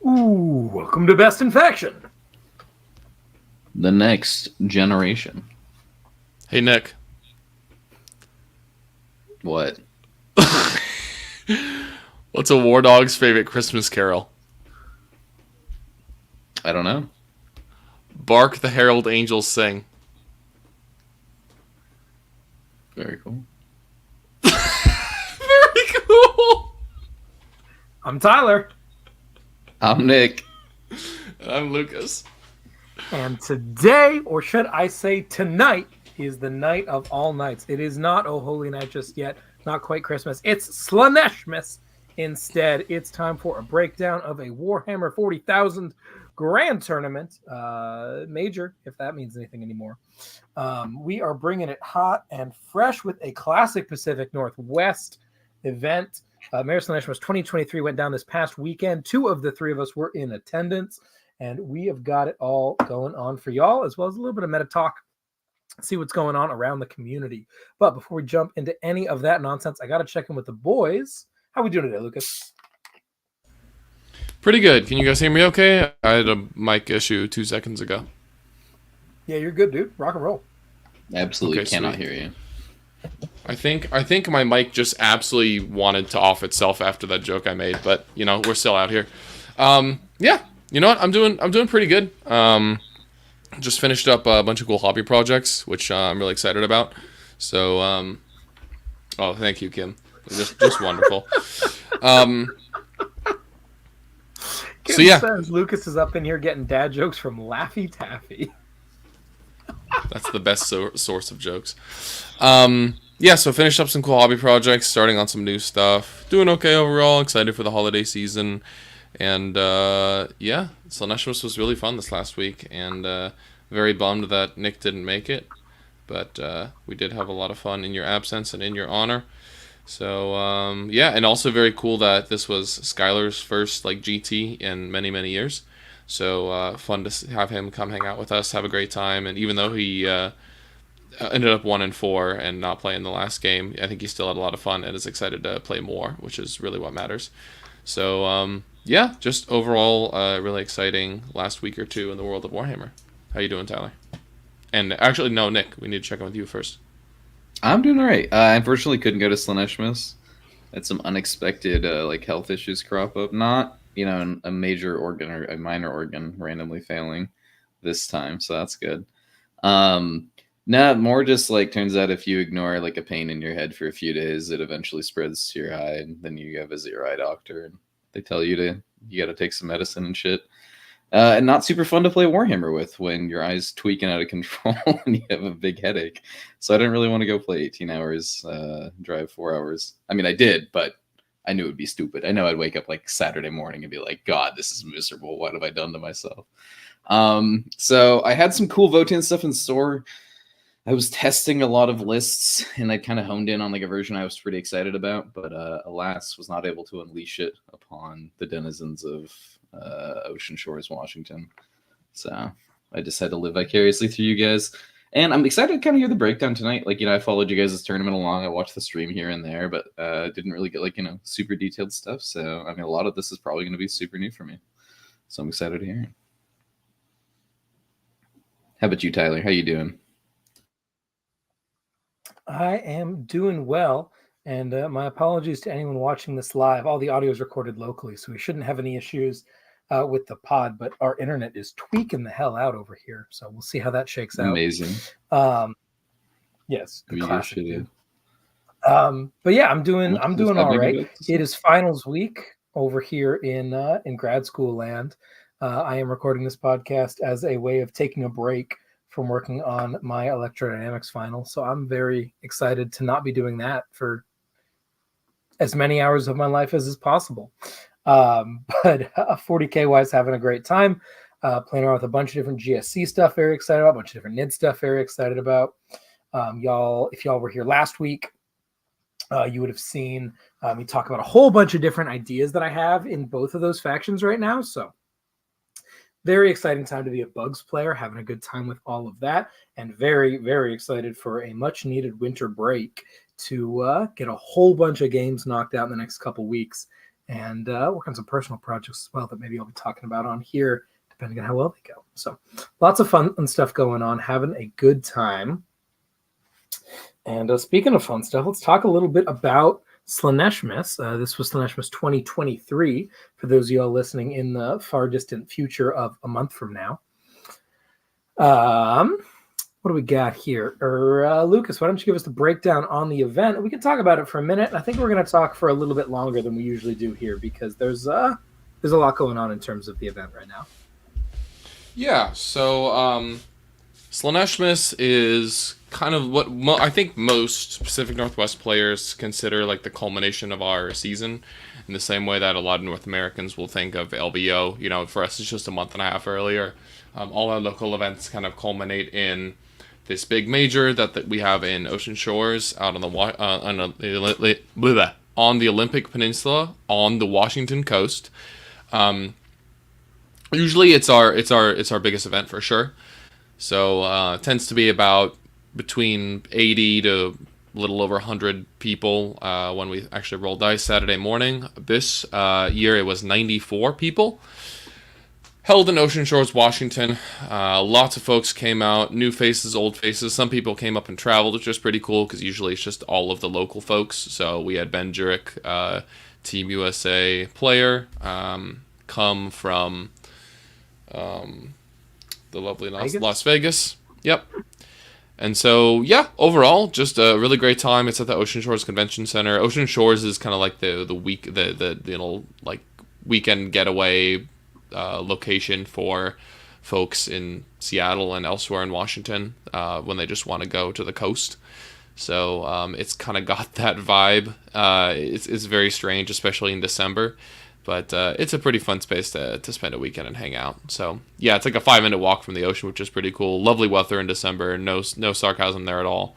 Ooh, welcome to Best Infection. The next generation. Hey, Nick. What? What's a War Dog's favorite Christmas carol? I don't know. Bark the Herald Angels Sing. Very cool. Very cool. I'm Tyler. I'm Nick. I'm Lucas. And today, or should I say tonight, is the night of all nights. It is not Oh Holy Night just yet. Not quite Christmas. It's Slaaneshmas. Instead, it's time for a breakdown of a Warhammer 40,000 Grand Tournament. Major, if that means anything anymore. We are bringing it hot and fresh with a classic Pacific Northwest event. Slaaneshmas 2023 went down this past weekend. 2 of the 3 of us were in attendance, and we have got it all going on for y'all, as well as a little bit of meta talk. See what's going on around the community. But before we jump into any of that nonsense, I got to check in with the boys. How we doing today, Lucas? Pretty good. Can you guys hear me okay? I had a mic issue 2 seconds ago. Yeah, you're good, dude. Rock and roll. Absolutely Okay, cannot sweet. hear you. I think my mic just absolutely wanted to off itself after that joke I made, but you know, we're still out here. Yeah, you know what? I'm doing pretty good. Just finished up a bunch of cool hobby projects, which I'm really excited about. So, oh, thank you, Kim. Just wonderful. Kim So yeah, says Lucas is up in here getting dad jokes from Laffy Taffy. that's the best source of jokes. Yeah, so finished up some cool hobby projects, starting on some new stuff. Doing okay overall, excited for the holiday season. And yeah, Slaaneshmas was really fun this last week, and very bummed that Nick didn't make it. But we did have a lot of fun in your absence and in your honor. So yeah, and also very cool that this was Skylar's first like GT in many, many years. So fun to have him come hang out with us, have a great time. And even though he ended up 1-4 and not playing the last game, I think he still had a lot of fun and is excited to play more, which is really what matters. So yeah, just overall really exciting last week or two in the world of Warhammer. How you doing, Tyler? And actually, no, Nick, we need to check in with you first. I'm doing all right. I unfortunately couldn't go to Slaaneshmas. Had some unexpected like health issues crop up. Not, you know, a major organ or a minor organ randomly failing this time, so that's good. No, more just like turns out if you ignore like a pain in your head for a few days, it eventually spreads to your eye, and then you go visit your eye doctor, and they tell you got to take some medicine and shit. And not super fun to play Warhammer with when your eye's tweaking out of control and you have a big headache. So I didn't really want to go play 18 hours, drive 4 hours. I mean, I did, but I knew it would be stupid. I know I'd wake up like Saturday morning and be like, God, this is miserable. What have I done to myself? So I had some cool Votan stuff in store. I was testing a lot of lists, and I kind of honed in on like a version I was pretty excited about, but alas, was not able to unleash it upon the denizens of Ocean Shores, Washington. So I just had to live vicariously through you guys. And I'm excited to kind of hear the breakdown tonight. Like, you know, I followed you guys' tournament along. I watched the stream here and there, but didn't really get like, you know, super detailed stuff. So, I mean, a lot of this is probably going to be super new for me. So I'm excited to hear it. How about you, Tyler? How you doing? I am doing well, and my apologies to anyone watching this live. All the audio is recorded locally, so we shouldn't have any issues with the pod, but our internet is tweaking the hell out over here, so we'll see how that shakes out. Amazing. Yes, the classic. But yeah, I'm doing all right. It is finals week over here in grad school land. I am recording this podcast as a way of taking a break from working on my electrodynamics final. So I'm very excited to not be doing that for as many hours of my life as is possible. But 40K wise, having a great time, playing around with a bunch of different GSC stuff, very excited about, a bunch of different NID stuff, very excited about. If y'all were here last week, you would have seen me talk about a whole bunch of different ideas that I have in both of those factions right now. So very exciting time to be a Bugs player, having a good time with all of that, and very, very excited for a much needed winter break to get a whole bunch of games knocked out in the next couple weeks and work on some personal projects as well that maybe I'll be talking about on here, depending on how well they go. So lots of fun and stuff going on, having a good time. And speaking of fun stuff, let's talk a little bit about Slaaneshmas. This was Slaaneshmas 2023, for those of y'all listening in the far distant future of a month from now. What do we got here? Lucas, why don't you give us the breakdown on the event? We can talk about it for a minute. I think we're going to talk for a little bit longer than we usually do here because there's a lot going on in terms of the event right now. Yeah, so Slaaneshmas is kind of what I think most Pacific Northwest players consider like the culmination of our season, in the same way that a lot of North Americans will think of LVO. You know, for us, it's just a month and a half earlier. All our local events kind of culminate in this big major that we have in Ocean Shores out on the Olympic Peninsula on the Washington coast. Usually, it's our biggest event for sure. So it tends to be about between 80 to a little over 100 people when we actually roll dice Saturday morning. This year it was 94 people. Held in Ocean Shores, Washington. Lots of folks came out, new faces, old faces. Some people came up and traveled, which was pretty cool because usually it's just all of the local folks. So we had Ben Jurek, Team USA player, come from the lovely Las Vegas. Yep. And so, yeah, overall, just a really great time. It's at the Ocean Shores Convention Center. Ocean Shores is kind of like the weekend getaway location for folks in Seattle and elsewhere in Washington when they just want to go to the coast. So it's kind of got that vibe. It's very strange, especially in December. But it's a pretty fun space to spend a weekend and hang out. So, yeah, it's like a 5-minute walk from the ocean, which is pretty cool. Lovely weather in December. No sarcasm there at all.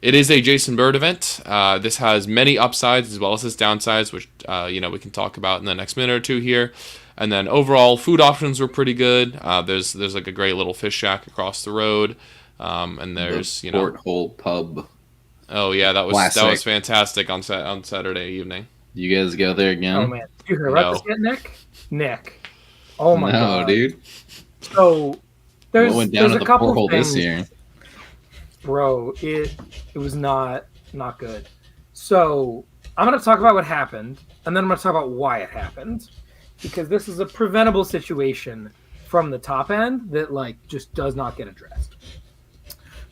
It is a Jason Bird event. This has many upsides as well as its downsides, which we can talk about in the next minute or two here. And then overall, food options were pretty good. There's like a great little fish shack across the road, and there's the Porthole Pub. Oh yeah, that was fantastic on Saturday evening. You guys go there again? Oh man, you heard about this yet, Nick? Nick, oh my god, no, dude. So there's a couple things this year, bro. It was not good. So I'm gonna talk about what happened, and then I'm gonna talk about why it happened, because this is a preventable situation from the top end that like just does not get addressed.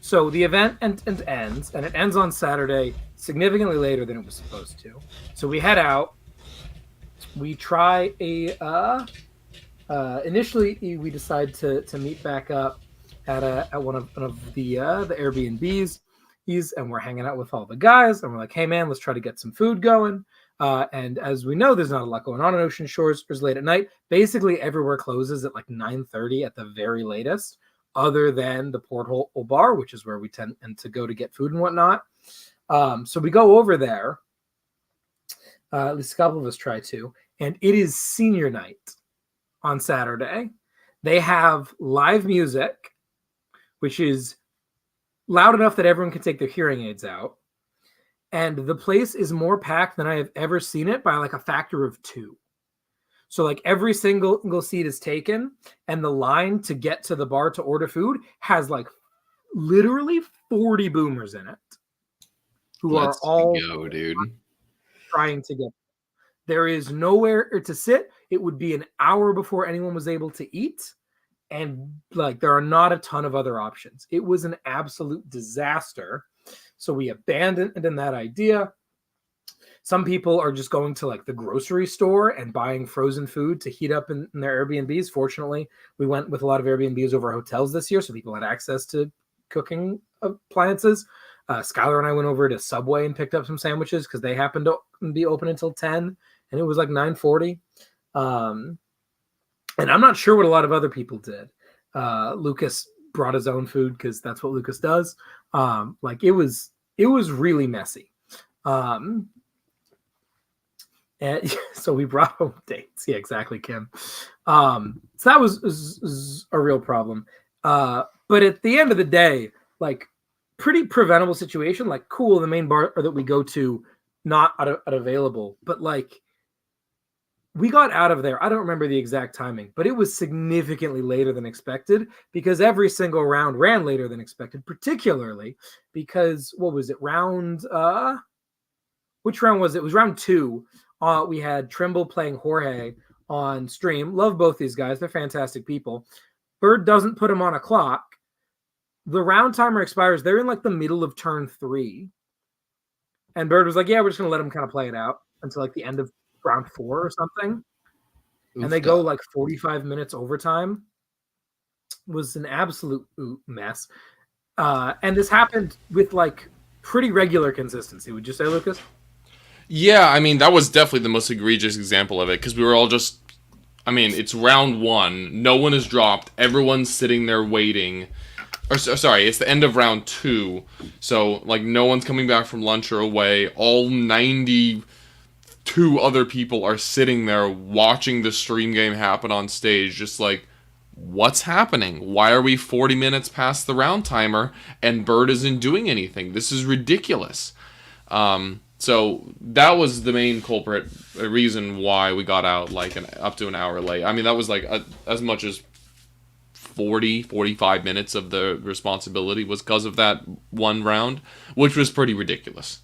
So the event ends, and it ends on Saturday, significantly later than it was supposed to. So we head out. We try initially we decide to meet back up at one of the Airbnbs, and we're hanging out with all the guys, and we're like, hey man, let's try to get some food going. And as we know, there's not a lot going on in Ocean Shores. It's late at night. Basically, everywhere closes at like 9:30 at the very latest, other than the Porthole Bar, which is where we tend to go to get food and whatnot. So we go over there. At least a couple of us try to, and it is senior night on Saturday. They have live music, which is loud enough that everyone can take their hearing aids out. And the place is more packed than I have ever seen it by like a factor of 2. So like every single seat is taken, and the line to get to the bar to order food has like literally 40 boomers in it who are all trying to get. There is nowhere to sit. It would be an hour before anyone was able to eat. And like there are not a ton of other options. It was an absolute disaster. So we abandoned that idea. Some people are just going to like the grocery store and buying frozen food to heat up in their Airbnbs. Fortunately, we went with a lot of Airbnbs over hotels this year, so people had access to cooking appliances. Skylar and I went over to Subway and picked up some sandwiches because they happened to be open until 10, and it was like 9:40. And I'm not sure what a lot of other people did. Lucas brought his own food because that's what Lucas does. Like it was really messy. And so we brought home dates. Yeah, exactly, Kim. So that was a real problem. But at the end of the day, like pretty preventable situation. Like cool, the main bar that we go to not available, but like we got out of there. I don't remember the exact timing, but it was significantly later than expected because every single round ran later than expected, particularly because what was it? Which round was it? It was round 2. We had Trimble playing Jorge on stream. Love both these guys. They're fantastic people. Bird doesn't put him on a clock. The round timer expires. They're in like the middle of turn 3. And Bird was like, yeah, we're just going to let him kind of play it out until like the end of round 4 or something. And they go like 45 minutes overtime. It was an absolute mess. And this happened with like pretty regular consistency. Would you say, Lucas? Yeah, I mean, that was definitely the most egregious example of it because we were all just, I mean, it's round 1. No one is dropped. Everyone's sitting there waiting. Or sorry, it's the end of round 2. So, like, no one's coming back from lunch or away. All 92 other people are sitting there watching the stream game happen on stage, just like, what's happening? Why are we 40 minutes past the round timer and Bird isn't doing anything? This is ridiculous. So that was the main culprit reason why we got out like up to an hour late. I mean, that was like as much as 45 minutes of the responsibility was because of that one round, which was pretty ridiculous.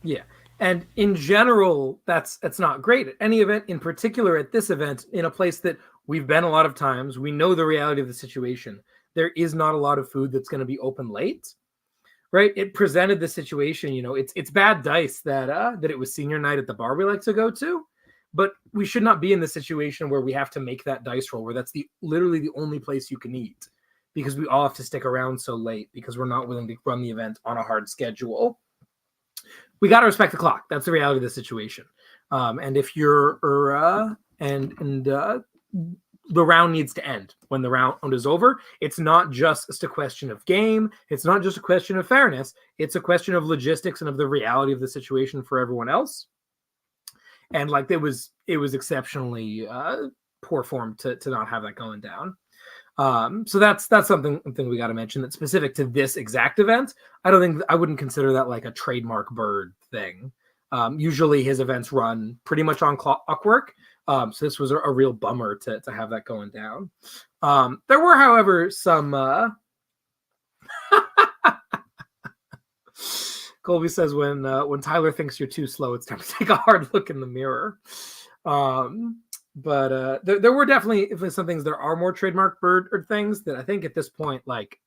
Yeah. And in general, that's not great at any event, in particular at this event, in a place that we've been a lot of times. We know the reality of the situation. There is not a lot of food that's going to be open late. Right, it presented the situation. You know, it's bad dice that it was senior night at the bar we like to go to, but we should not be in the situation where we have to make that dice roll where that's literally the only place you can eat because we all have to stick around so late because we're not willing to run the event on a hard schedule. We got to respect the clock. That's the reality of the situation. And if you're the round needs to end when the round is over. It's not just a question of game. It's not just a question of fairness. It's a question of logistics and of the reality of the situation for everyone else. And like it was exceptionally poor form to not have that going down. So that's something we got to mention that's specific to this exact event. I wouldn't consider that like a trademark Bird thing. Usually his events run pretty much on clockwork. So this was a real bummer to have that going down. There were, however, some Colby says when Tyler thinks you're too slow, it's time to take a hard look in the mirror. But there were definitely some things. There are more trademark Bird or things that I think at this point like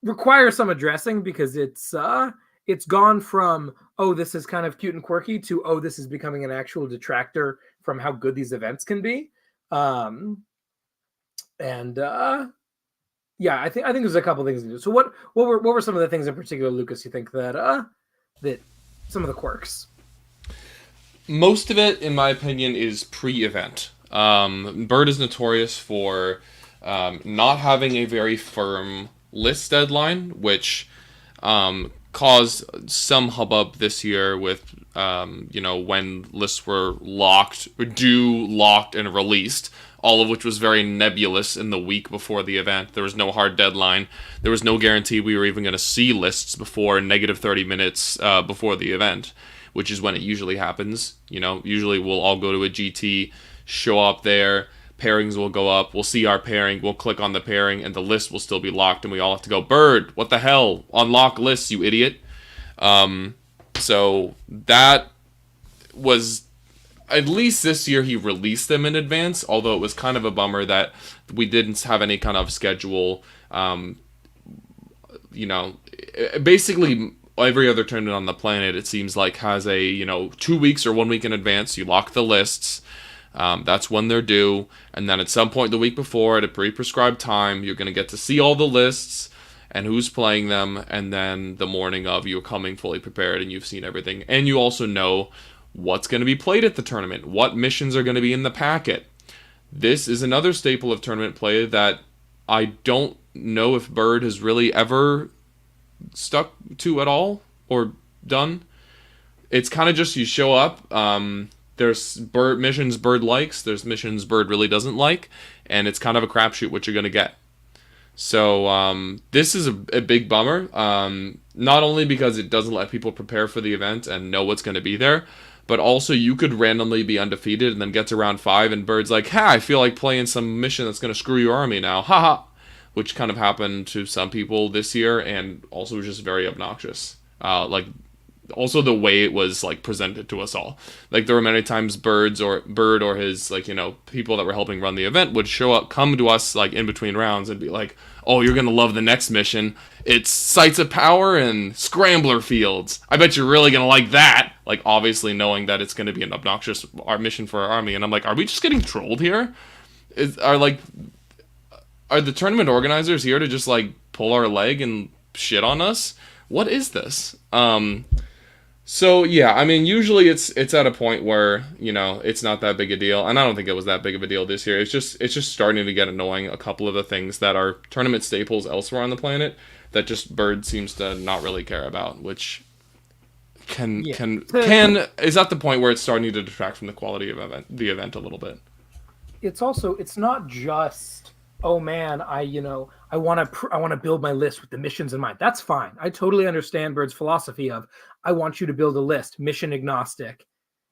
require some addressing because it's gone from, oh, this is kind of cute and quirky to, oh, this is becoming an actual detractor from how good these events can be. Yeah, I think there's a couple things to do. So what were some of the things in particular, Lucas, you think that some of the quirks? Most of it, in my opinion, is pre-event. Bird is notorious for not having a very firm list deadline, which caused some hubbub this year with, when lists were locked, and released, all of which was very nebulous in the week before the event. There was no hard deadline. There was no guarantee we were even going to see lists before negative 30 minutes before the event, which is when it usually happens. Usually we'll all go to a GT, show up there, pairings will go up, we'll see our pairing, we'll click on the pairing, and the list will still be locked, and we all have to go, Bird, what the hell? Unlock lists, you idiot. So that was, at least this year he released them in advance, although it was kind of a bummer that we didn't have any kind of schedule. Basically, every other tournament on the planet, it seems like, has a 2 weeks or 1 week in advance. You lock the lists. That's when they're due, and then at some point the week before, at a pre-prescribed time, you're going to get to see all the lists and who's playing them, and then the morning of, you're coming fully prepared and you've seen everything, and you also know what's going to be played at the tournament, what missions are going to be in the packet. This is another staple of tournament play that I don't know if Bird has really ever stuck to at all or done. It's kind of just you show up. There's missions Bird likes. There's missions Bird really doesn't like, and it's kind of a crapshoot what you're gonna get. So this is a big bummer. Not only because it doesn't let people prepare for the event and know what's going to be there, but also you could randomly be undefeated and then get to round 5 and Bird's like, "Ha, I feel like playing some mission that's going to screw your army now." Haha. Which kind of happened to some people this year, and also was just very obnoxious. Also the way it was presented to us all. There were many times Bird or his people that were helping run the event would come to us in between rounds and be like, "Oh, you're gonna love the next mission. It's Sites of Power and Scrambler Fields. I bet you're really gonna like that." Obviously knowing that it's gonna be an obnoxious mission for our army, and I'm like, are we just getting trolled here? Are the tournament organizers here to just pull our leg and shit on us? What is this? So yeah, I mean, usually it's at a point where it's not that big a deal, and I don't think it was that big of a deal this year. It's just starting to get annoying. A couple of the things that are tournament staples elsewhere on the planet that just Bird seems to not really care about, which is at the point where it's starting to detract from the quality of the event a little bit. It's not just, oh man, I want to build my list with the missions in mind. That's fine. I totally understand Bird's philosophy of, I want you to build a list, mission agnostic,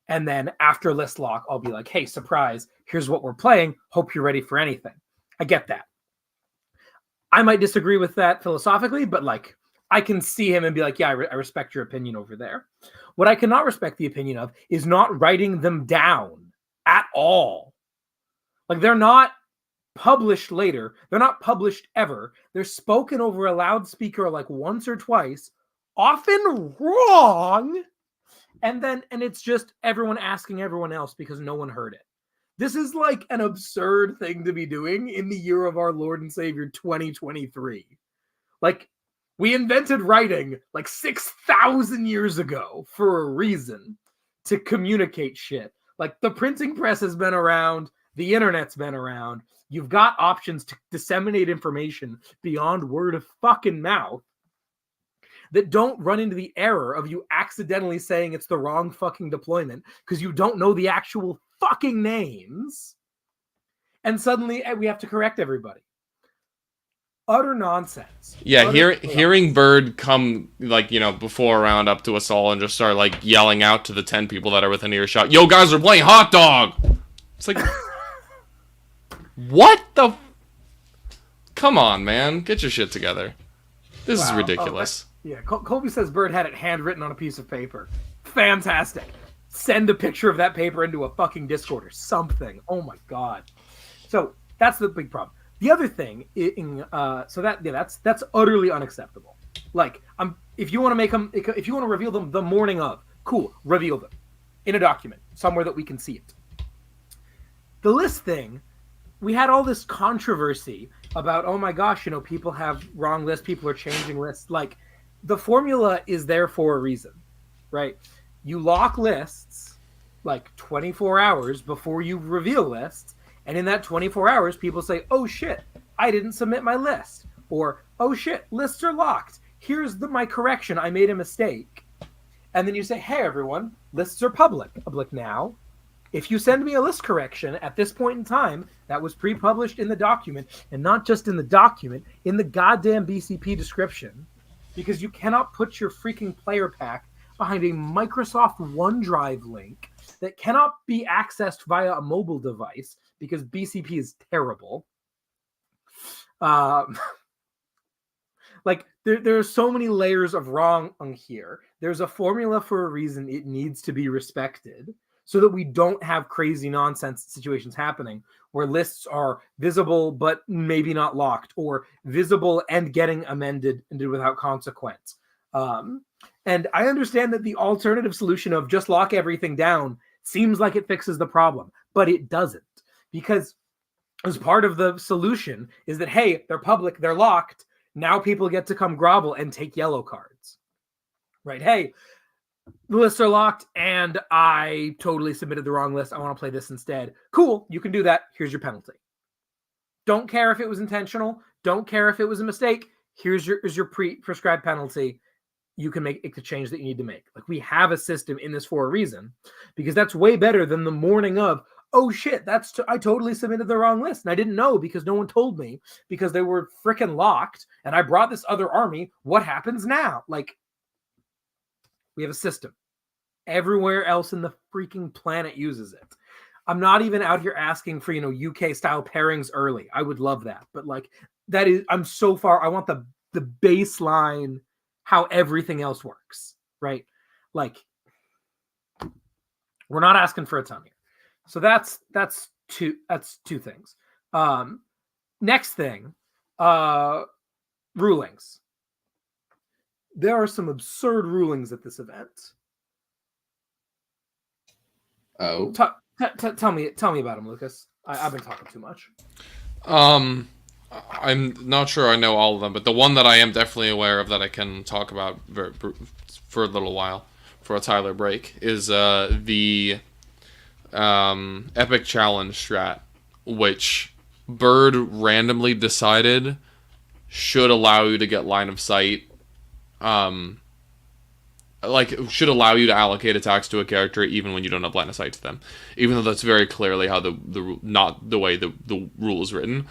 and then after list lock, I'll be like, hey, surprise, here's what we're playing. Hope you're ready for anything. I get that. I might disagree with that philosophically, but I can see him and be like, yeah, I respect your opinion over there. What I cannot respect the opinion of is not writing them down at all. They're not published later. They're not published ever. They're spoken over a loudspeaker once or twice, often wrong. And it's just everyone asking everyone else because no one heard it. This is an absurd thing to be doing in the year of our Lord and Savior 2023. We invented writing 6,000 years ago for a reason, to communicate shit. The printing press has been around, the internet's been around. You've got options to disseminate information beyond word of fucking mouth that don't run into the error of you accidentally saying it's the wrong fucking deployment because you don't know the actual fucking names. And suddenly we have to correct everybody. Utter nonsense. Yeah, hearing Bird come before a round up to us all and just start yelling out to the 10 people that are within earshot, "Yo guys, we're playing hot dog." It's what the? Come on, man. Get your shit together. This is ridiculous. Yeah, Colby says Bird had it handwritten on a piece of paper. Fantastic. Send a picture of that paper into a fucking Discord or something. Oh my god. So that's the big problem. The other thing, that's utterly unacceptable. If you want to make them, if you want to reveal them the morning of, cool, reveal them in a document somewhere that we can see it. The list thing. We had all this controversy about, oh my gosh, people have wrong lists, people are changing lists. The formula is there for a reason, right? You lock lists 24 hours before you reveal lists, and in that 24 hours, people say, oh shit, I didn't submit my list. Or, oh shit, lists are locked. Here's my correction, I made a mistake. And then you say, hey everyone, lists are public. Now, if you send me a list correction at this point in time that was pre-published in the document, and not just in the document, in the goddamn BCP description, because you cannot put your freaking player pack behind a Microsoft OneDrive link that cannot be accessed via a mobile device because BCP is terrible. There are so many layers of wrong on here. There's a formula for a reason. It needs to be respected, so that we don't have crazy nonsense situations happening where lists are visible but maybe not locked, or visible and getting amended and did without consequence. And I understand that the alternative solution of just lock everything down seems like it fixes the problem, but it doesn't. Because as part of the solution is that, hey, they're public, they're locked. Now people get to come grovel and take yellow cards. Right? Hey, the lists are locked and I totally submitted the wrong list. I want to play this instead. Cool, you can do that. Here's your penalty. Don't care if it was intentional. Don't care if it was a mistake. Here's your prescribed penalty. You can make the change that you need to make. Like, we have a system in this for a reason, because that's way better than the morning of, oh shit, I totally submitted the wrong list and I didn't know because no one told me because they were freaking locked and I brought this other army. What happens now? Like, we have a system. Everywhere else in the freaking planet uses it. I'm not even out here asking for, UK style pairings early. I would love that. But like, that is, I'm so far, I want the baseline, how everything else works, right? Like, we're not asking for a ton here. So that's two things. Next thing, rulings. There are some absurd rulings at this event. Oh. Tell me about them, Lucas. I've been talking too much. I'm not sure I know all of them, but the one that I am definitely aware of that I can talk about for a little while, for a Tyler break, is the Epic Challenge strat, which Bird randomly decided should allow you to get line of sight. Should allow you to allocate attacks to a character even when you don't have line of sight to them, even though that's very clearly how not the way the rule is written.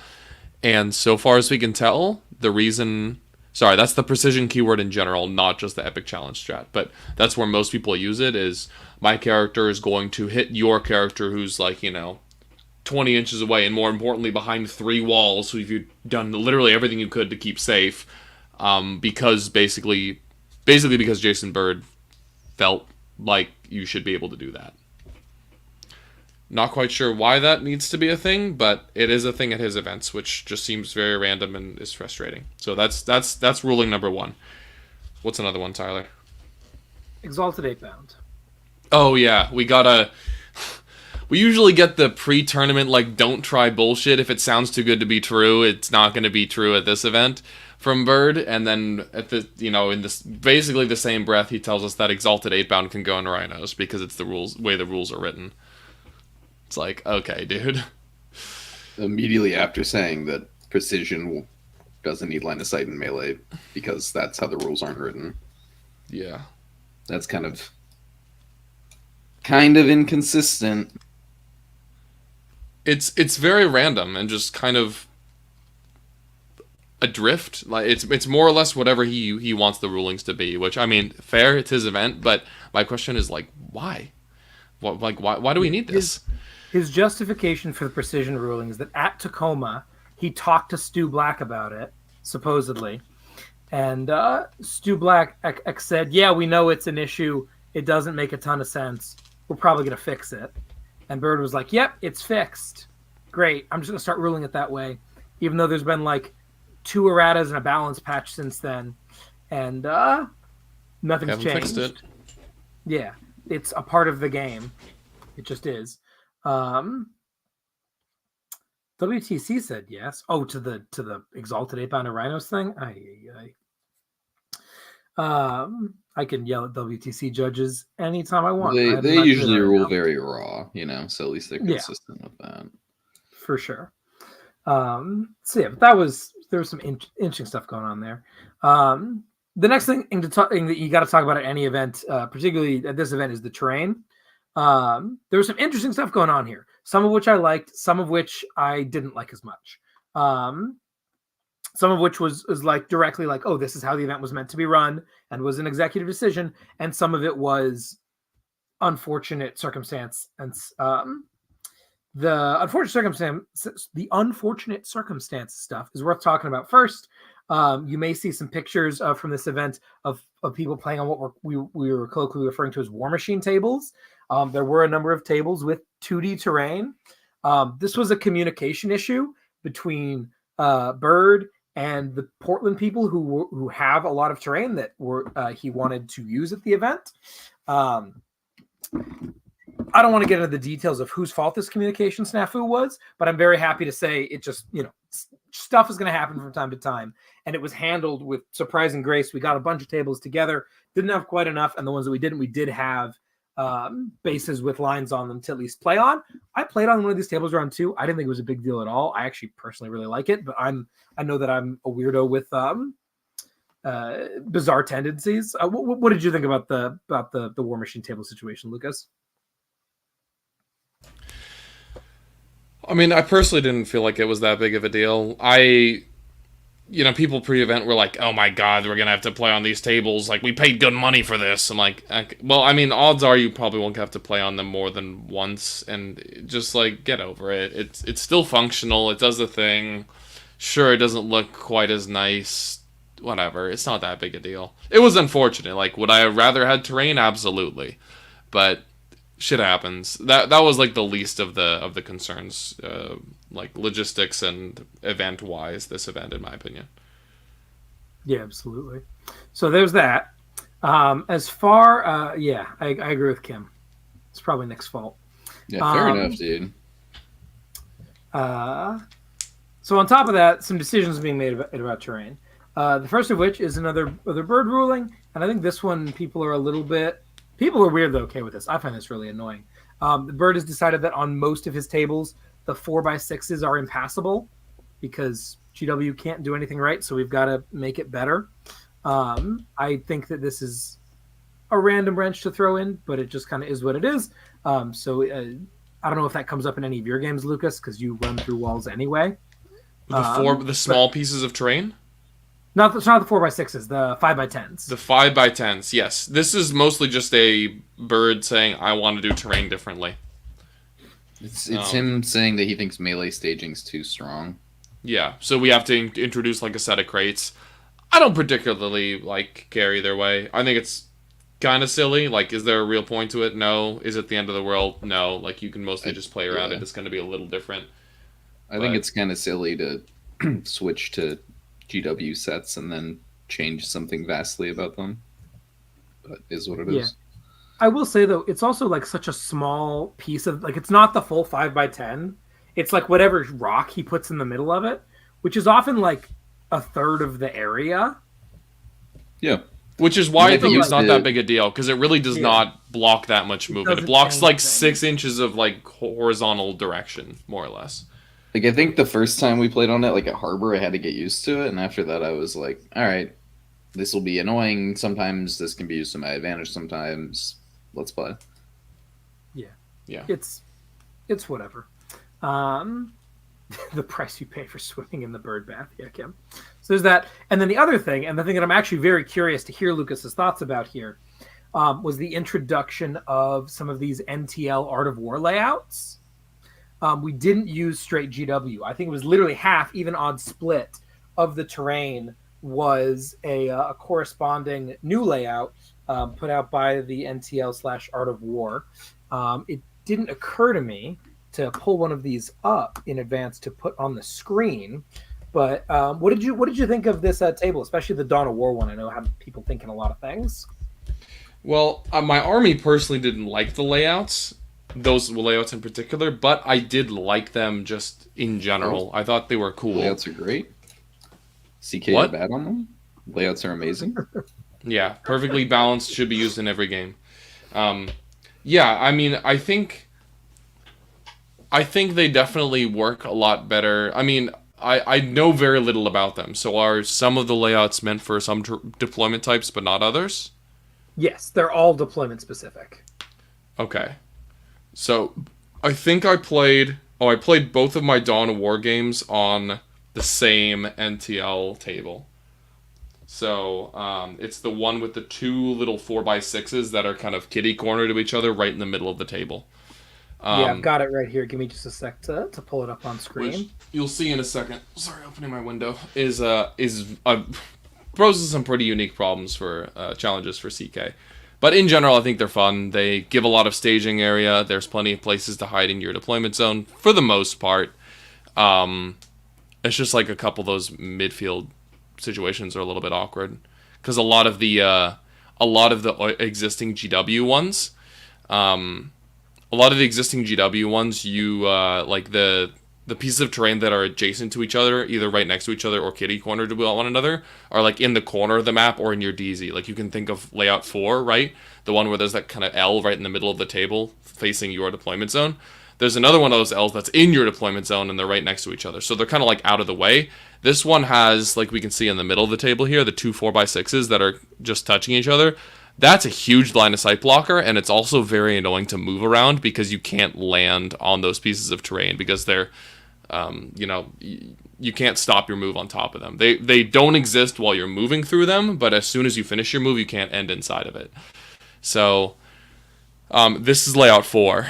And so far as we can tell, that's the precision keyword in general, not just the Epic Challenge strat, but that's where most people use it. Is my character is going to hit your character who's 20 inches away, and more importantly behind 3 walls, so you've done literally everything you could to keep safe, because basically because Jason Bird felt like you should be able to do that. Not quite sure why that needs to be a thing, but it is a thing at his events, which just seems very random and is frustrating. So that's ruling number 1. What's another one, Tyler? Exalted 8-bound. Oh yeah, we usually get the pre-tournament don't try bullshit. If it sounds too good to be true, it's not going to be true at this event from Bird. And then at the in this basically the same breath, he tells us that Exalted 8-bound can go in Rhinos because it's the way the rules are written. It's like, okay, dude. Immediately after saying that precision doesn't need line of sight in melee because that's how the rules aren't written. Yeah. That's kind of inconsistent. It's very random and just kind of adrift. Like it's more or less whatever he wants the rulings to be, which, I mean, fair, it's his event, but my question is why? Why do we need this? His justification for the precision ruling is that at Tacoma, he talked to Stu Black about it, supposedly. And Stu Black said, yeah, we know it's an issue. It doesn't make a ton of sense. We're probably going to fix it. And Bird was like, yep, it's fixed. Great. I'm just going to start ruling it that way. Even though there's been 2 erratas and a balance patch since then. And nothing's changed. Fixed it. Yeah. It's a part of the game. It just is. WTC said yes. Oh, to the Exalted 8-bound and Rhinos thing? I can yell at WTC judges anytime I want. They usually rule very raw, so at least they're consistent with that. For sure. So yeah, but there was some interesting stuff going on there. The next thing that you got to talk about at any event, particularly at this event, is the terrain. There was some interesting stuff going on here. Some of which I liked, some of which I didn't like as much. Some of which was directly oh, this is how the event was meant to be run and was an executive decision. And some of it was unfortunate circumstance. And the unfortunate circumstance stuff is worth talking about first. You may see some pictures from this event of people playing on what we were colloquially referring to as War Machine tables. There were a number of tables with 2D terrain. This was a communication issue between Bird and the Portland people who have a lot of terrain that he wanted to use at the event. I don't want to get into the details of whose fault this communication snafu was, but I'm very happy to say it just, stuff is going to happen from time to time. And it was handled with surprising grace. We got a bunch of tables together, didn't have quite enough. And the ones that we did have bases with lines on them to at least play on. I played on one of these tables round 2. I didn't think it was a big deal at all. I actually personally really like it, but I know that I'm a weirdo with bizarre tendencies. What did you think about the War Machine table situation, Lucas? I mean, I personally didn't feel like it was that big of a deal. People pre-event were like, oh my god, we're going to have to play on these tables. Like, we paid good money for this. I'm like, okay. Well, I mean, odds are you probably won't have to play on them more than once. And just, like, get over it. It's still functional. It does the thing. Sure, it doesn't look quite as nice. Whatever. It's not that big a deal. It was unfortunate. Like, would I have rather had terrain? Absolutely. But shit happens. That was like the least of the concerns, like logistics and event wise. This event, in my opinion. Yeah, absolutely. So there's that. As far, I agree with Kim. It's probably Nick's fault. Yeah, fair enough, dude. So on top of that, some decisions being made about terrain. The first of which is another bird ruling, and I think this one people are weirdly okay with this. I find this really annoying. The bird has decided that on most of his tables, the 4x6s are impassable because GW can't do anything right, so we've got to make it better. I think that this is a random wrench to throw in, but it just kind of is what it is. I don't know if that comes up in any of your games, Lucas, because you run through walls anyway. The small pieces of terrain? It's not the 4x6s, the 5x10s. The 5x10s, yes. This is mostly just a bird saying, I want to do terrain differently. It's him saying that he thinks melee staging's too strong. Yeah, so we have to introduce like a set of crates. I don't particularly care either way. I think it's kind of silly. Like, is there a real point to it? No. Is it the end of the world? No. Like, you can mostly just play around it. It's going to be a little different. I think it's kind of silly to switch to GW sets and then change something vastly about them. But it is what it is. I will say, though, it's also like such a small piece of, like, it's not the full 5x10. It's like whatever rock he puts in the middle of it, which is often like a third of the area. Yeah. Which is why I think it's not that big a deal, because it really does not block that much movement. It blocks like 6 inches of like horizontal direction, more or less. Like, I think the first time we played on it, like at Harbor, I had to get used to it, and after that I was like, all right, this will be annoying. Sometimes this can be used to my advantage. Sometimes let's play. Yeah. It's whatever. The price you pay for swimming in the bird bath. Yeah, Kim. So there's that. And then the other thing, and the thing that I'm actually very curious to hear Lucas's thoughts about here, was the introduction of some of these NTL Art of War layouts. We didn't use straight GW. I think it was literally half, even odd split, of the terrain was a corresponding new layout put out by the NTL/Art of War. It didn't occur to me to pull one of these up in advance to put on the screen. But what did you think of this table, especially the Dawn of War one? I know have people thinking a lot of things. Well, my army personally didn't like the layouts, those layouts in particular, but I did like them just in general. I thought they were cool. Layouts are great. CK are bad on them. Layouts are amazing. Yeah, perfectly balanced, should be used in every game. Yeah, I mean, I think they definitely work a lot better. I mean, I know very little about them. So are some of the layouts meant for some deployment types, but not others? Yes, they're all deployment specific. Okay. So I think I played both of my Dawn of War games on the same NTL table. So it's the one with the two little 4x6s that are kind of kitty corner to each other right in the middle of the table. Yeah, I've got it right here. Give me just a sec to pull it up on screen. Which you'll see in a second. Sorry, opening my window. Poses some pretty unique problems for challenges for CK. But in general, I think they're fun. They give a lot of staging area. There's plenty of places to hide in your deployment zone for the most part. It's just like a couple of those midfield situations are a little bit awkward because a lot of the existing GW ones, you like the pieces of terrain that are adjacent to each other, either right next to each other or kitty corner to one another, are like in the corner of the map or in your DZ. Like you can think of layout 4, right? The one where there's that kind of L right in the middle of the table facing your deployment zone. There's another one of those L's that's in your deployment zone and they're right next to each other. So they're kind of like out of the way. This one has, like we can see in the middle of the table here, the two 4x6s that are just touching each other. That's a huge line of sight blocker, and it's also very annoying to move around because you can't land on those pieces of terrain because they're, you can't stop your move on top of them. They don't exist while you're moving through them, but as soon as you finish your move, you can't end inside of it. So this is layout 4.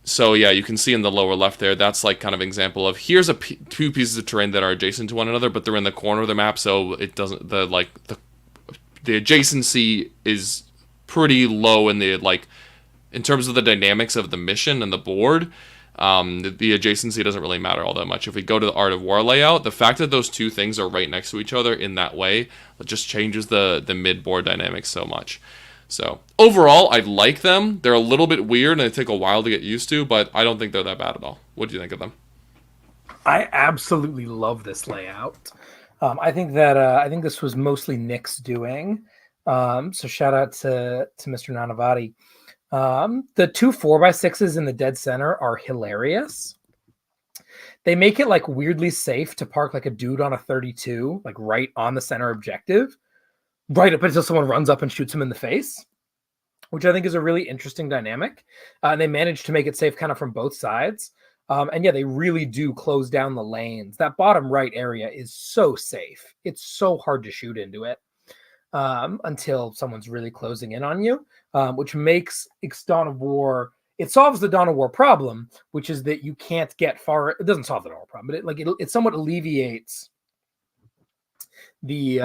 So yeah, you can see in the lower left there, that's like kind of an example of here's two pieces of terrain that are adjacent to one another, but they're in the corner of the map, so it doesn't the adjacency is pretty low in the in terms of the dynamics of the mission and the board. The adjacency doesn't really matter all that much. If we go to the Art of War layout, the fact that those two things are right next to each other in that way, it just changes the mid board dynamics so much. So overall, I like them. They're a little bit weird and they take a while to get used to, but I don't think they're that bad at all. What do you think of them? I absolutely love this layout. I think this was mostly Nick's doing. So shout out to Mr. Nanavati. The two 4x6s in the dead center are hilarious. They make it like weirdly safe to park like a dude on a 32, like right on the center objective, right up until someone runs up and shoots him in the face, which I think is a really interesting dynamic. And they managed to make it safe kind of from both sides. And yeah, they really do close down the lanes. That bottom right area is so safe. It's so hard to shoot into it until someone's really closing in on you, which makes Dawn of War. It solves the Dawn of War problem, which is that you can't get far. It doesn't solve the Dawn of War problem, but it somewhat alleviates the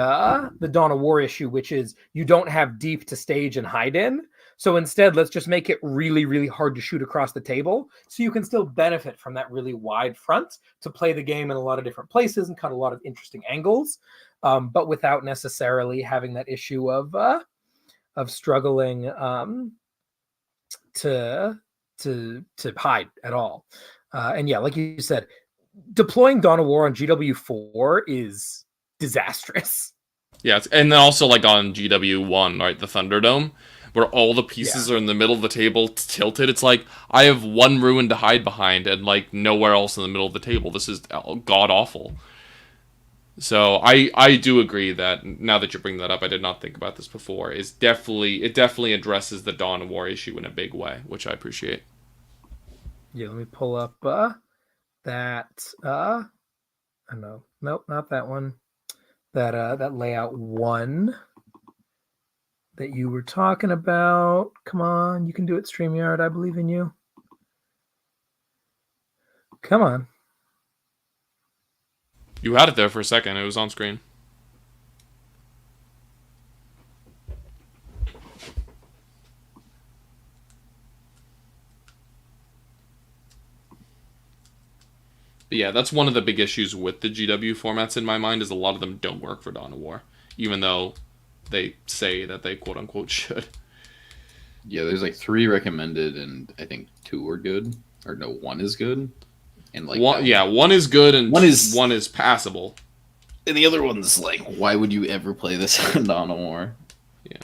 Dawn of War issue, which is you don't have deep to stage and hide in. So instead, let's just make it really, really hard to shoot across the table so you can still benefit from that really wide front to play the game in a lot of different places and cut a lot of interesting angles, but without necessarily having that issue of struggling to hide at all. And yeah, like you said, deploying Dawn of War on GW4 is disastrous. Yeah, and then also like on GW1, right, the Thunderdome, where all the pieces are in the middle of the table tilted. It's like, I have one ruin to hide behind and like nowhere else in the middle of the table. This is god-awful. So I do agree that, now that you bring that up, I did not think about this before, it definitely addresses the Dawn of War issue in a big way, which I appreciate. Yeah, let me pull up that, nope, not that one. That layout 1 that you were talking about. Come on, you can do it, StreamYard. I believe in you. Come on. You had it there for a second. It was on screen. But yeah, that's one of the big issues with the GW formats in my mind, is a lot of them don't work for Dawn of War, even though they say that they quote unquote should. Yeah, there's like 3 recommended, and I think 2 are good, or no, 1 is good, and like one is good and one is passable, and the other one's like, why would you ever play this on Dawn of War? Yeah,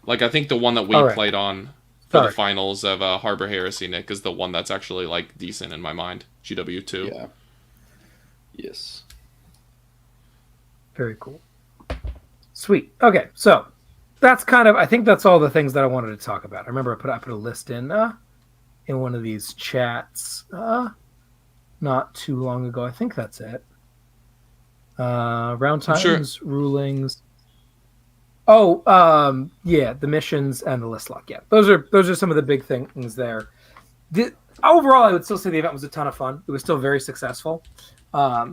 like I think the one that we played on for the finals of Harbor Heresy, Nick, is the one that's actually like decent in my mind. GW2. Yeah. Yes. Very cool. Sweet. Okay, so that's I think that's all the things that I wanted to talk about. I remember I put a list in one of these chats not too long ago. I think that's it. Round times, rulings. Oh, yeah, the missions and the list lock. Yeah, those are some of the big things there. Overall, I would still say the event was a ton of fun. It was still very successful, but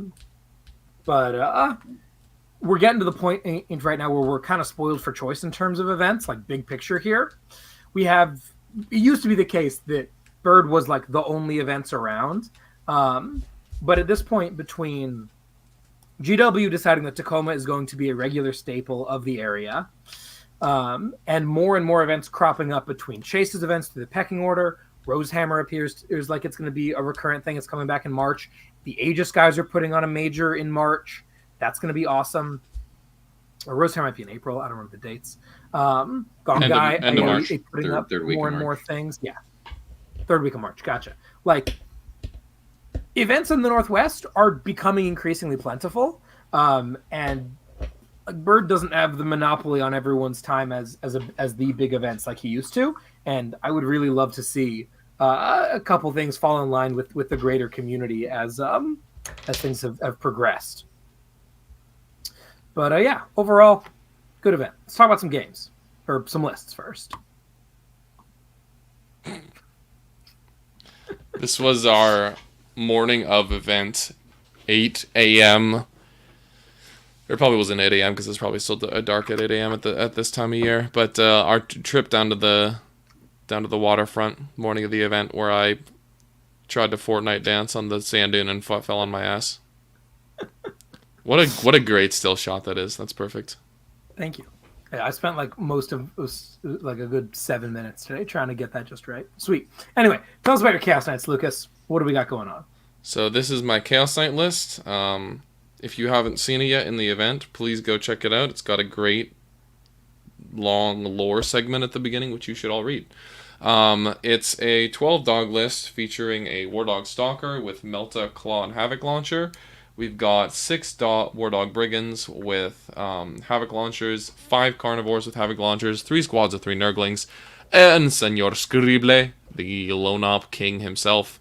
we're getting to the point in right now where we're kind of spoiled for choice in terms of events. Like, big picture here, it used to be the case that Bird was like the only events around. But at this point, between GW deciding that Tacoma is going to be a regular staple of the area, and more events cropping up between Chase's events through the pecking order. Rosehammer appears like it's going to be a recurrent thing. It's coming back in March. The Aegis guys are putting on a major in March. That's going to be awesome. Or Rosehammer might be in April. I don't remember the dates. Gone Guy, end of March. putting up third week more and more things. Yeah, third week of March. Gotcha. Like, events in the Northwest are becoming increasingly plentiful, and Bird doesn't have the monopoly on everyone's time as the big events like he used to. And I would really love to see a couple things fall in line with the greater community as things have progressed. But yeah, overall, good event. Let's talk about some games or some lists first. This was our morning of event, 8 a.m. It probably wasn't 8 a.m. because it's probably still dark at 8 a.m. at this time of year. But our trip down to the waterfront, morning of the event, where I tried to Fortnite dance on the sand dune and fell on my ass. What a great still shot that is. That's perfect. Thank you. Yeah, I spent like most of like a good 7 minutes today trying to get that just right. Sweet. Anyway, tell us about your Chaos Knights, Lucas. What do we got going on? So this is my Chaos Knight list. If you haven't seen it yet in the event, please go check it out. It's got a great long lore segment at the beginning, which you should all read. It's a 12 dog list featuring a War Dog Stalker with Melta, Claw, and Havoc Launcher. We've got 6 War Dog Brigands with Havoc Launchers, 5 Carnivores with Havoc Launchers, 3 squads of 3 Nurglings, and Senor Scrible, the Lone Op King himself.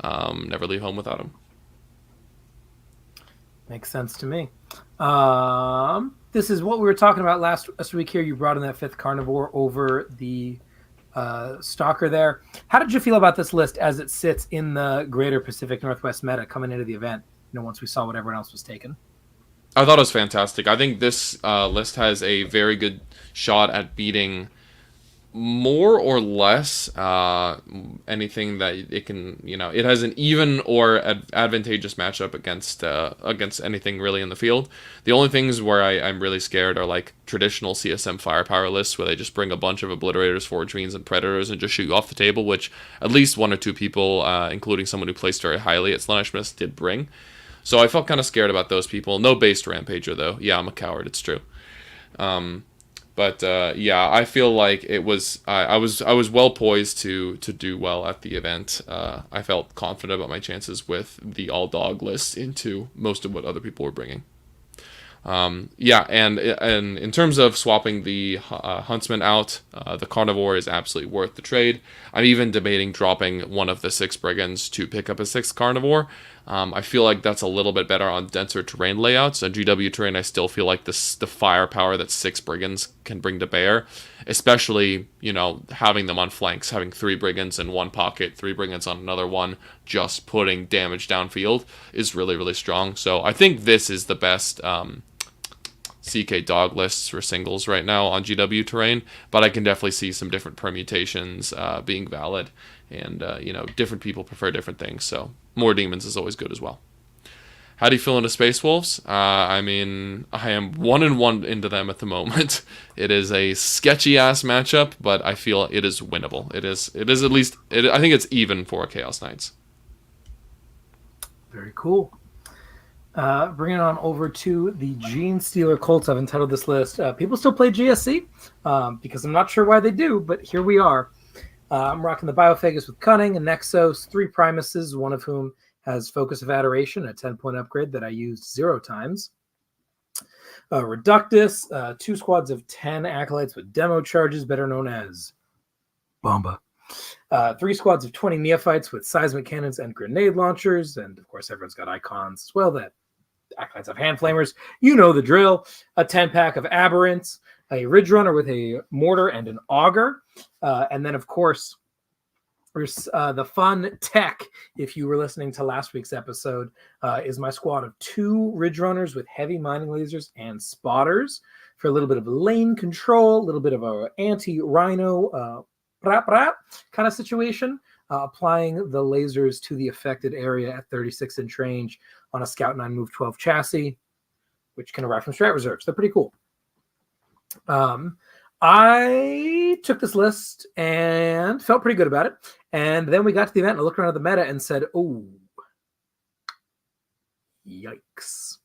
Never leave home without him. Makes sense to me. This is what we were talking about last week here. You brought in that 5th Carnivore over the Stalker there. How did you feel about this list as it sits in the greater Pacific Northwest meta coming into the event? Once we saw what everyone else was taking. I thought it was fantastic. I think this list has a very good shot at beating more or less anything that it can. It has an even or advantageous matchup against anything really in the field. The only things where I'm really scared are like traditional CSM firepower lists where they just bring a bunch of Obliterators, Forge Fiends, and Predators and just shoot you off the table, which at least 1 or 2 people, including someone who placed very highly at Slaaneshmas, did bring. So I felt kind of scared about those people. No based Rampager, though. Yeah, I'm a coward. It's true. But I feel like it was. I was well poised to do well at the event. I felt confident about my chances with the all dog list into most of what other people were bringing. And in terms of swapping the Huntsman out, the Carnivore is absolutely worth the trade. I'm even debating dropping one of the 6 Brigands to pick up a 6th Carnivore. I feel like that's a little bit better on denser terrain layouts. On GW terrain, I still feel like the firepower that 6 Brigands can bring to bear, especially, having them on flanks, having 3 Brigands in one pocket, 3 Brigands on another one, just putting damage downfield is really, really strong. So I think this is the best CK dog lists for singles right now on GW terrain, but I can definitely see some different permutations being valid, and different people prefer different things, so more demons is always good as well. How do you feel into Space Wolves? I am 1-1 into them at the moment. It is a sketchy ass matchup, but I feel it is winnable. It is at least. I think it's even for Chaos Knights. Very cool. Bringing it on over to the Gene Stealer Colts. I've entitled this list. People still play GSC because I'm not sure why they do, but here we are. I'm rocking the Biophagus with Cunning, a Nexos, 3 Primuses, one of whom has Focus of Adoration, a 10-point upgrade that I used 0 times. Reductus, 2 squads of 10 Acolytes with Demo Charges, better known as Bomba. 3 squads of 20 Neophytes with Seismic Cannons and Grenade Launchers, and of course everyone's got icons as well that Acolytes have Hand Flamers. You know the drill. A 10-pack of Aberrants, a Ridge Runner with a Mortar and an Augur, and then of course there's the fun tech. If you were listening to last week's episode, is my squad of 2 Ridge Runners with heavy mining lasers and spotters for a little bit of lane control, a little bit of a anti-rhino kind of situation. applying the lasers to the affected area at 36-inch range on a Scout 9 Move 12 chassis, which can arrive from strat reserves. They're pretty cool. I took this list and felt pretty good about it. And then we got to the event and I looked around at the meta and said, oh, yikes.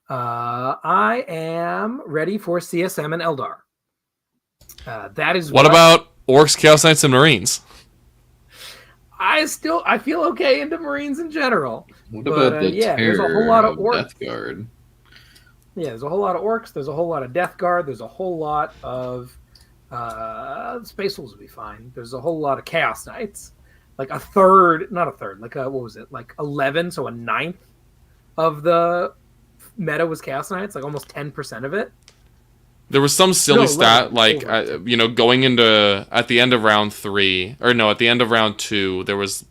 I am ready for CSM and Eldar. That is what about Orcs, Chaos Knights, and Marines? I feel okay into Marines in general. What about the there's a whole lot of orcs. Death Guard? Yeah, there's a whole lot of orcs. There's a whole lot of Death Guard. There's a whole lot of Space Wolves would be fine. There's a whole lot of Chaos Knights. Like a third, not a third, like what was it? Like 11, so a ninth of the meta was Chaos Knights, like almost 10% of it. There was some silly stat, like, going into, at the end of round 3, or no, at the end of round 2, there was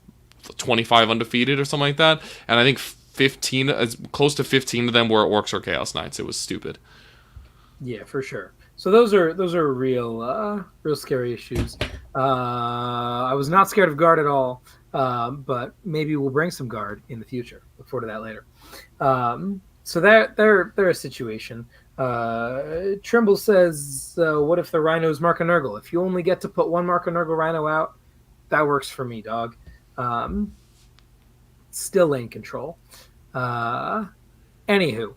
25 undefeated or something like that, and I think 15, close to 15 of them were Orcs or Chaos Knights. It was stupid. Yeah, for sure. So those are real scary issues. I was not scared of Guard at all, but maybe we'll bring some Guard in the future. Look forward to that later. So they're a situation. Trimble says, what if the rhinos mark a Nurgle? If you only get to put one mark a Nurgle rhino out, that works for me, dog. Still lane control. Anywho,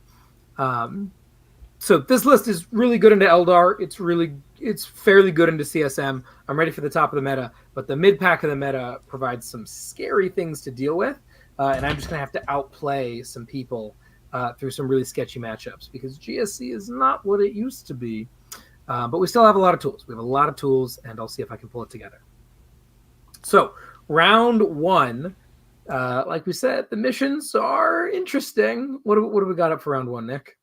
so this list is really good into Eldar. It's fairly good into CSM. I'm ready for the top of the meta, but the mid pack of the meta provides some scary things to deal with, and I'm just gonna have to outplay some people through some really sketchy matchups because GSC is not what it used to be. But we still have a lot of tools. We have a lot of tools, and I'll see if I can pull it together. So round 1, like we said, the missions are interesting. What do we got up for round 1, Nick?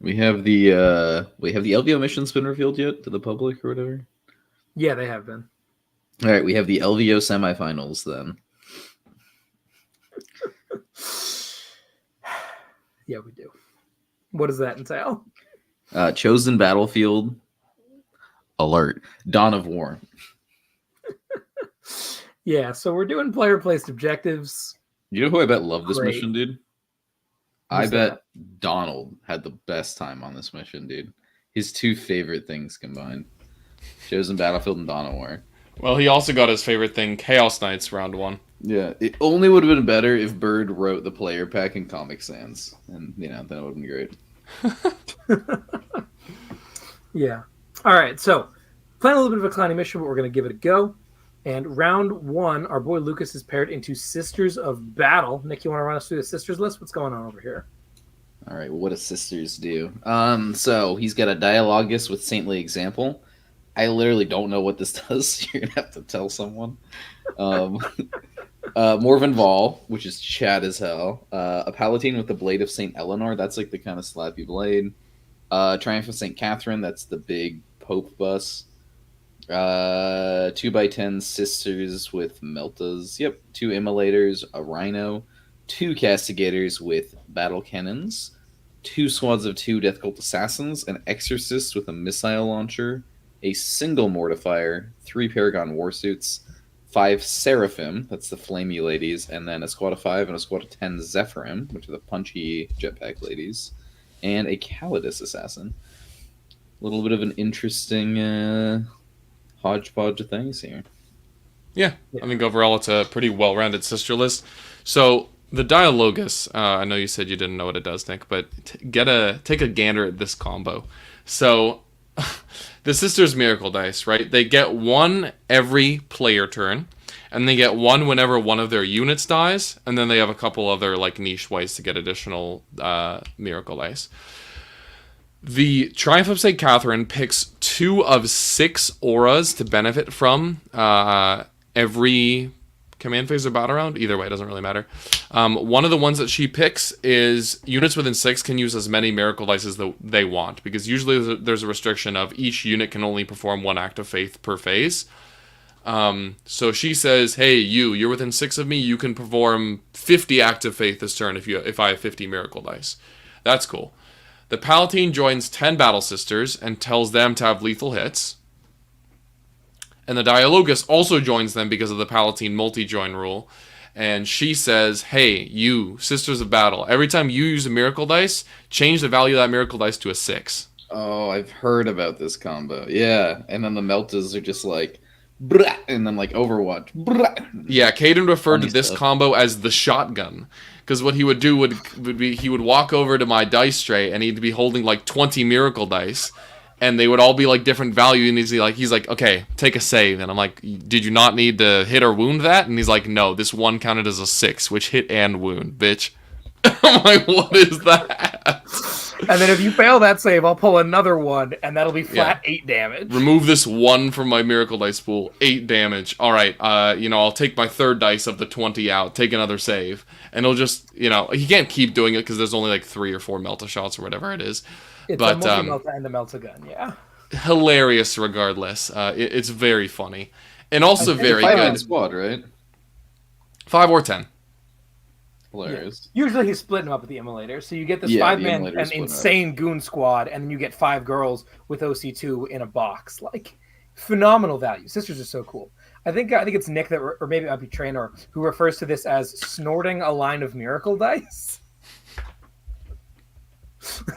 We have the LVO missions been revealed yet to the public or whatever? Yeah, they have been. All right, we have the LVO semifinals then. Yeah, we do. What does that entail? Chosen battlefield. Alert. Dawn of War. Yeah, so we're doing player-placed objectives. You know who I bet loved this Great. mission, dude? I bet Donald had the best time on this mission, dude. His 2 favorite things combined. Chosen battlefield and Dawn of War. Well, he also got his favorite thing, Chaos Knights, round 1. Yeah, it only would have been better if Bird wrote the player pack in Comic Sans. And, that would have been great. Yeah. All right, so playing a little bit of a Clowny mission, but we're going to give it a go. And round 1, our boy Lucas is paired into Sisters of Battle. Nick, you want to run us through the Sisters list? What's going on over here? All right, well, what does Sisters do? So he's got a Dialogus with Saintly Example. I literally don't know what this does. You're going to have to tell someone. Morven Vol, which is Chad as hell. A Palatine with the Blade of St. Eleanor. That's like the kind of slappy blade. Triumph of St. Catherine. That's the big Pope bus. 2x10 Sisters with Meltas. Yep. 2 Immolators. A Rhino. 2 Castigators with Battle Cannons. 2 squads of 2 Death Cult Assassins. An Exorcist with a Missile Launcher. A single Mortifier. 3 Paragon Warsuits. 5 Seraphim, that's the flamey ladies, and then a squad of 5 and a squad of 10 Zephyrim, which are the punchy jetpack ladies, and a Calidus assassin. A little bit of an interesting hodgepodge of things here. Yeah, I think overall it's a pretty well-rounded sister list. So the Dialogus, I know you said you didn't know what it does, Nick, but take a gander at this combo. So the Sisters Miracle Dice, right? They get 1 every player turn, and they get 1 whenever one of their units dies, and then they have a couple other like niche ways to get additional Miracle Dice. The Triumph of St. Catherine picks 2 of 6 auras to benefit from every command phase or battle round. Either way, it doesn't really matter. One of the ones that she picks is units within 6 can use as many Miracle Dice as they want, because usually there's a restriction of each unit can only perform 1 act of faith per phase. So she says, hey, you're within 6 of me, you can perform 50 acts of faith this turn if I have 50 Miracle Dice. That's cool. The Palatine joins 10 Battle Sisters and tells them to have lethal hits. and the Dialogus also joins them because of the Palatine multi-join rule. And she says, hey, you, Sisters of Battle, every time you use a Miracle Dice, change the value of that Miracle Dice to a 6. Oh, I've heard about this combo. Yeah, and then the Meltas are just like, brah, and then like Overwatch. Brah. Yeah, Caden referred Funny to this stuff. combo as the shotgun. Because what he would do would be he would walk over to my dice tray and he'd be holding like 20 Miracle Dice. And they would all be like different value, and he's like, okay, take a save. And I'm like, did you not need to hit or wound that? And he's like, no, this one counted as a 6, which hit and wound, bitch. I'm like, what is that? And then if you fail that save, I'll pull another one, and that'll be flat 8 damage. Remove this 1 from my Miracle Dice pool, 8 damage. All right, I'll take my third dice of the 20 out, take another save, and it'll just, he can't keep doing it because there's only like 3 or 4 Melta shots or whatever it is. It's a multi-Melta and a Melta gun, yeah. Hilarious regardless. It's very funny. And also very 5-man good. squad, right? 5 or 10. Hilarious. Yeah. Usually he's splitting them up with the Immolator. So you get this Yeah, 5-man the Immolator an split insane goon squad, and then you get 5 girls with OC2 in a box. Like, phenomenal value. Sisters are so cool. I think it's Nick that, or maybe it might be Traynor, who refers to this as snorting a line of Miracle Dice.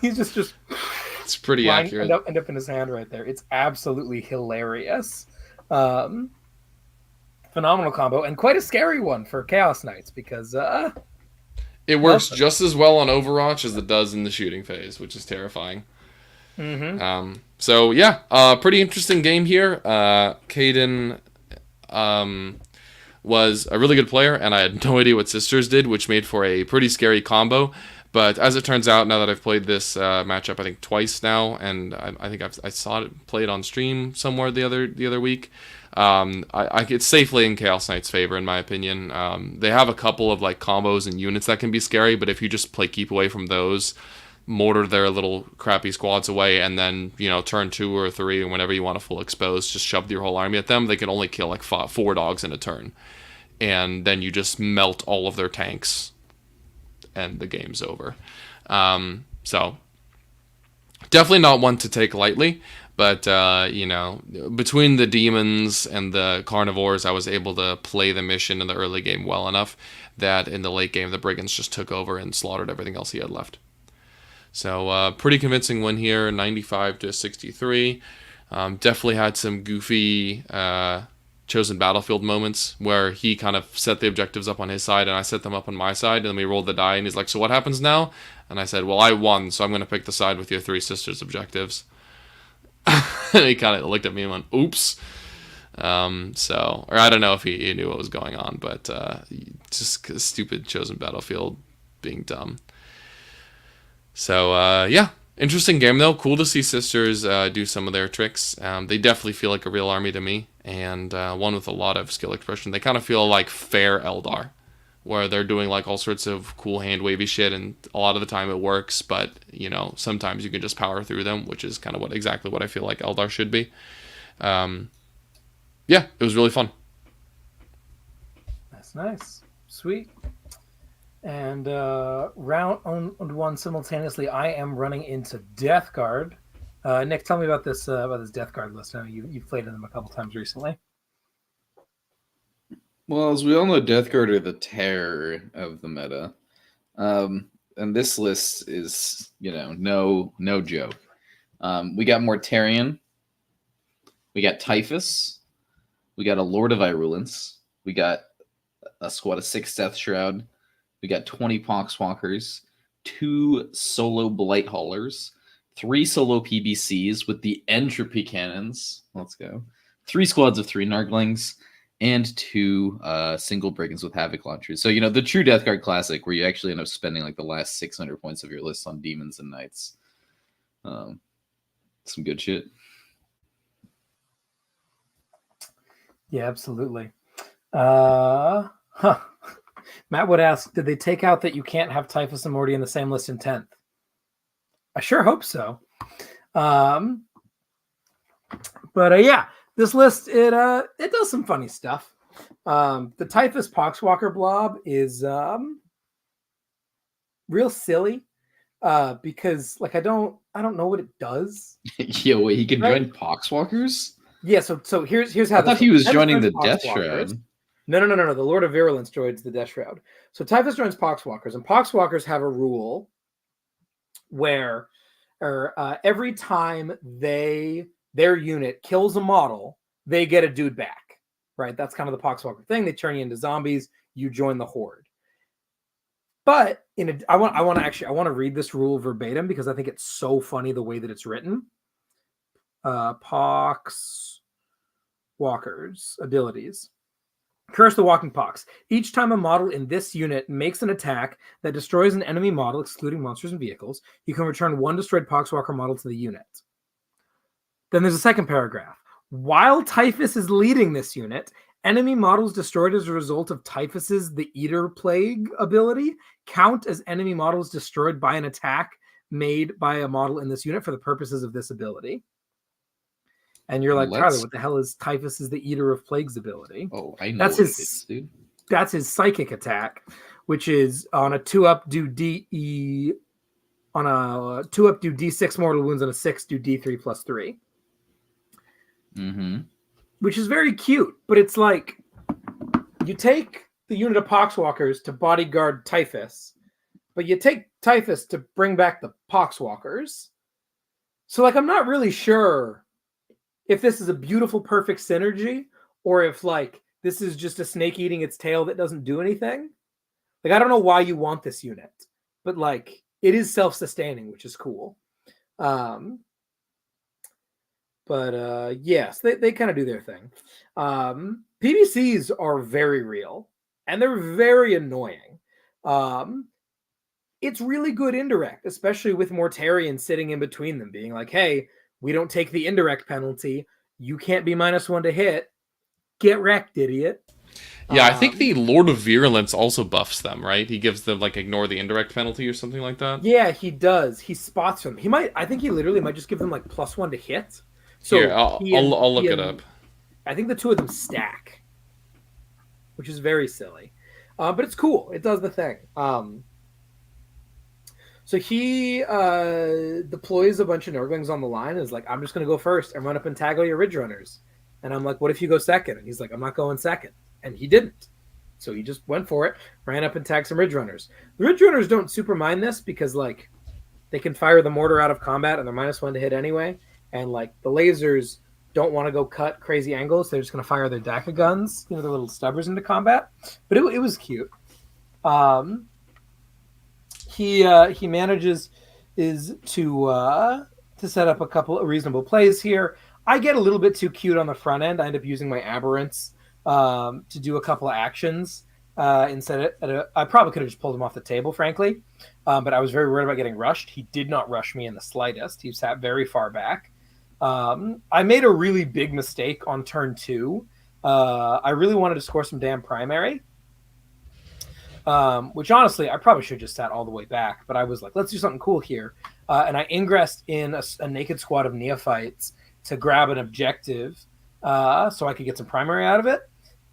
He's just It's pretty accurate. End up in his hand right there. It's absolutely hilarious. Phenomenal combo, and quite a scary one for Chaos Knights because it works just as well on Overwatch as it does in the shooting phase, which is terrifying. Mm-hmm. So yeah, pretty interesting game here. Caden was a really good player, and I had no idea what Sisters did, which made for a pretty scary combo. But as it turns out, now that I've played this matchup, I think twice now, and I think I saw it played on stream somewhere the other week. It's safely in Chaos Knight's favor, in my opinion. They have a couple of like combos and units that can be scary, but if you just play keep away from those, mortar their little crappy squads away, and then turn 2 or 3, and whenever you want to full expose, just shove your whole army at them. They can only kill like 4 dogs in a turn, and then you just melt all of their tanks. And the game's over. So definitely not one to take lightly, but between the demons and the carnivores, I was able to play the mission in the early game well enough that in the late game the brigands just took over and slaughtered everything else he had left. So pretty convincing win here, 95-63. Definitely had some goofy chosen battlefield moments where he kind of set the objectives up on his side and I set them up on my side, and then we rolled the die and he's like, so what happens now? And I said, well, I won, so I'm going to pick the side with your 3 sisters objectives. And he kind of looked at me and went, oops. Or I don't know if he knew what was going on, but just stupid chosen battlefield being dumb. So yeah, interesting game though. Cool to see sisters do some of their tricks. They definitely feel like a real army to me, and one with a lot of skill expression. They kind of feel like fair Eldar, where they're doing like all sorts of cool hand wavy shit, and a lot of the time it works, but sometimes you can just power through them, which is kind of exactly what I feel like Eldar should be. Yeah, it was really fun. That's nice. Sweet. And round one simultaneously, I am running into Death Guard. Nick, tell me about this Death Guard list. I know you've played in them a couple times recently. Well, as we all know, Death Guard are the terror of the meta. And this list is, no joke. We got Mortarion. We got Typhus. We got a Lord of Irulence. We got a squad of 6 Death Shroud. We got 20 Poxwalkers, 2 solo Blight Haulers, 3 solo PBCs with the Entropy Cannons. Let's go. 3 squads of 3 Narglings, and 2 single Brigands with Havoc Launchers. So, the true Death Guard classic where you actually end up spending like the last 600 points of your list on Demons and Knights. Some good shit. Yeah, absolutely. Matt would ask, did they take out that you can't have Typhus and Morty in the same list in 10th? I sure hope so. But yeah, this list, it does some funny stuff. The Typhus Poxwalker blob is real silly because I don't know what it does. Yo, wait, he can join Poxwalkers? Yeah, so here's how I thought he was joining the Death Poxwalkers. Shroud. No. The Lord of Virulence joins the Death Shroud. So Typhus joins Poxwalkers, and Poxwalkers have a rule where every time their unit kills a model, they get a dude back. Right? That's kind of the Poxwalker thing. They turn you into zombies. You join the Horde. But I want to read this rule verbatim because I think it's so funny the way that it's written. Pox Walkers abilities. Curse the Walking Pox. Each time a model in this unit makes an attack that destroys an enemy model, excluding monsters and vehicles, you can return one destroyed Poxwalker model to the unit. Then there's a second paragraph. While Typhus is leading this unit, enemy models destroyed as a result of Typhus's The Eater Plague ability count as enemy models destroyed by an attack made by a model in this unit for the purposes of this ability. And you're like, Tyler, what the hell is Typhus's The Eater of Plagues ability? Oh, I know that's what his, it is, dude. That's his psychic attack, which is on a 2-up do D on a 2-up do D6 mortal wounds, on a 6 do D3 plus 3. Mm-hmm. Which is very cute, but it's like you take the unit of Poxwalkers to bodyguard Typhus, but you take Typhus to bring back the Poxwalkers. So like I'm not really sure if this is a beautiful, perfect synergy, or if like this is just a snake eating its tail that doesn't do anything. Like I don't know why you want this unit, but like it is self-sustaining, which is cool. But yes, they kind of do their thing. PVCs are very real, and they're very annoying. It's really good indirect, especially with Mortarion sitting in between them, being like, hey, we don't take the indirect penalty. You can't be -1 to hit. Get wrecked, idiot. Yeah, I think the Lord of Virulence also buffs them, right? He gives them, like, ignore the indirect penalty or something like that. Yeah, he does. He spots them. I think he literally might just give them, like, +1 to hit. So here, I'll look it up. I think the two of them stack, which is very silly. But it's cool. It does the thing. So he deploys a bunch of Nurglings on the line and is like, I'm just going to go first and run up and tag all your Ridge Runners. And I'm like, what if you go second? And he's like, I'm not going second. And he didn't. So he just went for it, ran up and tagged some Ridge Runners. The Ridge Runners don't super mind this because, like, they can fire the mortar out of combat and they're -1 to hit anyway. And, like, the lasers don't want to go cut crazy angles. They're just going to fire their DACA guns, their little stubbers into combat. But it was cute. He manages to set up a couple of reasonable plays here. I get a little bit too cute on the front end. I end up using my aberrants to do a couple of actions instead. I probably could have just pulled him off the table, frankly, but I was very worried about getting rushed. He did not rush me in the slightest. He sat very far back. I made a really big mistake on turn 2. I really wanted to score some damn primary. Which honestly, I probably should have just sat all the way back, but I was like, let's do something cool here. And I ingressed in a naked squad of neophytes to grab an objective so I could get some primary out of it.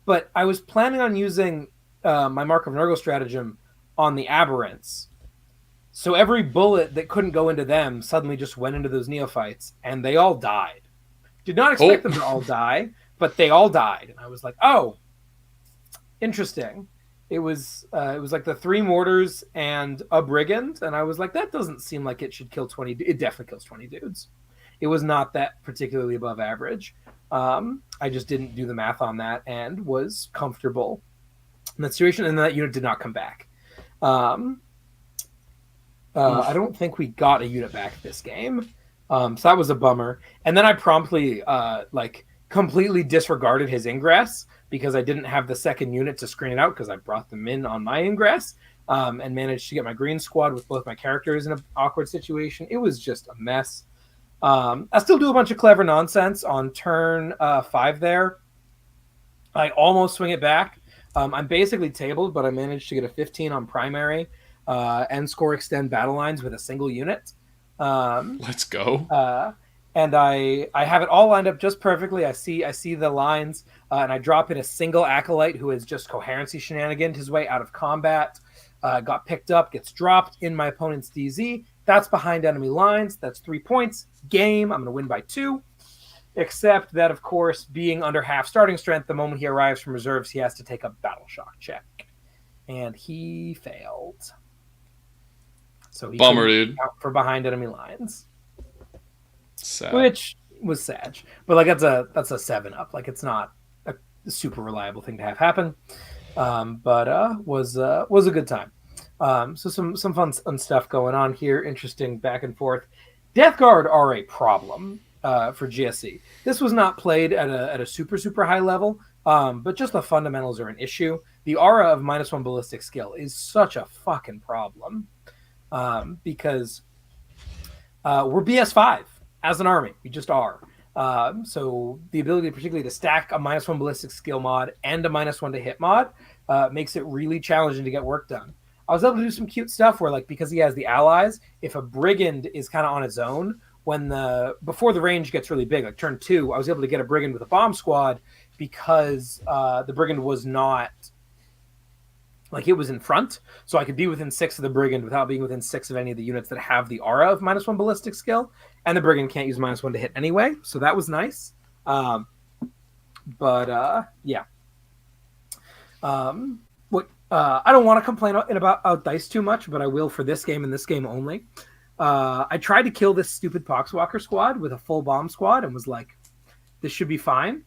But I was planning on using my Mark of Nurgle stratagem on the aberrants. So every bullet that couldn't go into them suddenly just went into those neophytes, and they all died. Did not expect them to all die, but they all died. And I was like, oh, interesting. It was like the 3 mortars and a brigand, and I was like, that doesn't seem like it should kill 20. It definitely kills 20 dudes. It was not that particularly above average. I just didn't do the math on that and was comfortable in that situation, and that unit did not come back. I don't think we got a unit back this game, so that was a bummer. And then I promptly completely disregarded his ingress because I didn't have the second unit to screen it out because I brought them in on my ingress and managed to get my green squad with both my characters in an awkward situation. It was just a mess. I still do a bunch of clever nonsense on turn 5 there. I almost swing it back. I'm basically tabled, but I managed to get a 15 on primary and score extend battle lines with a single unit. Let's go. And I have it all lined up just perfectly. I see the lines, and I drop in a single acolyte who has just coherency shenaniganed his way out of combat. Got picked up, gets dropped in my opponent's DZ. That's behind enemy lines. That's 3 points. Game. I'm going to win by 2. Except that, of course, being under half starting strength, the moment he arrives from reserves, he has to take a battle shock check. And he failed. So he Bummer, couldn't dude. count for behind enemy lines. Sad. Which was sad. But like that's a 7-up. Like it's not a super reliable thing to have happen. But was a good time. So some fun stuff going on here. Interesting back and forth. Death Guard are a problem for GSC. This was not played at a super high level, but just the fundamentals are an issue. The aura of -1 ballistic skill is such a fucking problem because we're BS5 as an army. We just are. So the ability, particularly to stack a -1 ballistic skill mod and a -1 to hit mod, makes it really challenging to get work done. I was able to do some cute stuff where, like, because he has the allies, if a brigand is kind of on its own, before the range gets really big, like turn 2, I was able to get a brigand with a bomb squad because the brigand was not like it was in front, so I could be within 6 of the brigand without being within 6 of any of the units that have the aura of -1 ballistic skill, and the brigand can't use -1 to hit anyway, so that was nice. Yeah. I don't want to complain about dice too much, but I will for this game and this game only. I tried to kill this stupid Poxwalker squad with a full bomb squad and was like, this should be fine.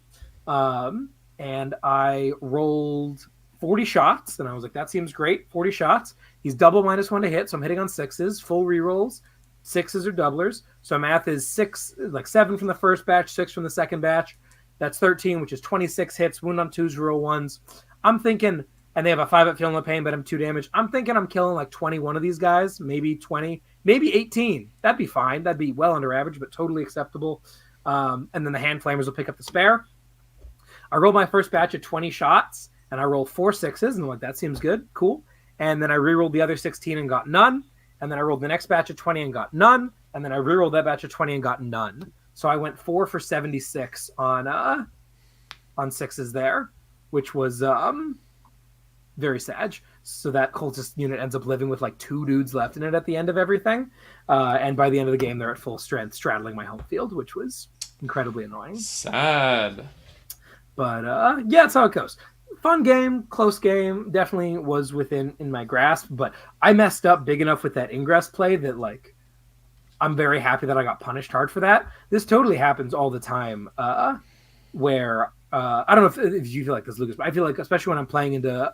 And I rolled 40 shots, and I was like, that seems great. 40 shots. He's double -1 to hit, so I'm hitting on 6s, full rerolls. 6s are doublers. So math is 7 from the first batch, 6 from the second batch. That's 13, which is 26 hits, wound on 2s, roll 1s. I'm thinking, and they have a 5-up feeling of pain, but I'm 2 damage. I'm thinking I'm killing like 21 of these guys, maybe 20, maybe 18. That'd be fine. That'd be well under average, but totally acceptable. And then the hand flamers will pick up the spare. I rolled my first batch at 20 shots, and I rolled 4 6s, and I'm like, that seems good, cool. And then I rerolled the other 16 and got none. And then I rolled the next batch of 20 and got none. And then I rerolled that batch of 20 and got none. So I went 4 for 76 on 6s there, which was very sad. So that cultist unit ends up living with like 2 dudes left in it at the end of everything. And by the end of the game, they're at full strength, straddling my home field, which was incredibly annoying. Sad. But yeah, that's how it goes. Fun game, close game, definitely was within my grasp, but I messed up big enough with that ingress play that like I'm very happy that I got punished hard for that. This totally happens all the time where I don't know if you feel like this, Lucas, but I feel like especially when I'm playing into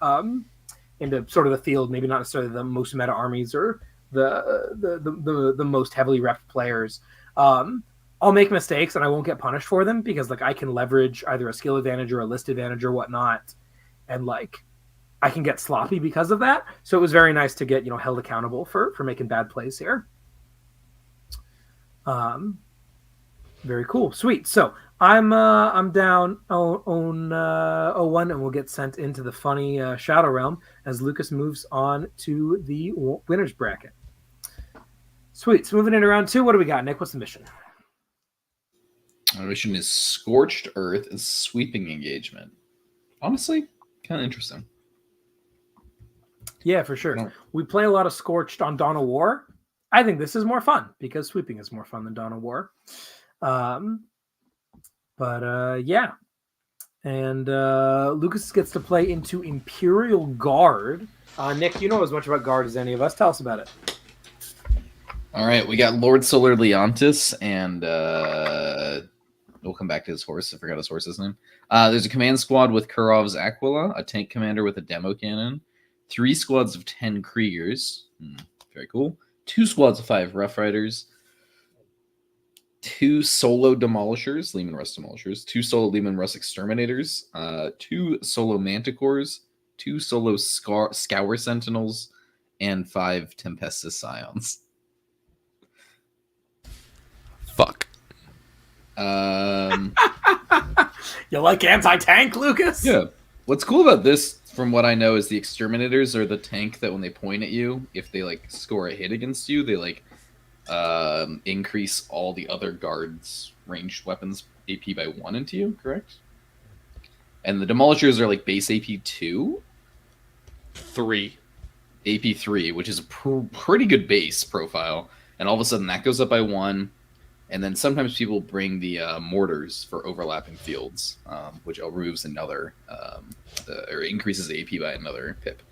sort of the field, maybe not necessarily the most meta armies or the most heavily repped players, I'll make mistakes and I won't get punished for them because like I can leverage either a skill advantage or a list advantage or whatnot, and like I can get sloppy because of that. So it was very nice to get held accountable for making bad plays here. Very cool, sweet. So I'm down on 01, and we'll get sent into the funny Shadow Realm as Lucas moves on to the winners bracket. Sweet. So moving into round 2, what do we got, Nick? What's the mission? Our mission is Scorched Earth and Sweeping Engagement. Honestly, kind of interesting. Yeah, for sure. No. We play a lot of Scorched on Dawn of War. I think this is more fun because sweeping is more fun than Dawn of War. Yeah. And Lucas gets to play into Imperial Guard. Nick, you know as much about Guard as any of us. Tell us about it. All right, we got Lord Solar Leontis, and we'll come back to his horse. I forgot his horse's name. There's a command squad with Kurov's Aquila, a tank commander with a demo cannon, 3 squads of 10 Kriegers. Very cool. 2 squads of 5 Rough Riders, 2 solo Demolishers, Lehman Russ Demolishers, 2 solo Lehman Russ Exterminators, 2 solo Manticores, 2 solo Scour Sentinels, and 5 Tempestus Scions. Fuck. You like anti-tank, Lucas? Yeah. What's cool about this, from what I know, is the Exterminators are the tank that when they point at you, if they like score a hit against you, they like increase all the other guards' ranged weapons AP by 1 into you, correct? And the Demolishers are like base AP 2? 3. AP 3, which is a pretty good base profile. And all of a sudden that goes up by 1. And then sometimes people bring the mortars for overlapping fields, which removes another, or increases the AP by another pip.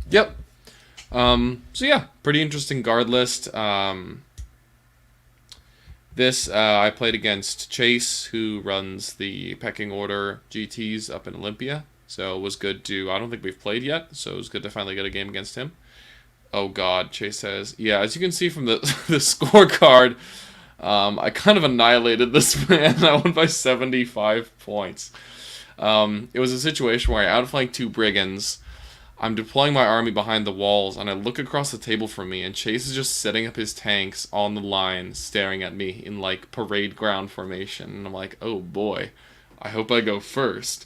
Yep. So yeah, pretty interesting guard list. This I played against Chase, who runs the pecking order GTs up in Olympia. So it was good to. I don't think we've played yet, so it was good to finally get a game against him. Oh God, Chase says, yeah. As you can see from the the scorecard, I kind of annihilated this man. I won by 75 points. It was a situation where I outflanked 2 brigands. I'm deploying my army behind the walls, and I look across the table from me, and Chase is just setting up his tanks on the line, staring at me in like parade ground formation. And I'm like, oh boy, I hope I go first.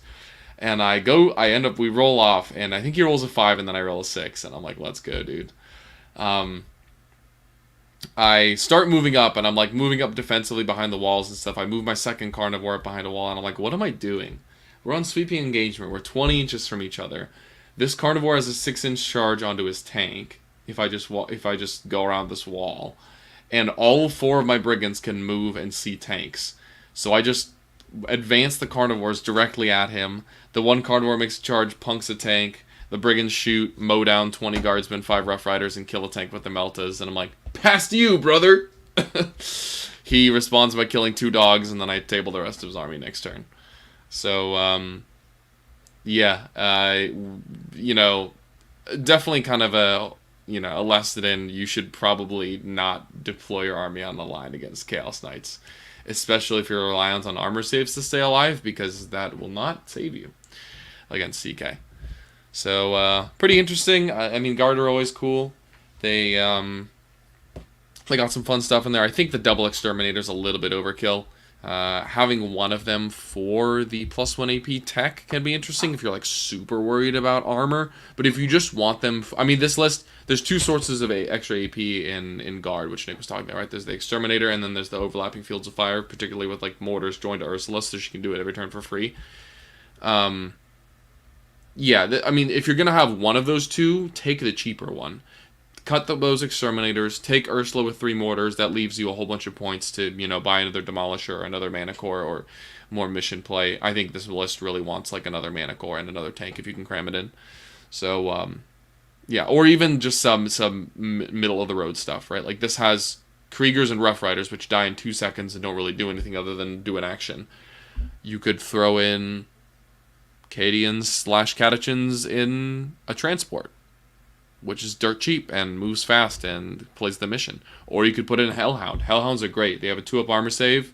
And we roll off, and I think he rolls a 5, and then I roll a 6, and I'm like, let's go, dude. I start moving up, and I'm like moving up defensively behind the walls and stuff. I move my second carnivore up behind a wall, and I'm like, what am I doing? We're on sweeping engagement. We're 20 inches from each other. This carnivore has a 6-inch charge onto his tank. If I just go around this wall, and all 4 of my brigands can move and see tanks, so I just advance the carnivores directly at him. The one carnivore makes a charge, punks a tank. The brigands shoot, mow down 20 guardsmen, 5 rough riders, and kill a tank with the meltas. And I'm like, past you, brother. He responds by killing 2 dogs, and then I table the rest of his army next turn. So yeah, definitely kind of a lesson in you should probably not deploy your army on the line against Chaos Knights, especially if you're reliant on armor saves to stay alive, because that will not save you against CK. So pretty interesting. I mean, Guard are always cool. They got some fun stuff in there. I think the double exterminator's a little bit overkill. Having one of them for the +1 AP tech can be interesting if you're like super worried about armor. But if you just want them, I mean, this list, there's 2 sources of extra AP in Guard, which Nick was talking about, right? There's the exterminator, and then there's the overlapping fields of fire, particularly with like mortars joined to Ursula, so she can do it every turn for free. Yeah, I mean, if you're gonna have one of those 2, take the cheaper one. Cut those exterminators, take Ursula with 3 mortars, that leaves you a whole bunch of points to, buy another Demolisher or another Mana Core or more mission play. I think this list really wants like another Mana Core and another tank if you can cram it in. So, yeah, or even just some middle of the road stuff, right? Like this has Kriegers and Rough Riders, which die in 2 seconds and don't really do anything other than do an action. You could throw in Cadians/Catechins in a transport, which is dirt cheap and moves fast and plays the mission. Or you could put in Hellhound. Hellhounds are great. They have a 2-up armor save.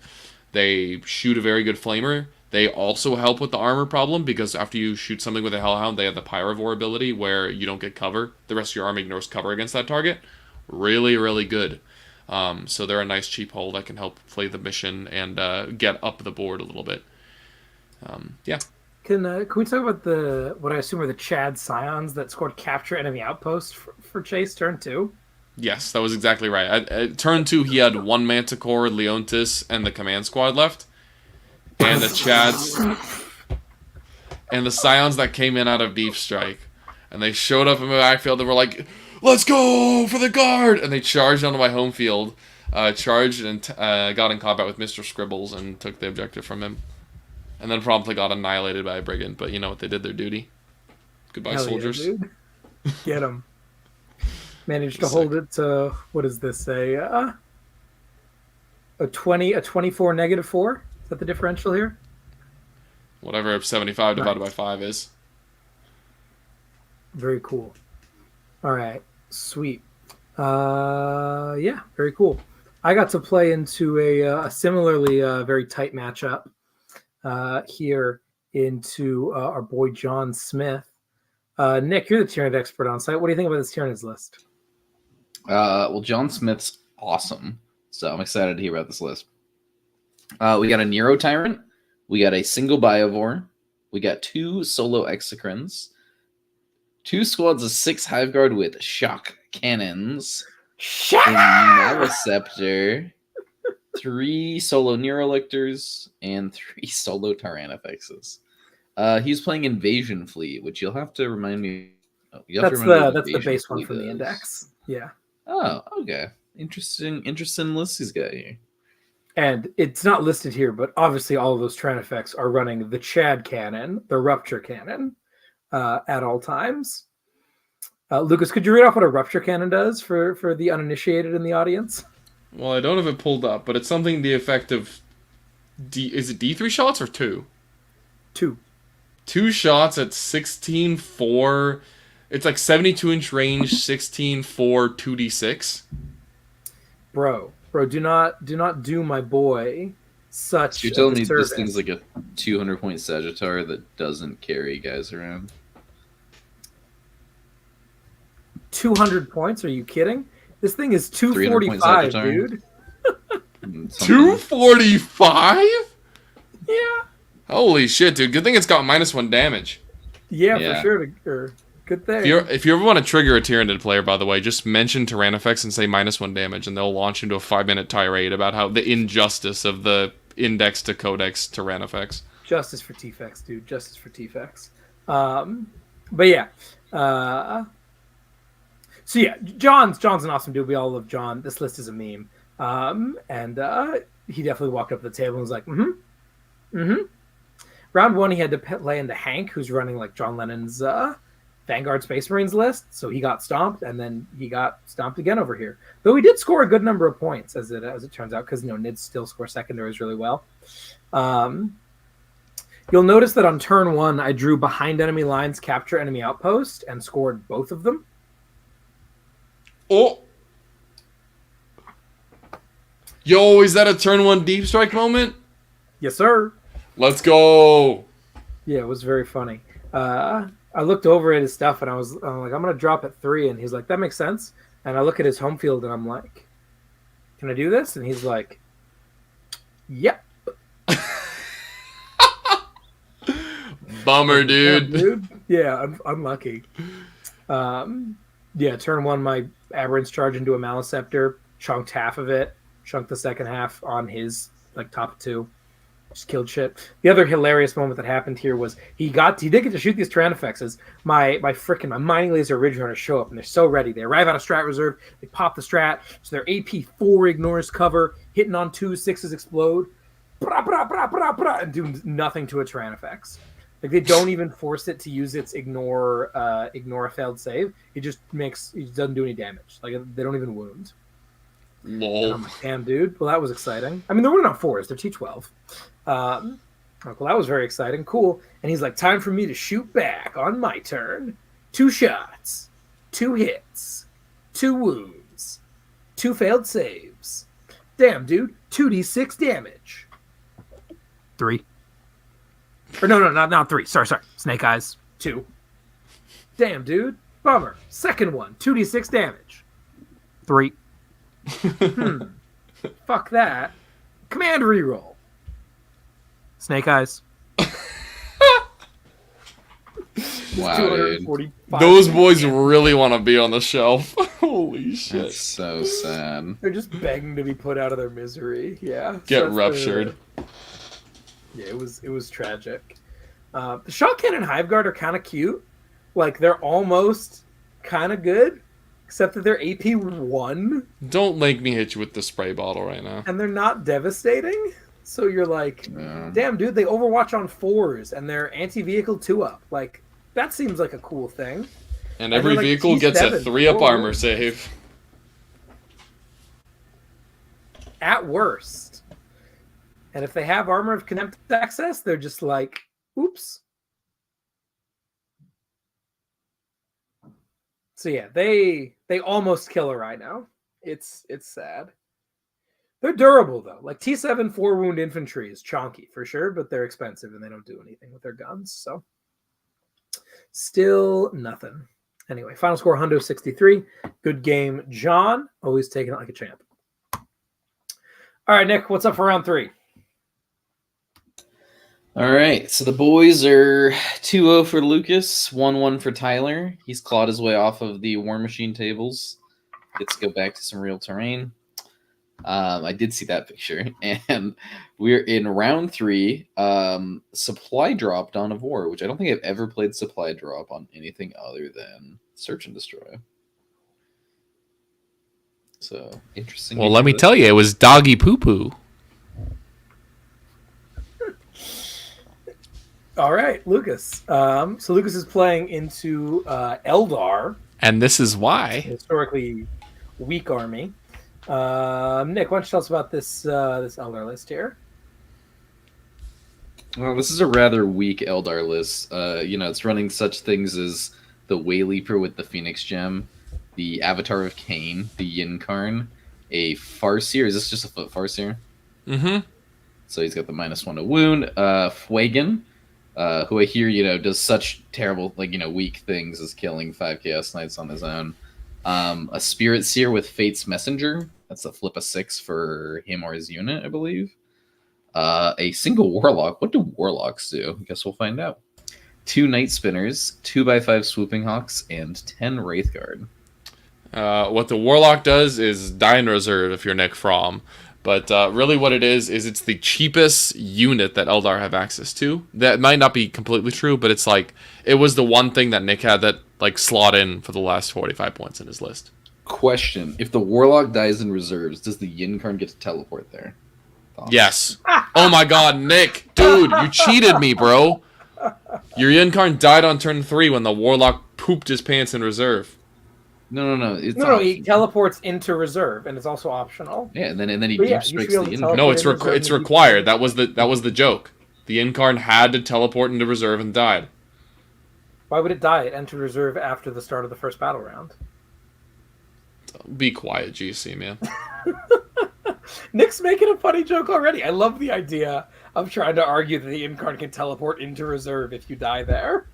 They shoot a very good flamer. They also help with the armor problem, because after you shoot something with a Hellhound, they have the Pyrovore ability where you don't get cover. The rest of your army ignores cover against that target. Really, really good. So they're a nice cheap hole that can help play the mission and get up the board a little bit. Yeah. Can we talk about what I assume are the Chad Scions that scored capture enemy outpost for Chase turn 2? Yes, that was exactly right. At turn 2, he had 1 Manticore, Leontis, and the command squad left. And the Chads... and the Scions that came in out of Deep Strike. And they showed up in my backfield and were like, let's go for the guard! And they charged onto my home field. Charged and got in combat with Mr. Scribbles and took the objective from him. And then promptly got annihilated by a brigand. But you know what? They did their duty. Goodbye, Hell soldiers. Yeah, dude. Get them. Managed to hold it to, what does this say? A 24 -4? Is that the differential here? Whatever 75 divided by 5 is. Very cool. All right. Sweet. Yeah, very cool. I got to play into a similarly very tight matchup here into our boy John Smith. Nick, you're the Tyranid expert on site. What do you think about this Tyranid's list? Well, John Smith's awesome, so I'm excited to hear about this list. We got a Nero Tyrant, we got a single Biovore, we got 2 solo Exocrines, 2 squads of 6 Hive Guard with shock cannons, a Maleceptor, 3 solo Neurolictors, and 3 solo Tyrannofexes. He's playing Invasion Fleet, which you'll have to remind me. That's the base one from the index. Yeah. Oh, okay. Interesting list he's got here. And it's not listed here, but obviously all of those Tran effects are running the Chad cannon, the Rupture cannon, at all times. Lucas, could you read off what a Rupture cannon does for the uninitiated in the audience? Well, I don't have it pulled up, but it's something to the effect of is it D3 shots or 2? 2. 2 shots at 16.4. It's like 72-inch range, 16.4, 2d6. Bro, do not do my boy such. So you're telling me service. this thing's like a 200-point Sagittar that doesn't carry guys around? 200 points? Are you kidding? This thing is 245, dude. 245? Yeah. Holy shit, dude. Good thing it's got -1 damage. Yeah, for sure. Good thing. If you ever want to trigger a Tyrannid player, by the way, just mention Tyrann effects and say -1 damage, and they'll launch into a 5-minute tirade about how the injustice of the index to codex Tyrann effects. Justice for T-Fex, dude. Justice for T-Fex. But yeah. So yeah, John's an awesome dude. We all love John. This list is a meme. And he definitely walked up to the table and was like, Round 1, he had to lay into Hank, who's running like John Lennon's Vanguard Space Marines list. So he got stomped, and then he got stomped again over here. Though he did score a good number of points, as it turns out, because Nids still score secondaries really well. You'll notice that on turn 1, I drew behind enemy lines, capture enemy outpost, and scored both of them. Oh! Yo, is that a turn 1 deep strike moment? Yes, sir. Let's go! Yeah, it was very funny. I looked over at his stuff, and I'm like, I'm going to drop at 3. And he's like, that makes sense. And I look at his home field, and I'm like, can I do this? And he's like, yep. Bummer, dude. Yeah, unlucky. Yeah, turn 1, my Aberrant's charge into a Maliceptor, chunked half of it, chunked the second half on his top 2. Just killed shit. The other hilarious moment that happened here was he did get to shoot these Tyrann effects as my mining laser ridge runners show up, and they're so ready. They arrive out of strat reserve, they pop the strat, so their AP 4 ignores cover, hitting on 2, 6s explode, and do nothing to its Tyrann effects. Like, they don't even force it to use its ignore a failed save. It doesn't do any damage. Like, they don't even wound. Lol. I'm like, damn, dude. Well, that was exciting. I mean, they're running on 4s. They're T12. Well, that was very exciting. Cool. And he's like, time for me to shoot back on my turn. 2 shots. 2 hits. 2 wounds. 2 failed saves. Damn, dude. 2d6 damage. 3. Or no, not 3. Sorry. Snake Eyes. 2. Damn, dude. Bummer. Second one. 2d6 damage. 3. Fuck that. Command reroll. Snake Eyes. Wow, dude. Those boys really want to be on the shelf. Holy shit. That's so sad. They're just begging to be put out of their misery. Yeah. Get ruptured. Yeah, it was tragic. The Shot Cannon Hive Guard are kind of cute. Like, they're almost kind of good, except that they're AP 1. Don't make me hit you with the spray bottle right now. And they're not devastating. So you're like, damn, dude, they overwatch on 4s, and they're anti-vehicle 2-up. Like, that seems like a cool thing. And every vehicle gets a 3-up armor save. At worst. And if they have armor of connected access, they're just like, oops. So yeah, they almost kill a Rhino. It's sad. They're durable though. Like T7 4-wound infantry is chonky for sure, but they're expensive and they don't do anything with their guns. So still nothing. Anyway, final score Hundo 63. Good game, John. Always taking it like a champ. All right, Nick, what's up for round 3? All right, so the boys are 2-0 for Lucas, 1-1 for Tyler. He's clawed his way off of the War Machine tables. Gets to go back to some real terrain. I did see that picture, and we're in round 3. Supply Drop Dawn of War, which I don't think I've ever played Supply Drop on anything other than Search and Destroy. So interesting. Well, let me tell you, it was doggy poo poo. All right, Lucas. So Lucas is playing into Eldar, And this is why. historically weak army. Nick, why don't you tell us about this Eldar list here? Well, this is a rather weak Eldar list. It's running such things as the Wayleaper with the Phoenix Gem, the Avatar of Cain, the Yinkarn, a Farseer. Is this just a foot Farseer? Mm-hmm. So he's got the -1 to wound. Fuegan, who I hear, does such terrible, weak things as killing 5 Chaos Knights on his own. A Spirit Seer with Fate's Messenger. That's a flip a 6 for him or his unit, I believe. A single Warlock. What do Warlocks do? I guess we'll find out. 2 Night Spinners, 2x5 Swooping Hawks, and 10 Wraithguard. What the Warlock does is die in reserve if you're Nick Fromm. But really what it is it's the cheapest unit that Eldar have access to. That might not be completely true, but it's like, it was the one thing that Nick had that slot in for the last 45 points in his list. Question. If the Warlock dies in reserves, does the Yinkarn get to teleport there? Yes. Oh my god, Nick. Dude, you cheated me, bro. Your Yinkarn died on turn 3 when the Warlock pooped his pants in reserve. No. It's No, he teleports into reserve, and it's also optional. Yeah, and then he But yeah, deep you strikes should the be able to Yinkarn. No, teleport it's in reserve and required. That was the joke. The Yinkarn had to teleport into reserve and died. Why would it die? It entered reserve after the start of the first battle round. Be quiet, GC, man. Nick's making a funny joke already. I love the idea of trying to argue that the Incarn can teleport into reserve if you die there.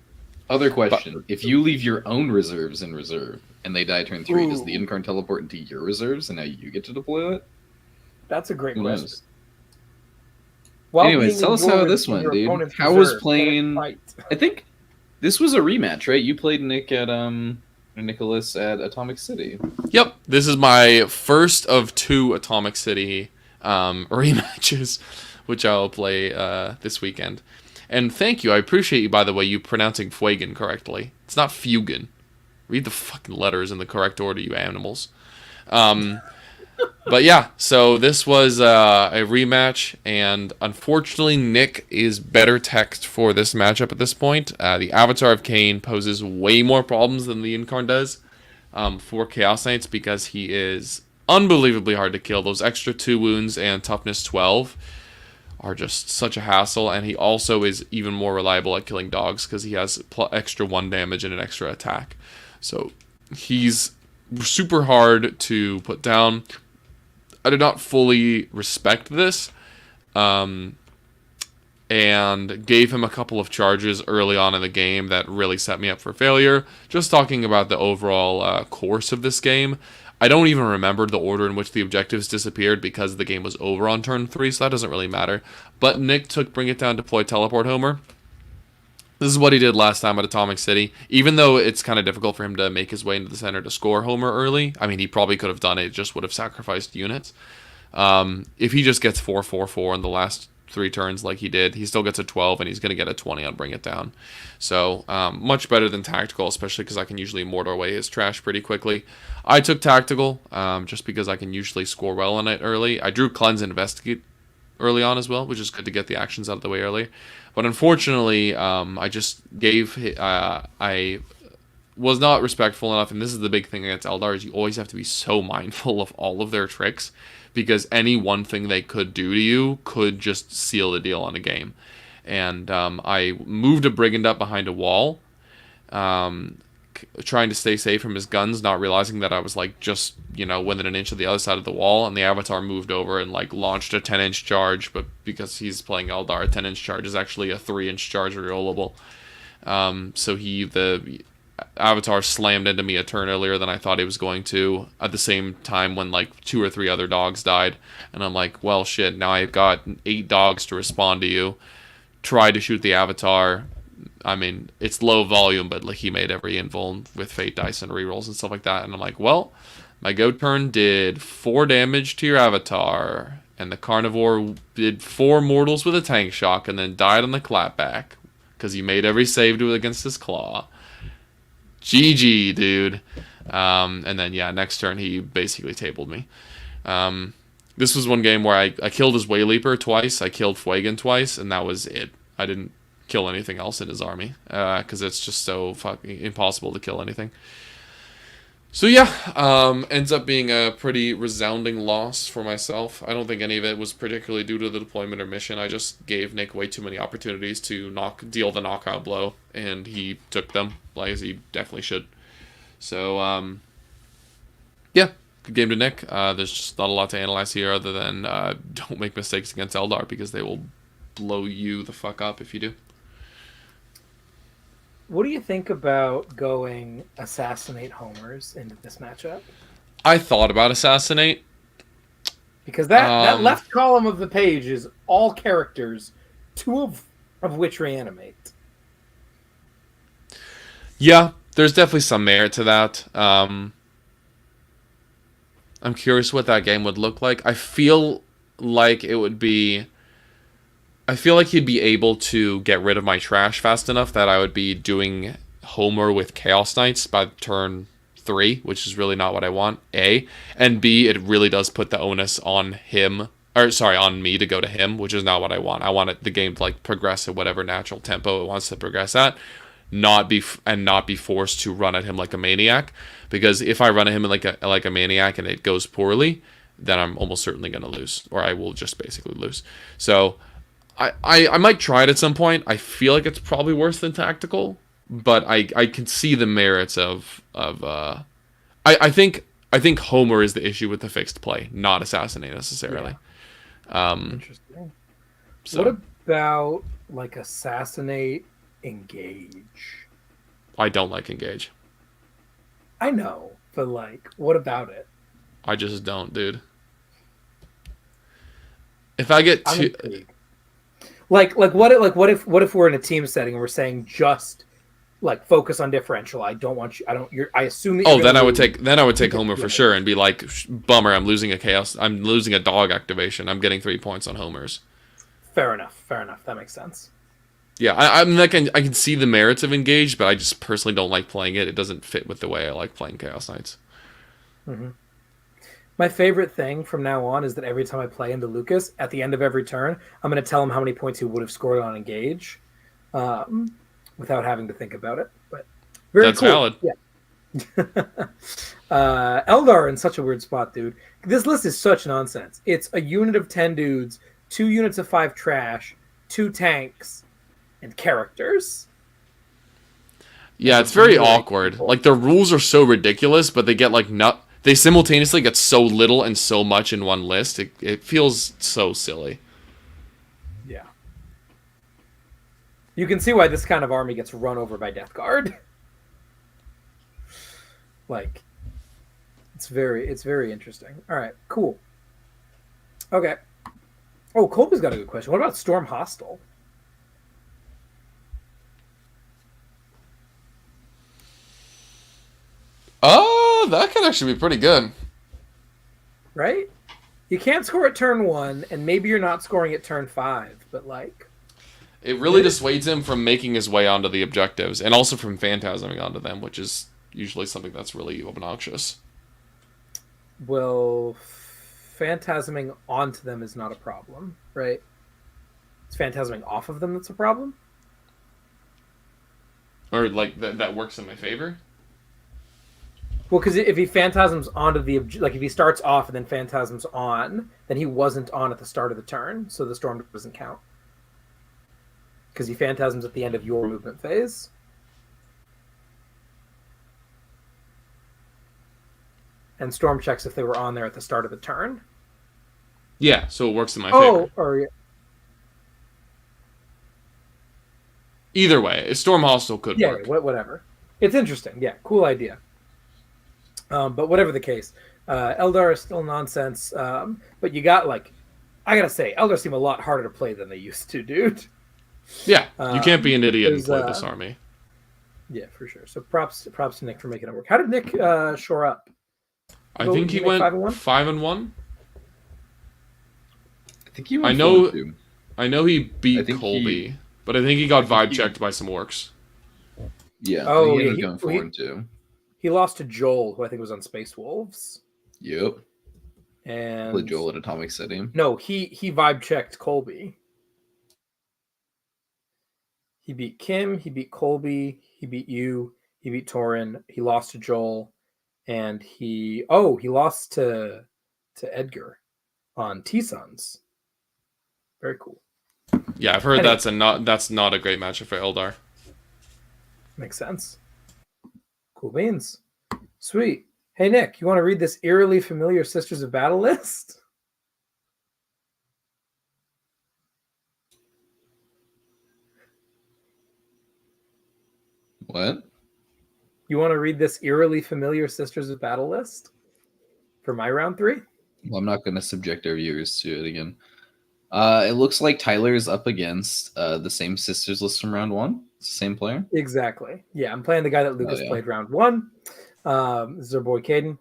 Other question. If you leave your own reserves in reserve and they die turn 3, does the Incarn teleport into your reserves and now you get to deploy it? That's a great Who question. knows? Anyways, tell us how this went, dude. How was playing... I think this was a rematch, right? You played Nicholas at Atomic City. Yep. This is my first of 2 Atomic City rematches, which I'll play this weekend. And thank you. I appreciate you, by the way, you pronouncing Fuegan correctly. It's not Fugan. Read the fucking letters in the correct order, you animals. But yeah, so this was a rematch, and unfortunately Nick is better teched for this matchup at this point. The Avatar of Cain poses way more problems than the Incarn does for Chaos Knights because he is unbelievably hard to kill. Those extra 2 wounds and toughness 12 are just such a hassle, and he also is even more reliable at killing dogs because he has extra 1 damage and an extra attack. So he's super hard to put down. I did not fully respect this, and gave him a couple of charges early on in the game that really set me up for failure. Just talking about the overall course of this game, I don't even remember the order in which the objectives disappeared because the game was over on turn 3, so that doesn't really matter. But Nick took Bring It Down, Deploy, Teleport Homer. This is what he did last time at Atomic City. Even though it's kind of difficult for him to make his way into the center to score Homer early, I mean, he probably could have done it, just would have sacrificed units. If he just gets 4-4-4 in the last 3 turns like he did, he still gets a 12, and he's going to get a 20 on Bring It Down. So, much better than Tactical, especially because I can usually mortar away his trash pretty quickly. I took Tactical, just because I can usually score well on it early. I drew Cleanse and Investigate early on as well, which is good to get the actions out of the way early. But unfortunately, I just gave... I was not respectful enough, and this is the big thing against Eldar, is you always have to be so mindful of all of their tricks, because any one thing they could do to you could just seal the deal on a game. And I moved a Brigand up behind a wall, trying to stay safe from his guns, not realizing that I was just within an inch of the other side of the wall, and the Avatar moved over and launched a 10-inch charge, but because he's playing Eldar, a 10-inch charge is actually a 3-inch charge rollable. So the Avatar slammed into me a turn earlier than I thought he was going to, at the same time when 2 or 3 other dogs died, and I'm like, well shit, now I've got 8 dogs to respond to you. Tried to shoot the Avatar. I mean, it's low volume, but he made every invuln with Fate Dice and rerolls and stuff like that, and I'm like, well, my go turn did 4 damage to your Avatar, and the Carnivore did 4 mortals with a tank shock, and then died on the clapback, because he made every save against his claw. GG, dude. And then next turn he basically tabled me. This was one game where I killed his Wayleaper twice, I killed Fuegan twice, and that was it. I didn't kill anything else in his army, because it's just so fucking impossible to kill anything. So ends up being a pretty resounding loss for myself. I don't think any of it was particularly due to the deployment or mission. I just gave Nick way too many opportunities to deal the knockout blow, and he took them, like as he definitely should. So, good game to Nick. There's just not a lot to analyze here other than don't make mistakes against Eldar, because they will blow you the fuck up if you do. What do you think about going Assassinate Homers into this matchup? I thought about Assassinate. Because that left column of the page is all characters, 2 of which reanimate. Yeah, there's definitely some merit to that. I'm curious what that game would look like. I feel like he'd be able to get rid of my trash fast enough that I would be doing Homer with Chaos Knights by turn 3, which is really not what I want, A. And B, it really does put the onus on on me to go to him, which is not what I want. I want the game to progress at whatever natural tempo it wants to progress at, not be forced to run at him like a maniac. Because if I run at him like a maniac and it goes poorly, then I'm almost certainly going to lose, or I will just basically lose. So I might try it at some point. I feel like it's probably worse than tactical, but I can see the merits of I think Homer is the issue with the fixed play, not Assassinate necessarily. Yeah. Interesting. So, what about Assassinate Engage? I don't like Engage. I know, but what about it? I just don't, dude. If I get too what if we're in a team setting and we're saying just focus on differential. I assume that then I would take Homer for sure and be like, bummer, I'm losing a dog activation. I'm getting 3 points on Homers. Fair enough. That makes sense. Yeah, I can see the merits of Engage, but I just personally don't like playing it. It doesn't fit with the way I like playing Chaos Knights. Mm-hmm. My favorite thing from now on is that every time I play into Lucas, at the end of every turn, I'm going to tell him how many points he would have scored on Engage, without having to think about it. But that's cool. Valid. Yeah. Eldar in such a weird spot, dude. This list is such nonsense. It's a unit of 10 dudes, 2 units of 5 trash, 2 tanks, and characters. Yeah, it's very awkward. The rules are so ridiculous, but they get they simultaneously get so little and so much in one list. It feels so silly. Yeah. You can see why this kind of army gets run over by Death Guard. It's very interesting. All right, cool. Okay. Oh, Colby's got a good question. What about Storm Hostile? Oh, that could actually be pretty good. Right? You can't score at turn 1, and maybe you're not scoring at turn 5, but it really dissuades him from making his way onto the objectives, and also from phantasming onto them, which is usually something that's really obnoxious. Well, phantasming onto them is not a problem, right? It's phantasming off of them that's a problem? Or that works in my favor? Well, because if he phantasms onto if he starts off and then phantasms on, then he wasn't on at the start of the turn, so the storm doesn't count. Because he phantasms at the end of your movement phase. And storm checks if they were on there at the start of the turn. Yeah, so it works in my favor. Either way, Storm Hostile could work. Yeah, whatever. It's interesting. Yeah, cool idea. But whatever the case, Eldar is still nonsense. But you got I gotta say, Eldar seem a lot harder to play than they used to, dude. Yeah, you can't be an idiot and play this army. Yeah, for sure. So props to Nick for making it work. How did Nick shore up? I think he went 5-1. I think he went 4-2. I know he beat Colby, but I think he got vibe checked by some orcs. Yeah. Oh, he ended up going 4-2. He lost to Joel, who I think was on Space Wolves. Yep. And Played Joel at Atomic City. No, he vibe checked Colby. He beat Kim, he beat Colby, he beat you, he beat Torin, he lost to Joel, and he lost to Edgar on T-Sons. Very cool. Yeah, I've heard Anyway. that's not a great matchup for Eldar. Makes sense. Cool beans. Sweet. Hey, Nick, you want to read this eerily familiar Sisters of Battle list? What? You want to read this eerily familiar Sisters of Battle list for my round 3? Well, I'm not going to subject our viewers to it again. It looks like Tyler's up against the same Sisters list from round 1. It's the same player. Exactly. Yeah, I'm playing the guy that Lucas played round 1. This is our boy Caden.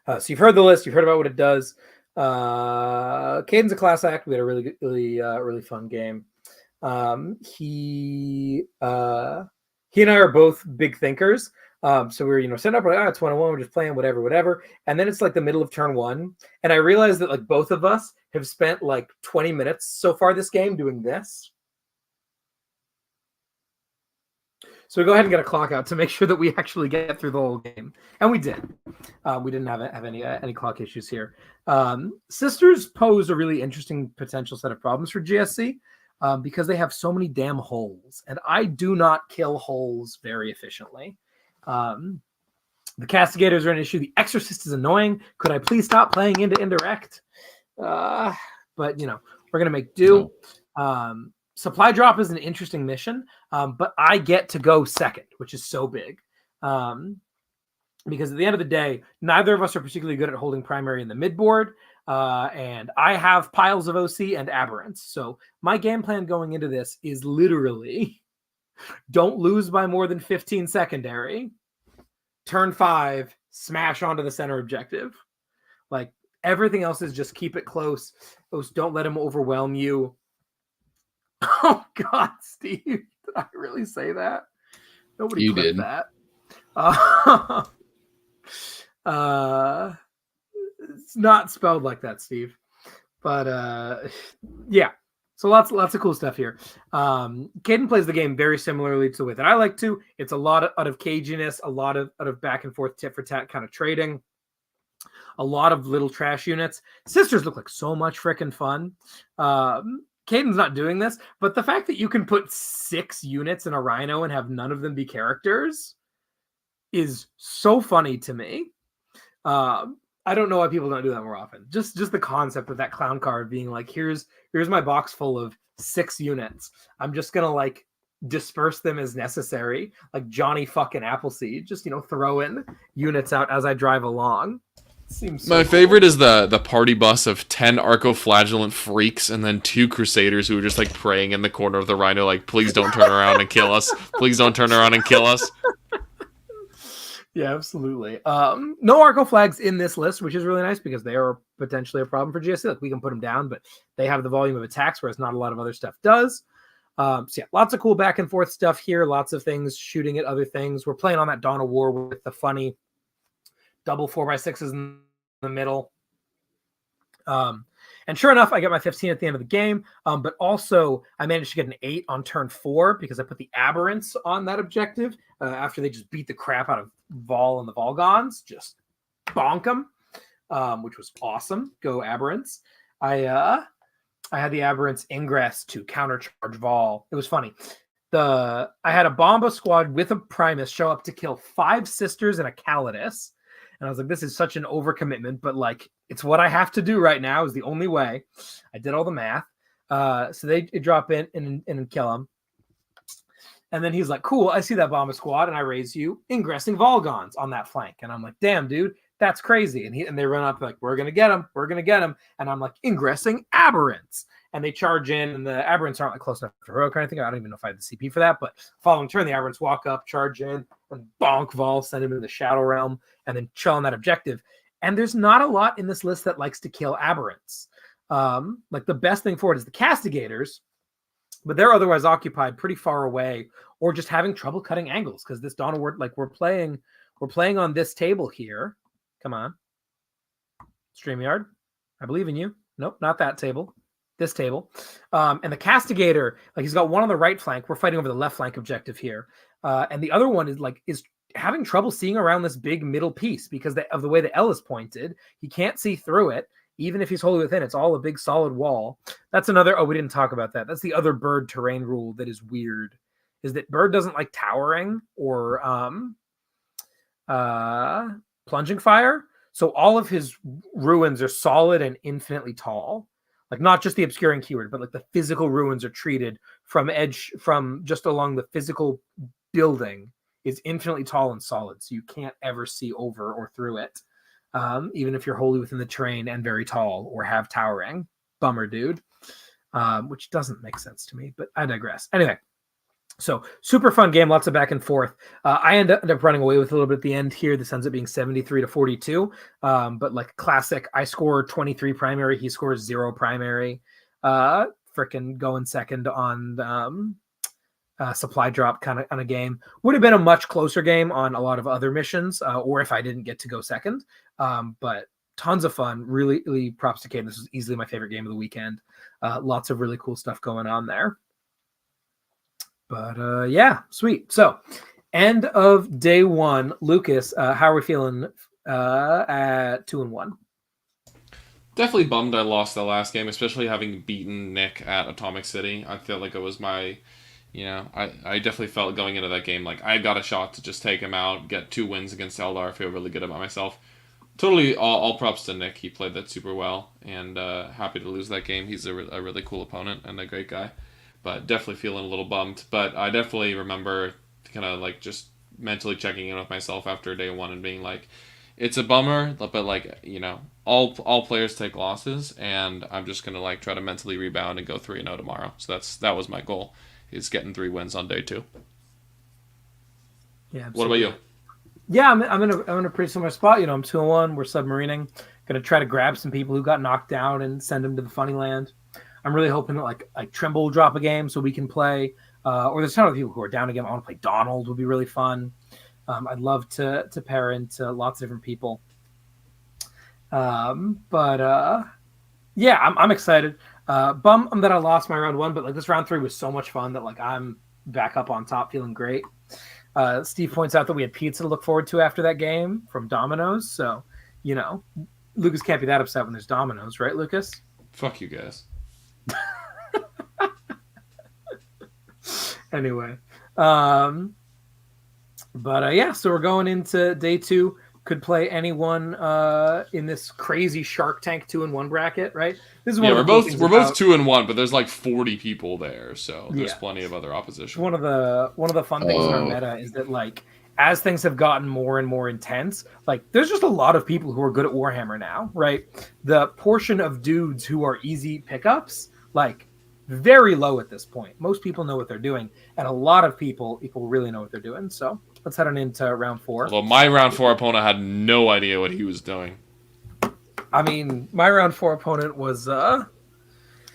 So you've heard the list. You've heard about what it does. Caden's a class act. We had a really fun game. He and I are both big thinkers. So we're setting up, we're like, it's 1-1, we're just playing whatever. And then it's like the middle of turn 1. And I realized that like both of us have spent like 20 minutes so far this game doing this. So we go ahead and get a clock out to make sure that we actually get through the whole game. And we did. We didn't have any clock issues here. Sisters pose a really interesting potential set of problems for GSC because they have so many damn holes. And I do not kill holes very efficiently. The Castigators are an issue. The Exorcist is annoying. Could I please stop playing into Indirect? But, we're going to make do. No. Supply drop is an interesting mission, but I get to go second, which is so big. Because at the end of the day, neither of us are particularly good at holding primary in the midboard, and I have piles of OC and aberrants. So my game plan going into this is literally don't lose by more than 15 secondary. Turn 5, smash onto the center objective. Like everything else is just keep it close. Don't let him overwhelm you. Oh God, Steve! Did I really say that? Nobody you clipped did that. It's not spelled like that, Steve. But yeah. So lots of cool stuff here. Caden plays the game very similarly to the way that I like to. It's a lot out of caginess, a lot of back and forth tit for tat kind of trading. A lot of little trash units. Sisters look like so much freaking fun. Caden's not doing this, but the fact that you can put 6 units in a Rhino and have none of them be characters is so funny to me. I don't know why people don't do that more often. Just the concept of that clown card being like, here's my box full of 6 units. I'm just gonna like disperse them as necessary, like Johnny fucking Appleseed. Just throw in units out as I drive along. Seems so My cool. favorite is the party bus of 10 arcoflagellant freaks and then 2 crusaders who are just like praying in the corner of the Rhino, like, please don't turn around and kill us. Please don't turn around and kill us. Yeah, absolutely. No Arco flags in this list, which is really nice because they are potentially a problem for GSC. Like we can put them down, but they have the volume of attacks, whereas not a lot of other stuff does. So yeah, lots of cool back and forth stuff here. Lots of things shooting at other things. We're playing on that Dawn of War with the funny double 4x6s in the middle. And sure enough, I get my 15 at the end of the game. But also I managed to get an 8 on turn 4 because I put the aberrants on that objective after they just beat the crap out of Vol and the Volgons, just bonk them, which was awesome. Go aberrants. I had the aberrants ingress to countercharge Vol. It was funny. I had a Bomba squad with a Primus show up to kill 5 sisters and a Calidus. And I was like, this is such an overcommitment, but like, it's what I have to do right now is the only way. I did all the math. So they drop in and kill him. And then he's like, cool, I see that Bomba squad, and I raise you ingressing Volgons on that flank. And I'm like, damn, dude, that's crazy. And they run up like, we're going to get him. We're going to get him. And I'm like, ingressing aberrants. And they charge in, and the aberrants aren't like close enough to heroic or anything. I don't even know if I had the CP for that. But following turn, the aberrants walk up, charge in, and bonk Vol, send him into the Shadow Realm, and then chill on that objective. And there's not a lot in this list that likes to kill aberrants. Like the best thing for it is the Castigators, but they're otherwise occupied pretty far away or just having trouble cutting angles because this Dawn of War, like we're playing We're playing on this table here. Come on. StreamYard. I believe in you. Nope, not that table. This table. And the Castigator, like he's got one on the right flank. We're fighting over the left flank objective here. And the other one is having trouble seeing around this big middle piece because of the way the L is pointed. He can't see through it. Even if he's wholly within, it's all a big solid wall. That's another, we didn't talk about that. That's the other bird terrain rule that is weird, is that bird doesn't like towering or plunging fire. So all of his ruins are solid and infinitely tall. Like not just the obscuring keyword, but like the physical ruins are treated from just along the physical building is infinitely tall and solid. So you can't ever see over or through it. Even if you're wholly within the terrain and very tall or have towering. Bummer, dude. Which doesn't make sense to me, but I digress. Anyway, so super fun game, lots of back and forth. I end up running away with a little bit at the end here. This ends up being 73-42. But like classic, I score 23 primary, he scores 0 primary. Freaking going second on supply drop kind of on a game. Would have been a much closer game on a lot of other missions, or if I didn't get to go second. But tons of fun. Really, really props to Caden. This was easily my favorite game of the weekend. Lots of really cool stuff going on there. But yeah, sweet. So end of day one. Lucas, how are we feeling at 2-1? Definitely bummed I lost the last game, especially having beaten Nick at Atomic City. I feel like it was my... I definitely felt going into that game like I got a shot to just take him out, get 2 wins against Eldar, feel really good about myself. Totally all props to Nick. He played that super well, and happy to lose that game. He's a really cool opponent and a great guy, but definitely feeling a little bummed. But I definitely remember kind of like just mentally checking in with myself after day one and being like, it's a bummer, but like, all players take losses, and I'm just going to like try to mentally rebound and go 3-0 tomorrow. So that was my goal. Is getting 3 wins on day 2. Yeah. Absolutely. What about you? Yeah, I'm in a pretty similar spot. I'm 2-1. We're submarining. Gonna try to grab some people who got knocked down and send them to the funny land. I'm really hoping that like Trimble will drop a game so we can play. Or there's a ton of people who are down again. I want to play Donald. Would be really fun. I'd love to pair into lots of different people. Yeah, I'm excited. Bum that I lost my round 1, but like this round 3 was so much fun that like I'm back up on top feeling great. Steve points out that we had pizza to look forward to after that game from Domino's. So, Lucas can't be that upset when there's Domino's, right, Lucas? Fuck you guys. Anyway. Yeah, so we're going into day 2. Could play anyone in this crazy Shark Tank 2-1 bracket, right? This is we're both 2-1, but there's like 40 people there, so there's plenty of other opposition. One of the fun things in our meta is that like as things have gotten more and more intense, like there's just a lot of people who are good at Warhammer now, right? The portion of dudes who are easy pickups, like very low at this point. Most people know what they're doing, and a lot of people really know what they're doing. So let's head on into round 4. Although my round 4 opponent had no idea what he was doing. I mean, my round 4 opponent was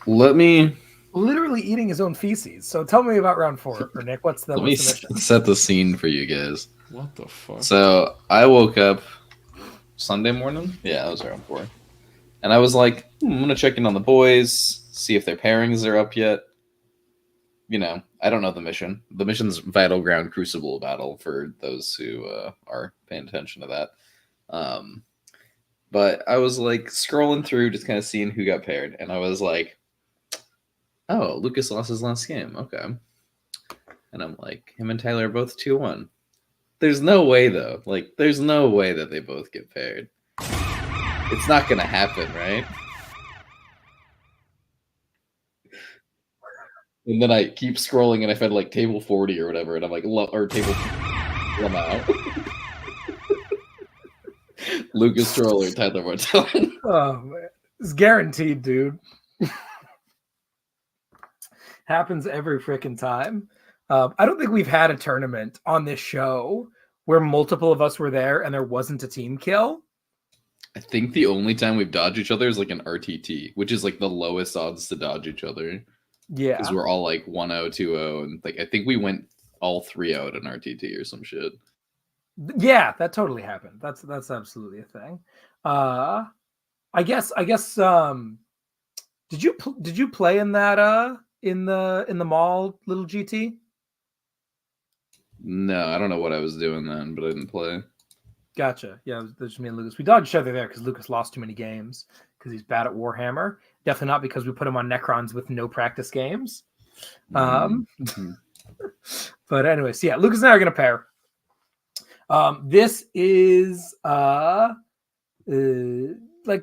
literally eating his own feces. So tell me about round 4, or Nick. What's the mission? Set the scene for you guys. What the fuck? So I woke up Sunday morning. Yeah, that was round 4, and I was like, I'm gonna check in on the boys, see if their pairings are up yet. I don't know the mission. The mission's Vital Ground Crucible Battle for those who are paying attention to that. But I was like scrolling through, just kind of seeing who got paired, and I was like, "Oh, Lucas lost his last game. Okay." And I'm like, him and Tyler are both 2-1. There's no way though. Like, there's no way that they both get paired. It's not gonna happen, right? And then I keep scrolling, and I found like table 40 or whatever, and I'm like, or table I'm out. Lucas Stroller, Tyler Martell. Oh man, it's guaranteed, dude. Happens every freaking time. I don't think we've had a tournament on this show where multiple of us were there and there wasn't a team kill. I think the only time we've dodged each other is like an RTT, which is like the lowest odds to dodge each other. Yeah, because we're all like 1-0, 2-0, and like I think we went all 3 out in RTT or some shit. Yeah, that totally happened. That's absolutely a thing. I guess did you play in that in the mall little GT? No, I don't know what I was doing then, but I didn't play. Gotcha. Yeah, it was just me and Lucas. We dodged each other there because Lucas lost too many games because he's bad at Warhammer. Definitely not because we put him on Necrons with no practice games. Mm-hmm. But anyways, yeah, Lucas and I are gonna pair. This is like the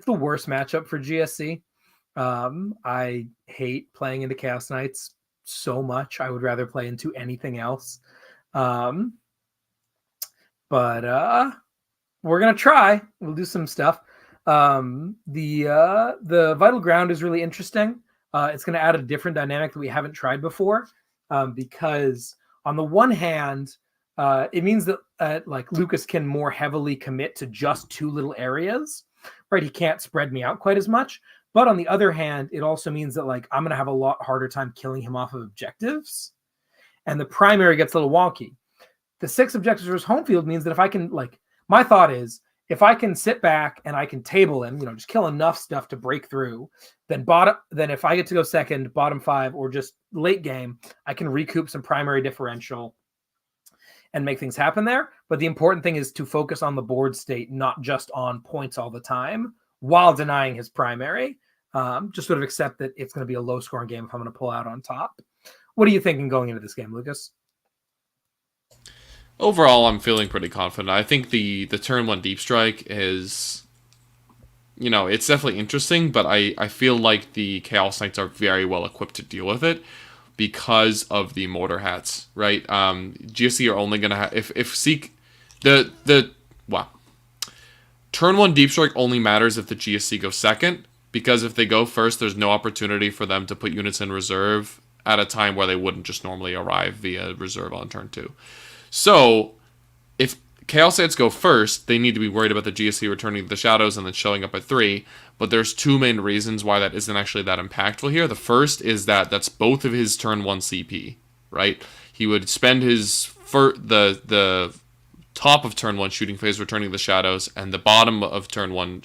worst matchup for GSC. I hate playing into Chaos Knights so much. I would rather play into anything else. But we're gonna try. We'll do some stuff. The Vital Ground is really interesting. It's gonna add a different dynamic that we haven't tried before. Because on the one hand, it means that like Lucas can more heavily commit to just two little areas, right? He can't spread me out quite as much. But on the other hand, it also means that like I'm gonna have a lot harder time killing him off of objectives, and the primary gets a little wonky. The 6 objectives versus home field means that if I can like, my thought is if I can sit back and I can table him, just kill enough stuff to break through, then if I get to go second, bottom 5, or just late game, I can recoup some primary differential and make things happen there. But the important thing is to focus on the board state, not just on points all the time, while denying his primary. Just sort of accept that it's going to be a low-scoring game if I'm going to pull out on top. What are you thinking going into this game, Lucas? Overall, I'm feeling pretty confident. I think the turn 1 deep strike is, it's definitely interesting, but I feel like the Chaos Knights are very well equipped to deal with it because of the mortar hats, right? GSC are only gonna have if Seek turn 1 deep strike only matters if the GSC go second, because if they go first, there's no opportunity for them to put units in reserve at a time where they wouldn't just normally arrive via reserve on turn 2. So, if Chaos Knights go first, they need to be worried about the GSC returning to the shadows and then showing up at 3. But there's 2 main reasons why that isn't actually that impactful here. The first is that that's both of his turn 1 CP, right? He would spend the top of turn 1 shooting phase returning to the shadows, and the bottom of turn 1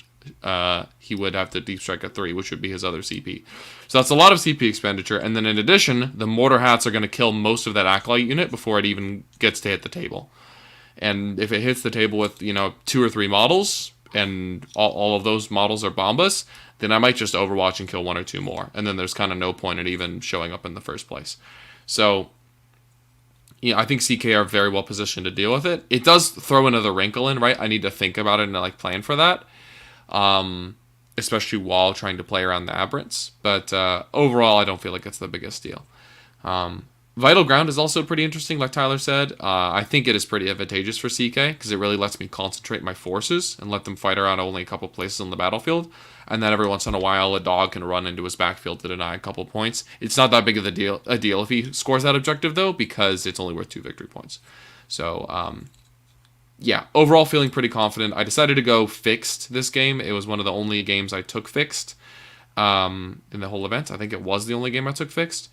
he would have to deep strike at 3, which would be his other CP. So that's a lot of CP expenditure, and then in addition, the mortar hats are going to kill most of that Acolyte unit before it even gets to hit the table. And if it hits the table with, 2 or 3 models, and all of those models are Bombas, then I might just Overwatch and kill 1 or 2 more, and then there's kind of no point in even showing up in the first place. So, I think CK are very well positioned to deal with it. It does throw another wrinkle in, right? I need to think about it and plan for that. Especially while trying to play around the aberrants. But overall, I don't feel like it's the biggest deal. Vital Ground is also pretty interesting, like Tyler said. I think it is pretty advantageous for CK, because it really lets me concentrate my forces and let them fight around only a couple places on the battlefield. And then every once in a while, a dog can run into his backfield to deny a couple points. It's not that big of a deal if he scores that objective, though, because it's only worth 2 victory points. So, yeah, overall feeling pretty confident. I decided to go fixed this game. It was one of the only games I took fixed in the whole event. I think it was the only game I took fixed.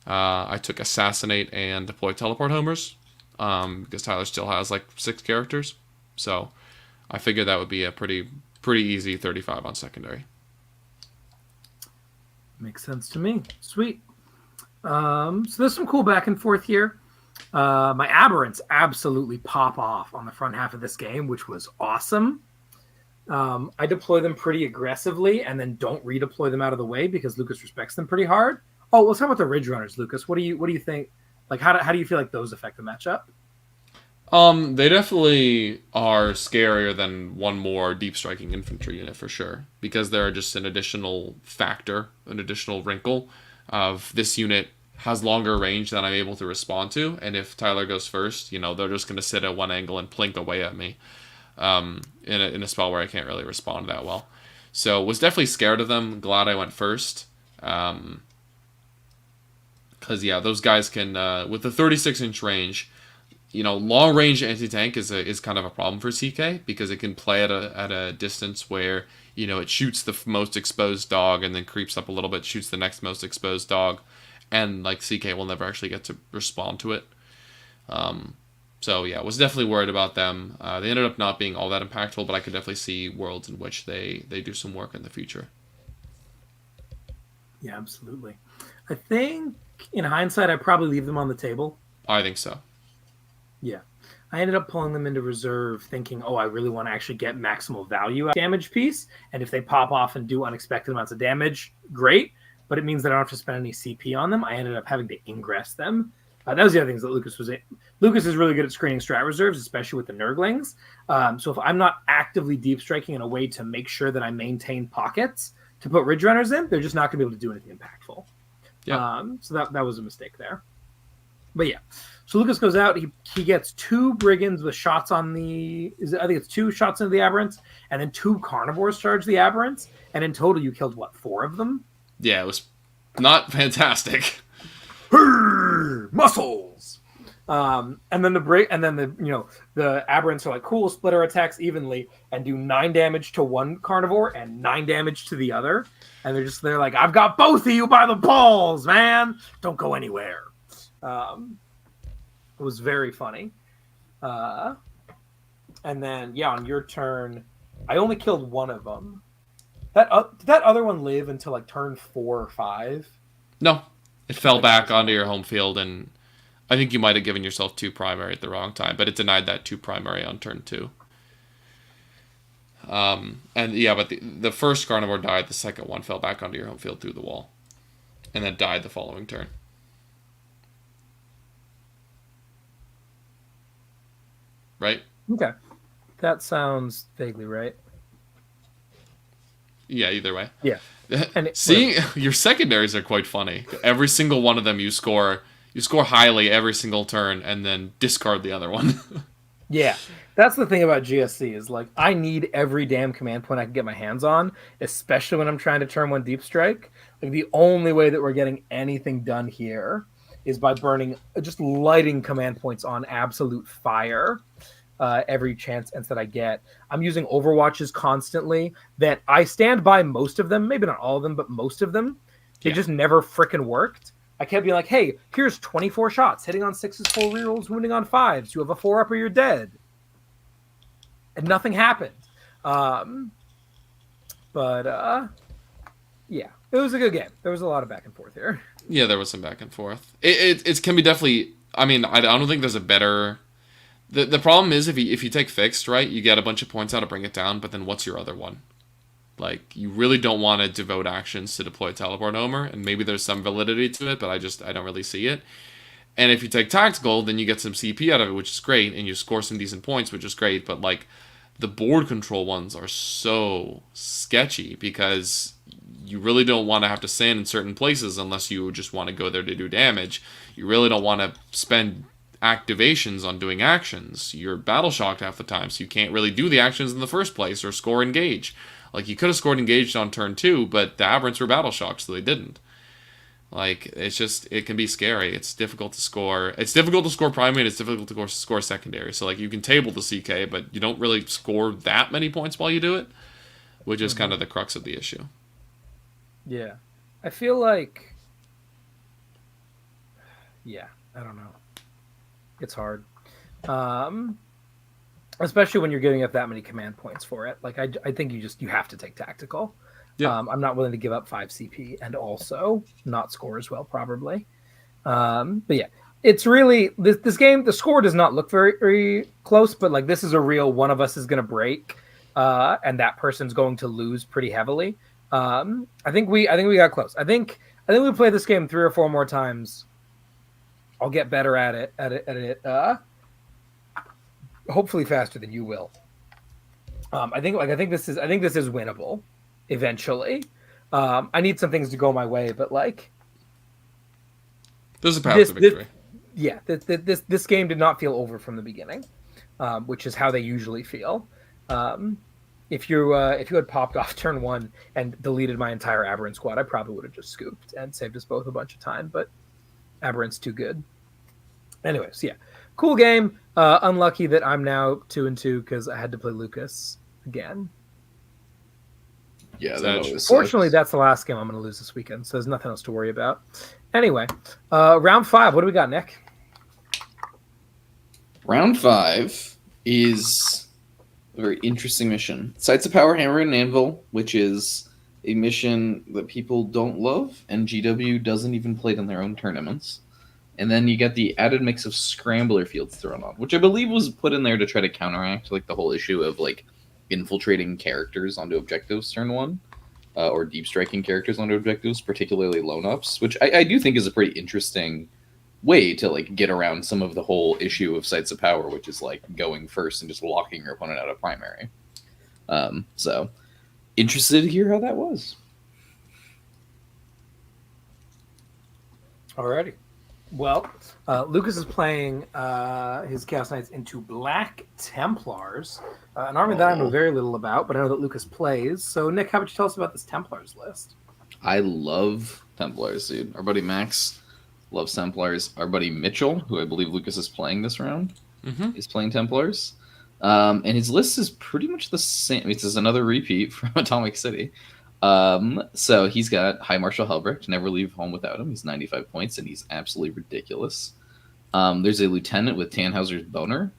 I took Assassinate and Deploy Teleport Homers because Tyler still has 6 characters. So I figured that would be a pretty easy 35 on secondary. Makes sense to me. Sweet. So there's some cool back and forth here. My aberrants absolutely pop off on the front half of this game, which was awesome. I deploy them pretty aggressively and then don't redeploy them out of the way because Lucas respects them pretty hard. Oh, let's talk about the Ridge Runners, Lucas. What do you think? How do you feel like those affect the matchup? They definitely are scarier than one more deep striking infantry unit for sure, because they're just an additional factor, an additional wrinkle of this unit has longer range than I'm able to respond to, and if Tyler goes first, they're just going to sit at one angle and plink away at me in a spell where I can't really respond that well. So was definitely scared of them. Glad I went first. Because, those guys can, with the 36-inch range, long range anti-tank is kind of a problem for CK, because it can play at a distance where, it shoots the most exposed dog and then creeps up a little bit, shoots the next most exposed dog, and CK will never actually get to respond to it. So yeah, was definitely worried about them. They ended up not being all that impactful, but I could definitely see worlds in which they do some work in the future. Yeah, absolutely. I think in hindsight, I'd probably leave them on the table. I think so. Yeah. I ended up pulling them into reserve thinking, oh, I really want to actually get maximal value out of damage piece. And if they pop off and do unexpected amounts of damage, great. But it means that I don't have to spend any CP on them. I ended up having to ingress them. That was the other things that Lucas was in. Lucas is really good at screening strat reserves, especially with the Nurglings. So if I'm not actively deep striking in a way to make sure that I maintain pockets to put Ridge Runners in, they're just not going to be able to do anything impactful. Yeah. So that was a mistake there. But yeah, so Lucas goes out. He gets 2 brigands with shots on the. I think it's 2 shots into the aberrants, and then 2 carnivores charge the aberrants, and in total you killed 4 of them. Yeah, it was not fantastic. Muscles. And then the aberrants are like, cool, split our attacks evenly and do 9 damage to one carnivore and 9 damage to the other. And they're like, I've got both of you by the balls, man. Don't go anywhere. It was very funny. And then, yeah, on your turn, I only killed one of them. Did that other one live until like turn 4 or 5? No, it fell back onto your home field, and I think you might have given yourself 2 primary at the wrong time, but it denied that 2 primary on turn 2. And yeah, but the first carnivore died. The second one fell back onto your home field through the wall, and then died the following turn. Right? Okay. That sounds vaguely right. Yeah, either way. Yeah. And seeing your secondaries are quite funny. Every single one of them you score highly every single turn and then discard the other one. Yeah. That's the thing about GSC is like I need every damn command point I can get my hands on, especially when I'm trying to turn 1 deep strike. Like the only way that we're getting anything done here is by just lighting command points on absolute fire. Every chance that I get. I'm using Overwatches constantly that I stand by most of them, maybe not all of them, but most of them. They just never frickin' worked. I kept being like, hey, here's 24 shots, hitting on 6s, full rerolls, wounding on 5s. You have a 4-up or you're dead. And nothing happened. Yeah, it was a good game. There was a lot of back and forth here. Yeah, there was some back and forth. It can be definitely, I mean, I don't think there's a better... The problem is if you take fixed, right, you get a bunch of points out to bring it down, but then what's your other one? Like, you really don't want to devote actions to deploy Teleport Homer, and maybe there's some validity to it, but I don't really see it. And if you take Tactical, then you get some CP out of it, which is great, and you score some decent points, which is great, but, like, the board control ones are so sketchy, because you really don't want to have to stand in certain places unless you just want to go there to do damage. You really don't want to spend activations on doing actions. You're battle shocked half the time, so you can't really do the actions in the first place or score engage. Like, you could have scored engaged on turn 2, but the aberrants were battle shocked, so they didn't. Like, it can be scary. It's difficult to score. It's difficult to score primary, and it's difficult to score secondary. So, like, you can table the CK, but you don't really score that many points while you do it, which is kind of the crux of the issue. Yeah. I feel like... Yeah, I don't know. It's hard. Especially when you're giving up that many command points for it. Like, I think you have to take tactical. Yeah. I'm not willing to give up 5 CP and also not score as well, probably. But yeah, it's really this game. The score does not look very, very close, but like this is a real one of us is going to break, and that person's going to lose pretty heavily. I think we got close. I think we play this game 3 or 4 more times. I'll get better at it. Hopefully faster than you will. I think this is winnable eventually. I need some things to go my way, but like there's a path to victory. This game did not feel over from the beginning, which is how they usually feel. If you had popped off turn 1 and deleted my entire Aberrant squad, I probably would have just scooped and saved us both a bunch of time, but Aberrant's too good. Anyways, yeah. Cool game. Unlucky that I'm now 2-2 because I had to play Lucas again. Yeah, that fortunately, that's the last game I'm going to lose this weekend, so there's nothing else to worry about. Anyway, round 5. What do we got, Nick? Round 5 is a very interesting mission. Sites of Power, Hammer, and Anvil, which is a mission that people don't love, and GW doesn't even play it in their own tournaments. And then you get the added mix of Scrambler fields thrown on, which I believe was put in there to try to counteract like the whole issue of like infiltrating characters onto objectives turn 1. Or deep striking characters onto objectives, particularly lone ups, which I do think is a pretty interesting way to like get around some of the whole issue of Sites of Power, which is like going first and just locking your opponent out of primary. So interested to hear how that was. Alrighty. Well, Lucas is playing his Chaos Knights into Black Templars, an army that I know very little about, but I know that Lucas plays. So, Nick, how about you tell us about this Templars list? I love Templars, dude. Our buddy Max loves Templars. Our buddy Mitchell, who I believe Lucas is playing this round, is playing Templars. And his list is pretty much the same. This is another repeat from Atomic City. So he's got High Marshal Helbrecht, never leave home without him. He's 95 points, and he's absolutely ridiculous. There's a Lieutenant with Tannhauser's Boner.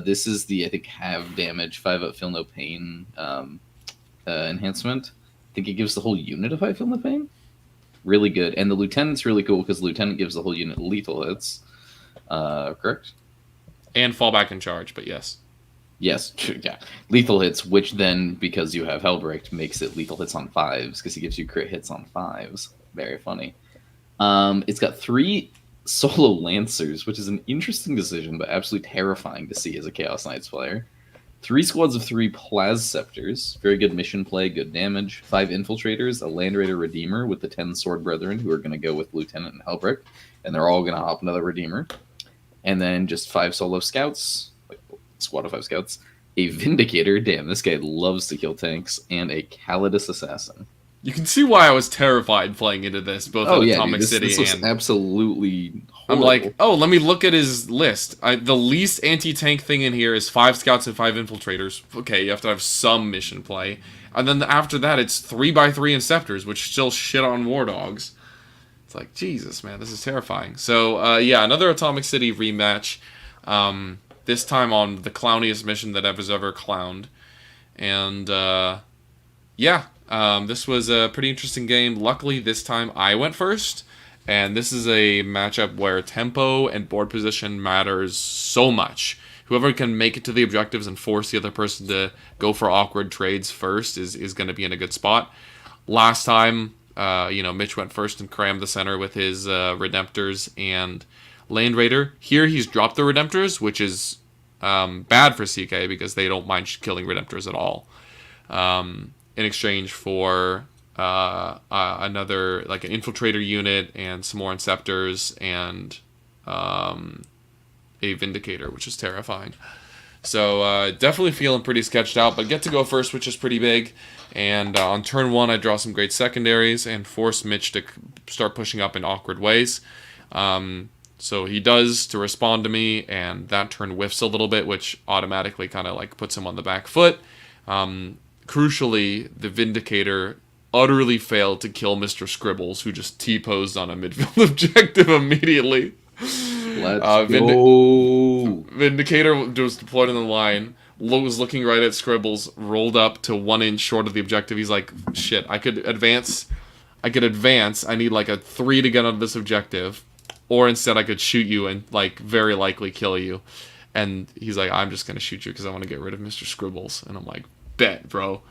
This is the, I think, half damage, 5 up, feel no pain enhancement. I think it gives the whole unit of I feel no pain. Really good. And the Lieutenant's really cool because the Lieutenant gives the whole unit lethal hits. Correct? And fall back in charge, but yes. Yes, yeah. Lethal hits, which then, because you have Helbrecht, makes it lethal hits on 5s, because he gives you crit hits on 5s. Very funny. It's got 3 solo Lancers, which is an interesting decision, but absolutely terrifying to see as a Chaos Knights player. 3 squads of 3 Plaz Scepters. Very good mission play, good damage. 5 Infiltrators, a Land Raider Redeemer with the 10 Sword Brethren, who are going to go with Lieutenant and Helbrecht, and they're all going to hop another Redeemer. And then just 5 solo Scouts, squad of 5 scouts, a Vindicator, damn, this guy loves to kill tanks, and a Calidus Assassin. You can see why I was terrified playing into this, both at Atomic City this was absolutely horrible. I'm like, oh, let me look at his list. The least anti-tank thing in here is 5 scouts and 5 infiltrators. Okay, you have to have some mission play. And then after that, it's 3x3 Inceptors, which still shit on War Dogs. It's like, Jesus, man, this is terrifying. So, yeah, another Atomic City rematch. This time on the clowniest mission that I've ever clowned. And, this was a pretty interesting game. Luckily, this time I went first. And this is a matchup where tempo and board position matters so much. Whoever can make it to the objectives and force the other person to go for awkward trades first is going to be in a good spot. Last time, Mitch went first and crammed the center with his Redemptors and Land Raider. Here he's dropped the Redemptors, which is bad for CK because they don't mind killing Redemptors at all. In exchange for another, like an Infiltrator unit and some more Inceptors and a Vindicator, which is terrifying. So definitely feeling pretty sketched out, but get to go first, which is pretty big. And on turn 1, I draw some great secondaries and force Mitch to start pushing up in awkward ways. So he does to respond to me, and that turn whiffs a little bit, which automatically kind of like puts him on the back foot. Crucially, the Vindicator utterly failed to kill Mr. Scribbles, who just T-posed on a midfield objective immediately. Let's go. Vindicator was deployed in the line, was looking right at Scribbles, rolled up to 1 inch short of the objective. He's like, shit, I could advance. I need like a 3 to get on this objective. Or instead I could shoot you and like very likely kill you. And he's like, I'm just going to shoot you because I want to get rid of Mr. Scribbles. And I'm like, bet, bro.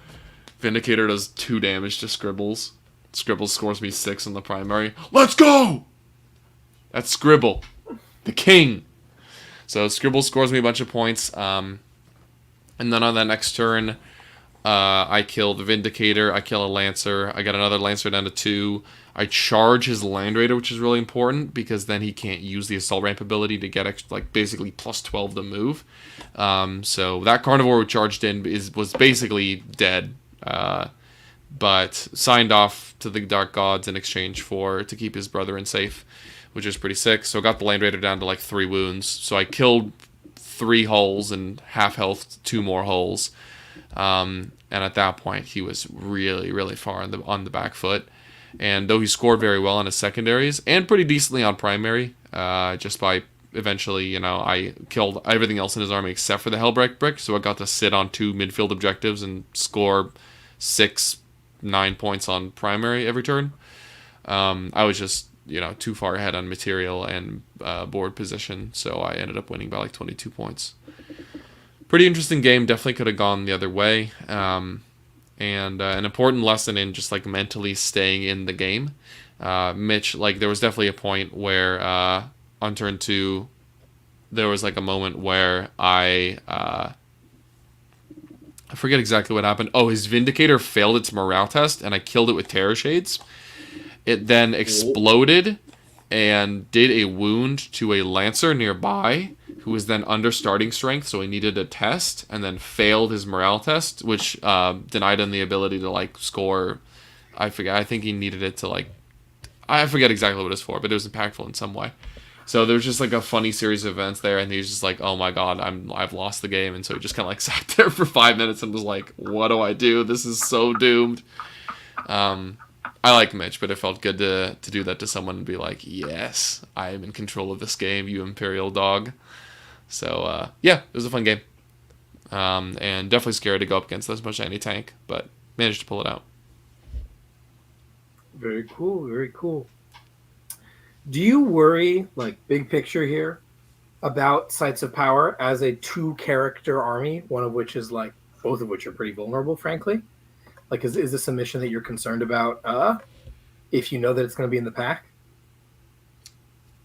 Vindicator does 2 damage to Scribbles. Scribbles scores me 6 on the primary. Let's go! That's Scribble. The king. So Scribble scores me a bunch of points. And then on that next turn, I kill the Vindicator. I kill a Lancer. I got another Lancer down to 2. I charge his Land Raider, which is really important because then he can't use the Assault Ramp ability to get basically plus 12 to move. So that Carnivore who charged in was basically dead, but signed off to the Dark Gods in exchange to keep his brethren safe, which is pretty sick. So I got the Land Raider down to like 3 wounds. So I killed 3 hulls and half health 2 more hulls. And at that point, he was really, really far on the back foot. And though he scored very well on his secondaries and pretty decently on primary, just by eventually, I killed everything else in his army except for the Hellbreak brick, so I got to sit on 2 midfield objectives and score 6-9 points on primary every turn. I was just too far ahead on material and board position, so I ended up winning by like 22 points. Pretty interesting game. Definitely could have gone the other way. And an important lesson in just like mentally staying in the game. Mitch, like there was definitely a point where on turn 2, there was like a moment where I forget exactly what happened. Oh, his Vindicator failed its morale test, and I killed it with Terror Shades. It then exploded and did a wound to a Lancer nearby, who was then under starting strength, so he needed a test, and then failed his morale test, which denied him the ability to like score. I forget. I think he needed it to like. I forget exactly what it was for, but it was impactful in some way. So there was just like a funny series of events there, and he was just like, "Oh my god, I've lost the game," and so he just kind of like sat there for 5 minutes and was like, "What do I do? This is so doomed." I like Mitch, but it felt good to do that to someone and be like, "Yes, I am in control of this game, you Imperial dog." So yeah, it was a fun game, and definitely scary to go up against as much anti-tank, but managed to pull it out. Very cool. Very cool. Do you worry, like big picture here, about Sites of Power as a 2-character army, one of which is like both of which are pretty vulnerable, frankly? Like, is this a mission that you're concerned about if you know that it's going to be in the pack?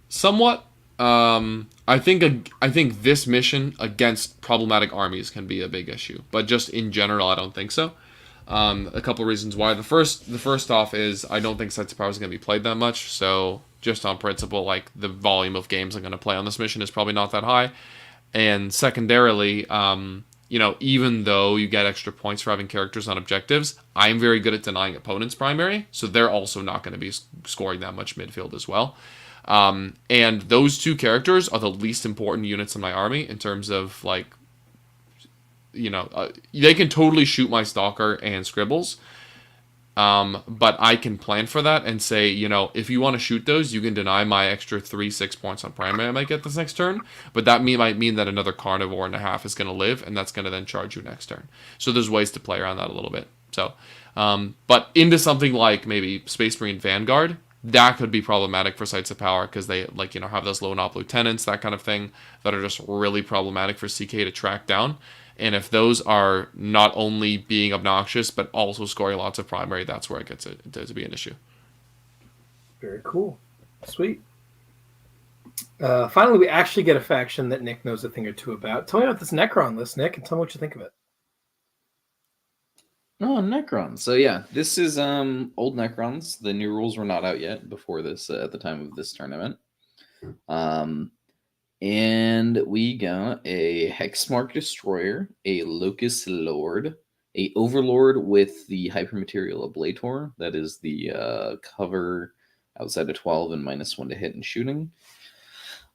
Somewhat. I think this mission against problematic armies can be a big issue, but just in general, I don't think so. A couple reasons why. The first off is I don't think Sites of Power is going to be played that much, so just on principle, like the volume of games I'm going to play on this mission is probably not that high. And secondarily, even though you get extra points for having characters on objectives, I'm very good at denying opponents primary, so they're also not going to be scoring that much midfield as well. And those 2 characters are the least important units in my army in terms of like, they can totally shoot my Stalker and Scribbles, but I can plan for that and say, if you want to shoot those, you can deny my extra 3-6 points on primary I might get this next turn. But that might mean that another Carnivore and a half is going to live, and that's going to then charge you next turn. So there's ways to play around that a little bit. So, but into something like maybe Space Marine Vanguard, that could be problematic for Sites of Power because they have those low op lieutenants, that kind of thing, that are just really problematic for CK to track down. And if those are not only being obnoxious, but also scoring lots of primary, that's where it gets to be an issue. Very cool. Sweet. Finally, we actually get a faction that Nick knows a thing or two about. Tell me about this Necron list, Nick, and tell me what you think of it. Oh, Necrons. So yeah, this is old Necrons. The new rules were not out yet before this at the time of this tournament. And we got a Hexmark Destroyer, a Locust Lord, a Overlord with the Hypermaterial Ablator. That is the cover outside of 12 and -1 to hit and shooting.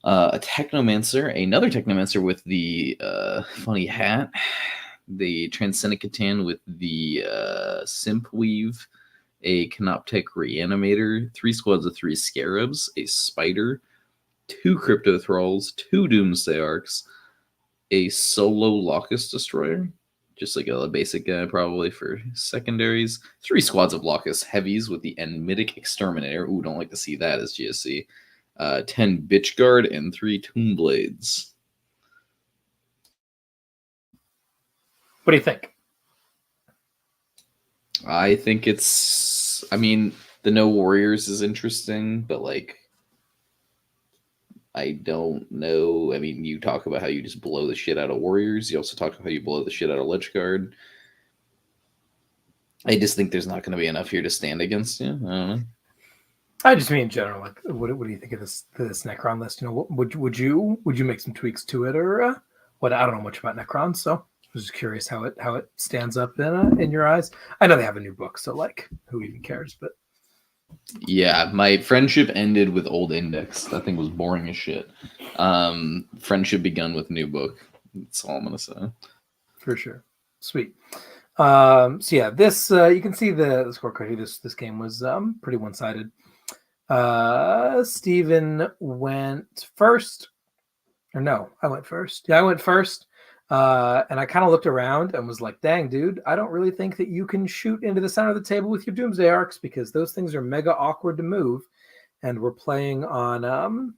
A Technomancer, another Technomancer with the funny hat. The Transcendent Catan with the Simp Weave, a Canoptech Reanimator, 3 squads of 3 Scarabs, a Spider, 2 Crypto Thralls, 2 Doomsday Arcs, a solo Locust Destroyer, just like a basic guy probably for secondaries, 3 squads of Locust Heavies with the Enmitic Exterminator. Ooh, don't like to see that as GSC. 10 Bitch Guard, and 3 Tomb Blades. What do you think? I think it's... I mean, the No Warriors is interesting, but like... I don't know. I mean, you talk about how you just blow the shit out of Warriors. You also talk about how you blow the shit out of Lich Guard. I just think there's not going to be enough here to stand against you. I don't know. I just mean in general, like, what do you think of this Necron list? Would you make some tweaks to it, or what? I don't know much about Necrons, so I was just curious how it stands up in your eyes. I know they have a new book, so like, who even cares? But yeah, my friendship ended with Old Index. That thing was boring as shit. Friendship begun with new book. That's all I'm gonna say. For sure. Sweet. So yeah, this you can see the scorecard here. This game was pretty one-sided. Steven went first Or no, I went first. Yeah, I went first. And I kind of looked around and was like, dang, dude, I don't really think that you can shoot into the center of the table with your Doomsday Arcs because those things are mega awkward to move. And we're playing on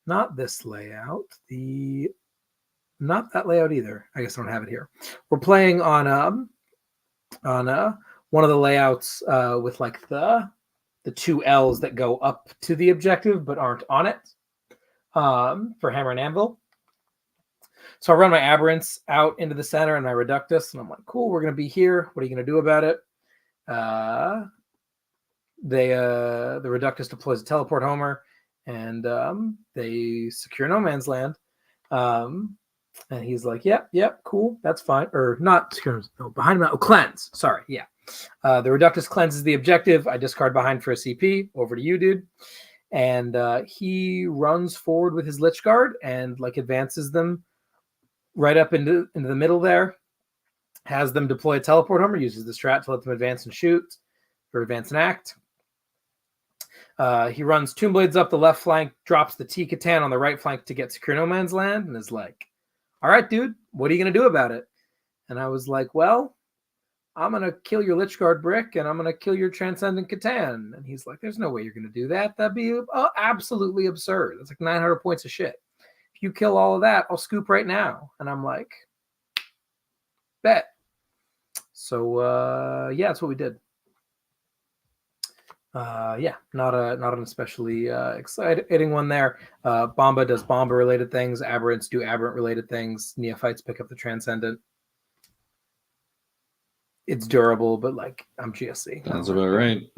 not this layout, not that layout either. I guess I don't have it here. We're playing on one of the layouts with like the two L's that go up to the objective but aren't on it for Hammer and Anvil. So I run my Aberrants out into the center and my Reductus, and I'm like, cool, we're going to be here. What are you going to do about it? The Reductus deploys a Teleport Homer, and they secure No Man's Land. And he's like, yep, cool, that's fine. Or not secure, no, behind him, cleanse. Sorry, yeah. The Reductus cleanses the objective. I discard behind for a CP. Over to you, dude. And he runs forward with his Lich Guard and like advances them right up into the middle there. Has them deploy a Teleport Homer, uses the strat to let them advance and shoot, or advance and act. He runs Tomb Blades up the left flank, drops the T-Catan on the right flank to get Secure No Man's Land, and is like, all right, dude, what are you going to do about it? And I was like, well, I'm going to kill your Lich Guard brick, and I'm going to kill your Transcendent Catan. And he's like, there's no way you're going to do that. That'd be absolutely absurd. That's like 900 points of shit. If you kill all of that, I'll scoop right now. And I'm like, bet. So, yeah, that's what we did. Yeah, not an especially exciting one there. Bomba does Bomba related things. Aberrants do Aberrant related things. Neophytes pick up the Transcendent. It's durable, but like I'm GSC. Sounds about right.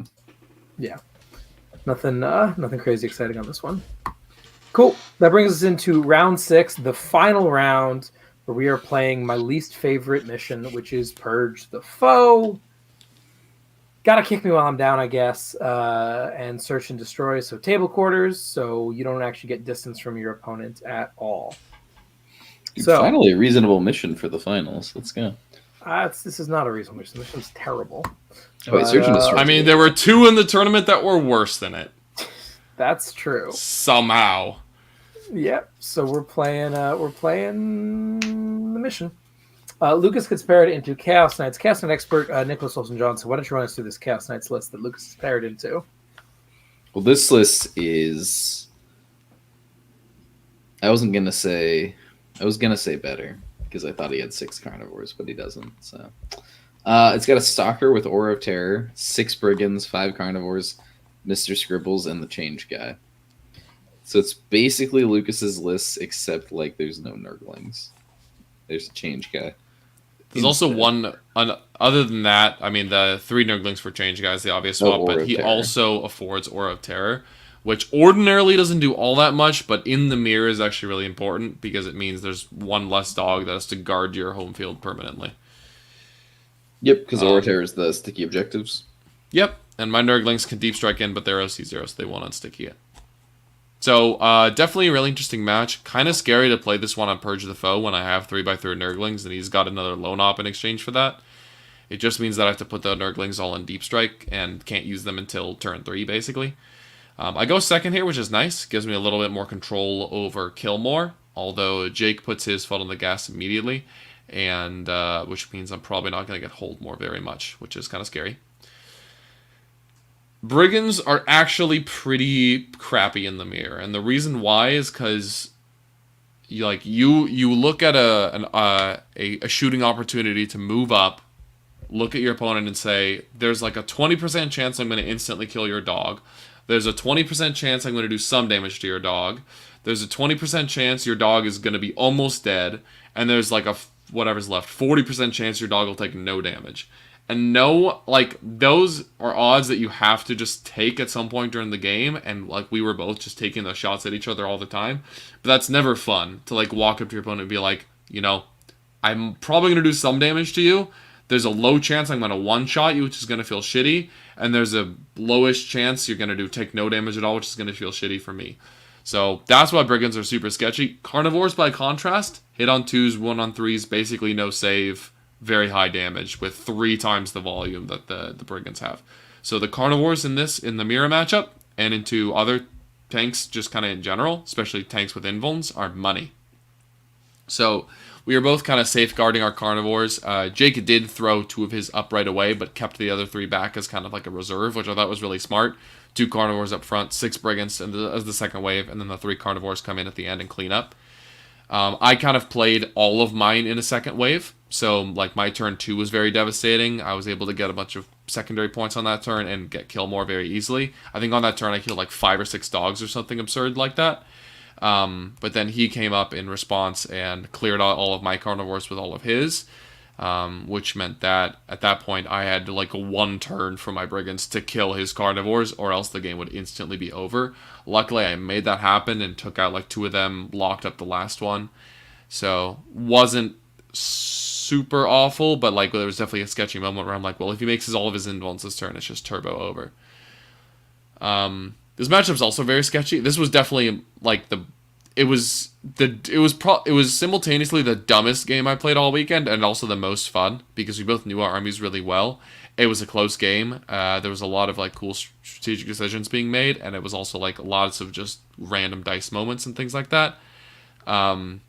Yeah, nothing crazy exciting on this one. Cool. That brings us into round 6, the final round, where we are playing my least favorite mission, which is Purge the Foe. Gotta kick me while I'm down, I guess, and search and destroy. So table quarters, so you don't actually get distance from your opponent at all. Dude, so finally, a reasonable mission for the finals. Let's go. This is not a reasonable mission. This mission's terrible. Oh, wait, search and destroy. I mean, there were 2 in the tournament that were worse than it. That's true. Somehow. Yep. So we're playing the mission. Lucas gets paired into Chaos Knights. Chaos Knight expert Nicholas Olsen Johnson. Why don't you run us through this Chaos Knights list that Lucas is paired into? Well, this list is. I was gonna say better because I thought he had 6 carnivores, but he doesn't. So it's got a Stalker with Aura of Terror, 6 Brigands, 5 carnivores, Mr. Scribbles, and the Change Guy. So it's basically Lucas's list, except like there's no Nurglings. There's a Change Guy. There's also one, other than that, I mean, the 3 Nurglings for Change Guys, the obvious swap, but he also affords Aura of Terror, which ordinarily doesn't do all that much, but in the mirror is actually really important, because it means there's 1 less dog that has to guard your home field permanently. Yep, because Aura of Terror is the sticky objectives. Yep, and my Nurglings can deep strike in, but they're OC0, so they won't unsticky it. So, definitely a really interesting match. Kind of scary to play this one on Purge the Foe when I have 3x3 Nurglings, and he's got another Lone Op in exchange for that. It just means that I have to put the Nurglings all in Deep Strike, and can't use them until turn 3, basically. I go second here, which is nice. Gives me a little bit more control over Killmore, although Jake puts his foot on the gas immediately, and which means I'm probably not going to get hold more very much, which is kind of scary. Brigands are actually pretty crappy in the mirror, and the reason why is because you look at a shooting opportunity to move up, look at your opponent and say, there's like a 20% chance I'm going to instantly kill your dog. There's a 20% chance I'm going to do some damage to your dog. There's a 20% chance your dog is going to be almost dead, and there's like a whatever's left 40% chance your dog will take no damage. And no, like, those are odds that you have to just take at some point during the game, and, like, we were both just taking those shots at each other all the time. But that's never fun, to, like, walk up to your opponent and be like, you know, I'm probably going to do some damage to you. There's a low chance I'm going to one-shot you, which is going to feel shitty. And there's a lowish chance you're going to take no damage at all, which is going to feel shitty for me. So that's why Brigands are super sketchy. Carnivores, by contrast, hit on 2s, 1 on 3s, basically no save. Very high damage with 3 times the volume that the Brigands have. So the Carnivores in the mirror matchup and into other tanks just kind of in general, especially tanks with invulns, are money. So we were both kind of safeguarding our carnivores. Jake did throw 2 of his up right away, but kept the other 3 back as kind of like a reserve, which I thought was really smart. 2 carnivores up front, 6 brigands as the second wave, and then the 3 carnivores come in at the end and clean up. I kind of played all of mine in a second wave, so like my turn 2 was very devastating. I was able to get a bunch of secondary points on that turn and get kill more very easily. I think on that turn I killed like 5 or 6 dogs or something absurd like that. But then he came up in response and cleared out all of my carnivores with all of his, which meant that at that point I had like 1 turn for my brigands to kill his carnivores, or else the game would instantly be over. Luckily, I made that happen and took out like 2 of them, locked up the last one. So wasn't super awful, but like there was definitely a sketchy moment where I'm like, well, if he makes all of his invulns this turn, it's just turbo over. This matchup's also very sketchy. This was definitely like it was simultaneously the dumbest game I played all weekend and also the most fun, because we both knew our armies really well. It was a close game. There was a lot of like cool strategic decisions being made, and it was also like lots of just random dice moments and things like that. Part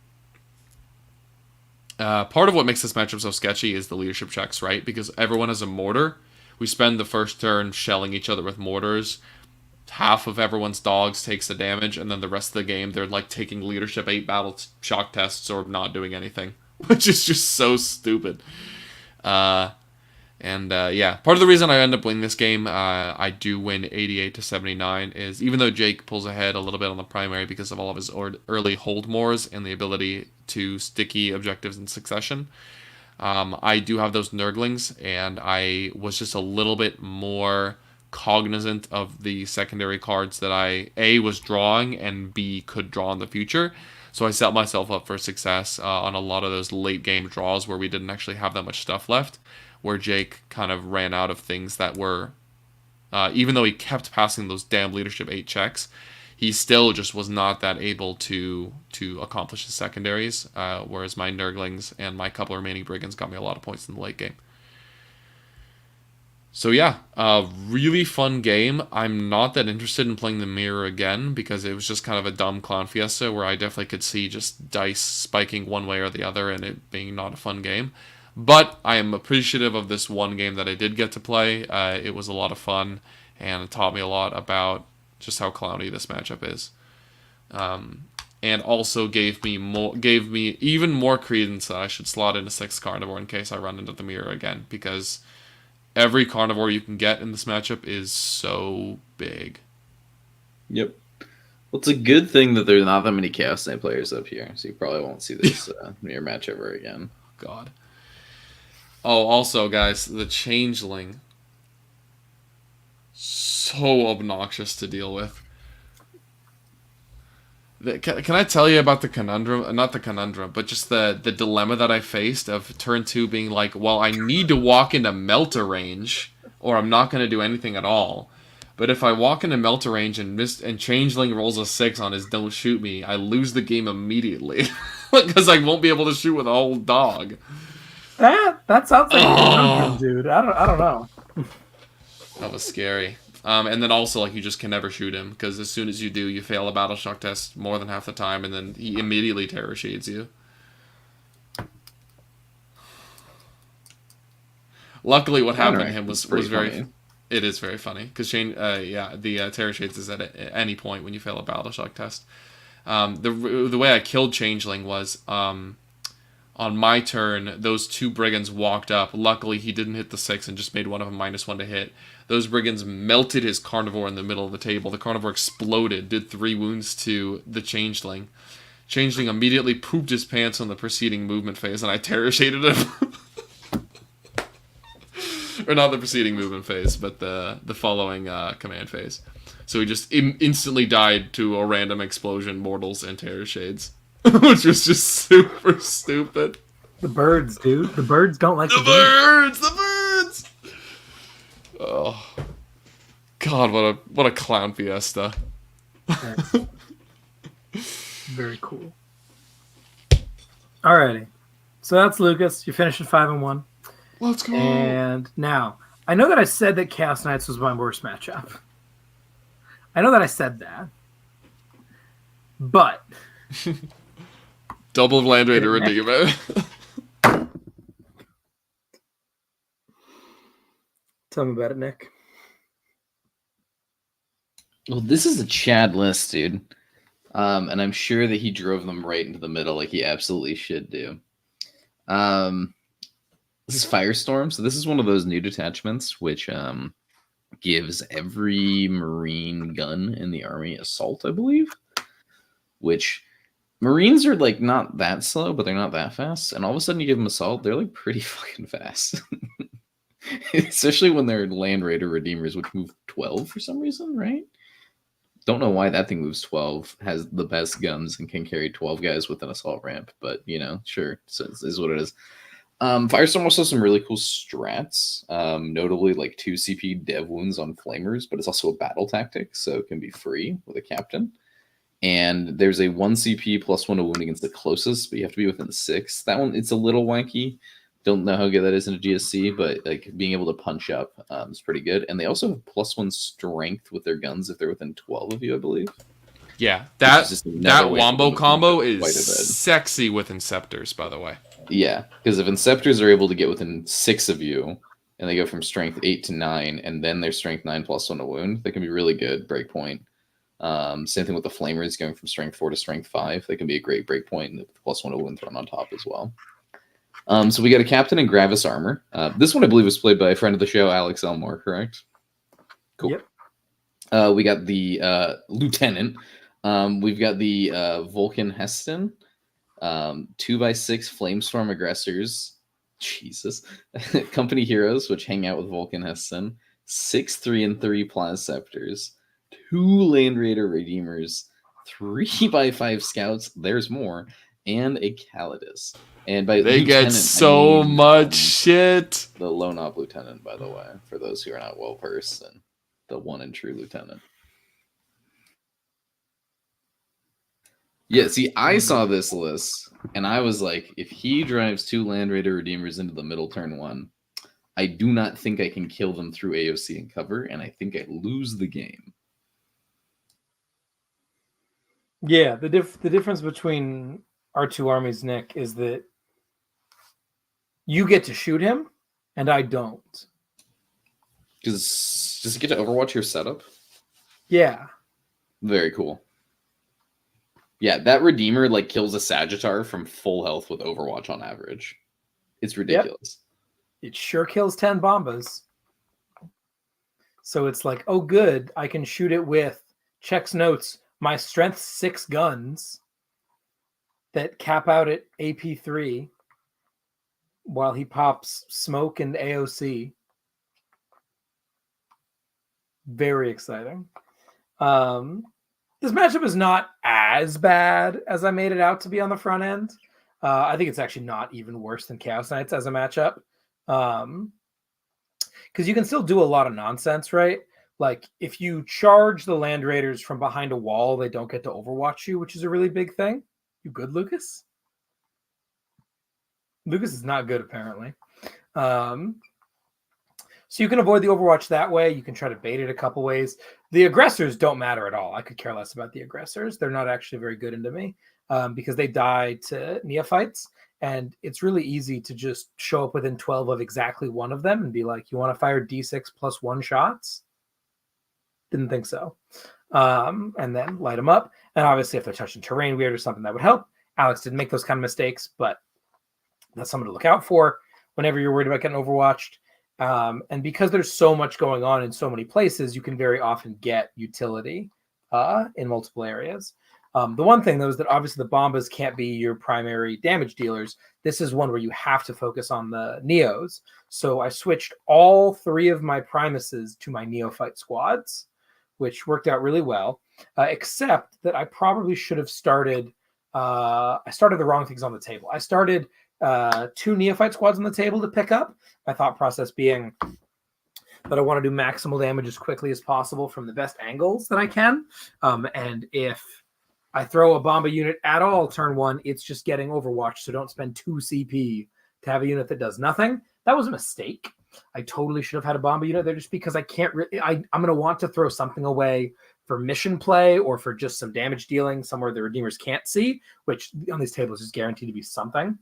of what makes this matchup so sketchy is the leadership checks, right? Because everyone has a mortar. We spend the first turn shelling each other with mortars. Half of everyone's dogs takes the damage, and then the rest of the game they're like taking leadership 8 battle shock tests or not doing anything, which is just so stupid. Yeah, part of the reason I end up winning this game, I do win 88-79, is even though Jake pulls ahead a little bit on the primary because of all of his early hold mores and the ability to sticky objectives in succession, I do have those Nurglings, and I was just a little bit more cognizant of the secondary cards that I A was drawing and B could draw in the future. So I set myself up for success on a lot of those late game draws where we didn't actually have that much stuff left, where Jake kind of ran out of things that were, even though he kept passing those damn leadership 8 checks, he still just was not that able to accomplish his secondaries, whereas my Nurglings and my couple remaining brigands got me a lot of points in the late game. So yeah, really fun game. I'm not that interested in playing the mirror again because it was just kind of a dumb clown fiesta where I definitely could see just dice spiking one way or the other and it being not a fun game. But I am appreciative of this one game that I did get to play. It was a lot of fun and it taught me a lot about just how clowny this matchup is. And also gave me even more credence that I should slot in a 6th carnivore in case I run into the mirror again, because every carnivore you can get in this matchup is so big. Yep. Well, it's a good thing that there's not that many Chaos Knight players up here, so you probably won't see this mirror match ever again. God. Oh, also, guys, the Changeling. So obnoxious to deal with. Can I tell you about the conundrum? Not the conundrum, but just the dilemma that I faced of turn 2 being like, well, I need to walk into Melter range, or I'm not going to do anything at all. But if I walk into Melter range and Changeling rolls a 6 on his Don't Shoot Me, I lose the game immediately. Because I won't be able to shoot with a whole dog. That sounds like a conundrum, dude. I don't know. That was scary. And then also, like, you just can never shoot him, because as soon as you do, you fail a battle shock test more than half the time, and then he immediately terror shades you. Luckily, what happened to him was very funny. It is very funny, because the terror shades is at any point when you fail a battle shock test. The way I killed Changeling was on my turn, those 2 brigands walked up. Luckily, he didn't hit the 6 and just made one of them -1 to hit. Those brigands melted his carnivore in the middle of the table. The carnivore exploded, did 3 wounds to the Changeling. Changeling immediately pooped his pants on the preceding movement phase, and I terror shaded him. Or not the preceding movement phase, but the following command phase. So he just instantly died to a random explosion, mortals, and terror shades. Which was just super stupid. The birds, dude. The birds don't like the birds. The birds. Oh, God! What a clown fiesta. Nice. Very cool. Alrighty, so that's Lucas. You finished at 5-1. Let's go. And now I know that I said that Chaos Knights was my worst matchup. I know that I said that. But Double Land Raider Redeemer. tell me about it, Nick. Well, this is a Chad list, dude. And I'm sure that he drove them right into the middle like he absolutely should do. This is Firestorm. So this is one of those new detachments which gives every Marine gun in the army assault, I believe. Which Marines are like not that slow, but they're not that fast. And all of a sudden you give them assault, they're like pretty fucking fast. Especially when they're Land Raider Redeemers, which move 12 for some reason, right? Don't know why that thing moves 12, has the best guns, and can carry 12 guys with an assault ramp. But, you know, sure, so it is what it is. Firestorm also has some really cool strats, notably like 2 CP dev wounds on flamers, but it's also a battle tactic, so it can be free with a captain. And there's a 1 CP plus 1 to wound against the closest, but you have to be within 6. That one, it's a little wanky. Don't know how good that is in a GSC, but like being able to punch up is pretty good. And they also have +1 strength with their guns if they're within 12 of you, I believe. Yeah, that wombo combo quite a bit. is sexy with Inceptors, by the way. Yeah, because if Inceptors are able to get within 6 of you, and they go from strength 8 to 9, and then their strength 9 plus 1 to wound, they can be really good breakpoint. Same thing with the Flamers going from strength 4 to strength 5. They can be a great breakpoint, and with +1 to wound thrown on top as well. So we got a captain in Gravis armor. This one I believe was played by a friend of the show, Alex Elmore, correct? Cool. Yep. We got the lieutenant. We've got the Vulcan Heston. 2x6 Flamestorm aggressors. Jesus. Company heroes, which hang out with Vulcan Heston. 6, 3, and 3 Plasceptors. 2 Land Raider Redeemers. 3x5 Scouts. There's more. And a Calidus. And by they get so much shit. The Lone Op Lieutenant, by the way, for those who are not well versed, and the one and true lieutenant. Yeah, see, I saw this list, and I was like, if he drives 2 Land Raider Redeemers into the middle turn 1, I do not think I can kill them through AOC and cover, and I think I lose the game. Yeah, the difference between our two armies, Nick, is that you get to shoot him, and I don't. Does it get to Overwatch your setup? Yeah. Very cool. Yeah, that Redeemer like kills a Sagittar from full health with Overwatch on average. It's ridiculous. Yep. It sure kills 10 Bombas. So it's like, oh good, I can shoot it with, checks notes, my strength 6 guns that cap out at AP3 while he pops smoke and AOC. Very exciting. This matchup is not as bad as I made it out to be on the front end. I think it's actually not even worse than Chaos Knights as a matchup. Because you can still do a lot of nonsense, right? Like, if you charge the Land Raiders from behind a wall, they don't get to Overwatch you, which is a really big thing. You good, Lucas? Lucas is not good, apparently. So you can avoid the Overwatch that way. You can try to bait it a couple ways. The aggressors don't matter at all. I could care less about the aggressors. They're not actually very good into me because they die to neophytes. And it's really easy to just show up within 12 of exactly one of them and be like, you want to fire D6 plus 1 shots? Didn't think so. And then light them up. And obviously, if they're touching terrain weird or something, that would help. Alex didn't make those kind of mistakes, but that's something to look out for whenever you're worried about getting overwatched. And because there's so much going on in so many places, you can very often get utility in multiple areas. The one thing, though, is that obviously the Bombas can't be your primary damage dealers. This is one where you have to focus on the Neos. So I switched all 3 of my Primuses to my Neophyte squads, which worked out really well, except that I probably should have started... I started the wrong things on the table. I started 2 Neophyte squads on the table to pick up. My thought process being that I want to do maximal damage as quickly as possible from the best angles that I can. And if I throw a Bomba unit at all turn 1, it's just getting Overwatch, so don't spend 2 CP to have a unit that does nothing. That was a mistake. I totally should have had a Bomba unit there just because I can't really... I'm going to want to throw something away for mission play or for just some damage dealing somewhere the Redeemers can't see, which on these tables is guaranteed to be something.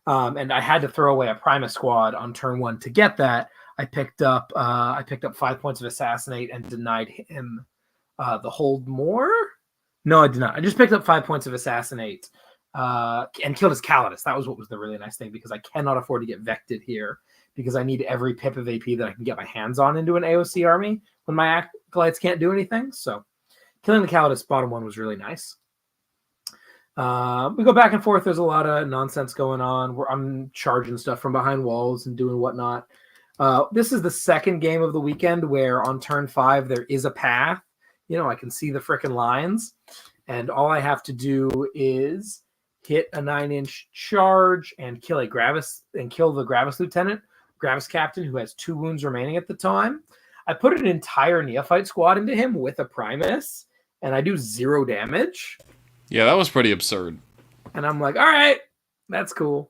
And I had to throw away a Primus squad on turn 1 to get that. I picked up 5 points of Assassinate and denied him the hold more. No, I did not. I just picked up 5 points of Assassinate and killed his Calidus. That was what was the really nice thing, because I cannot afford to get Vected here, because I need every pip of AP that I can get my hands on into an AOC army when my Acolytes can't do anything. So killing the Calidus bottom 1 was really nice. We go back and forth. There's a lot of nonsense going on where I'm charging stuff from behind walls and doing whatnot. This is the second game of the weekend where on turn 5 there is a path. I can see the frickin' lines, and all I have to do is hit a 9-inch charge and kill the Gravis Lieutenant, Gravis Captain, who has 2 wounds remaining at the time. I put an entire Neophyte squad into him with a Primus, and I do 0 damage. Yeah, that was pretty absurd. And I'm like, all right, that's cool.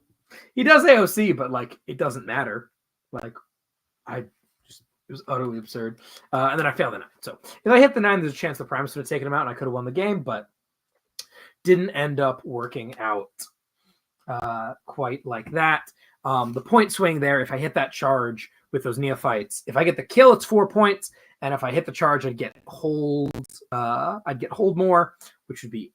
He does AOC, but it doesn't matter. It was utterly absurd. And then I failed the 9. So if I hit the 9, there's a chance the Primus would have taken him out and I could have won the game, but didn't end up working out quite like that. The point swing there, if I hit that charge with those Neophytes, if I get the kill, it's 4 points. And if I hit the charge, I'd get hold more, which would be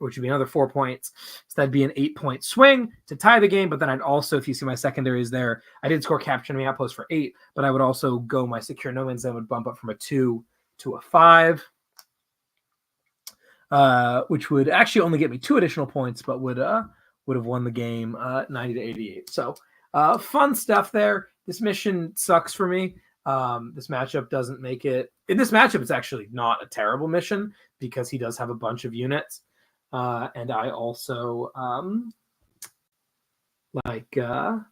another 4 points. So that'd be an 8-point swing to tie the game. But then I'd also, if you see my secondaries there, I did score Capture Enemy Outpost for 8, but I would also go my Secure No Man's Land would bump up from a 2 to a 5, which would actually only get me 2 additional points, but would have won the game 90 to 88. So fun stuff there. This mission sucks for me. This matchup doesn't make it. In this matchup, it's actually not a terrible mission because he does have a bunch of units. And I also they're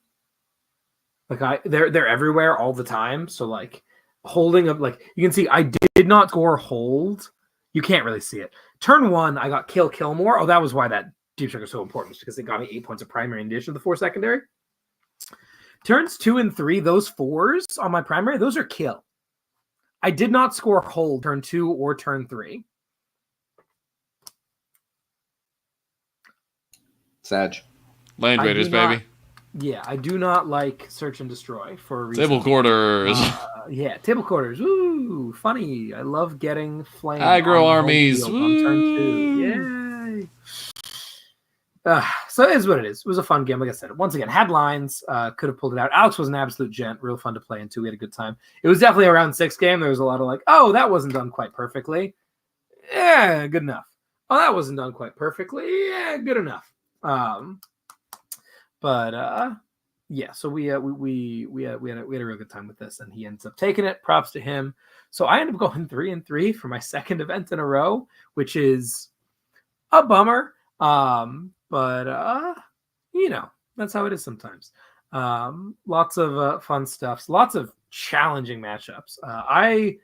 everywhere all the time. So holding up, you can see I did not score hold. You can't really see it. Turn 1, I got kill more. Oh, that was why that Deep Strike was so important, because it got me 8 points of primary in addition to the 4 secondary. Turns 2 and 3, those 4s on my primary, those are kill. I did not score hold turn 2 or turn 3. Sag. Land Raiders, baby. Yeah, I do not like Search and Destroy for a reason. Table Quarters. Yeah, Table Quarters. Woo! Funny. I love getting flame. Aggro armies. On turn 2. Yay! So it is what it is. It was a fun game. Like I said, once again, had lines, could have pulled it out. Alex was an absolute gent, real fun to play into. We had a good time. It was definitely a round 6 game. There was a lot of oh, that wasn't done quite perfectly. Yeah, good enough. Oh, that wasn't done quite perfectly. Yeah, good enough. Yeah. So we had a real good time with this, and he ends up taking it. Props to him. So I end up going 3 and 3 for my second event in a row, which is a bummer. But that's how it is sometimes. Lots of fun stuff, lots of challenging matchups. I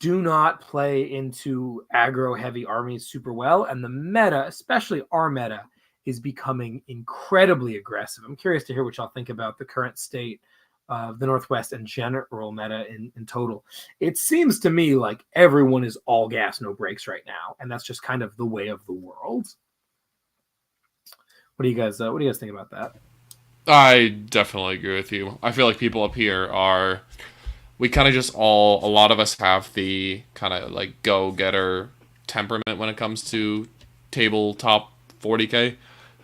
do not play into aggro heavy armies super well, and the meta, especially our meta, is becoming incredibly aggressive. I'm curious to hear what y'all think about the current state of the Northwest and general meta in total. It seems to me like everyone is all gas, no brakes right now, and that's just kind of the way of the world. What do you guys think about that? I definitely agree with you. I feel like people up here we kind of just a lot of us have the kind of go-getter temperament when it comes to tabletop 40K.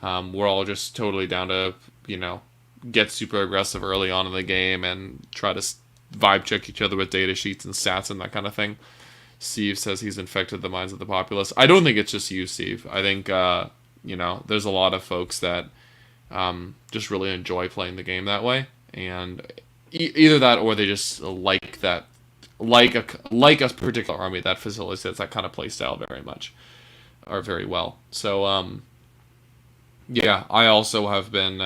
We're all just totally down to, get super aggressive early on in the game and try to vibe check each other with data sheets and stats and that kind of thing. Steve says he's infected the minds of the populace. I don't think it's just you, Steve. I think, there's a lot of folks that just really enjoy playing the game that way. And either that or they just like a particular army that facilitates that kind of play style very much or very well. So, yeah, I also have been,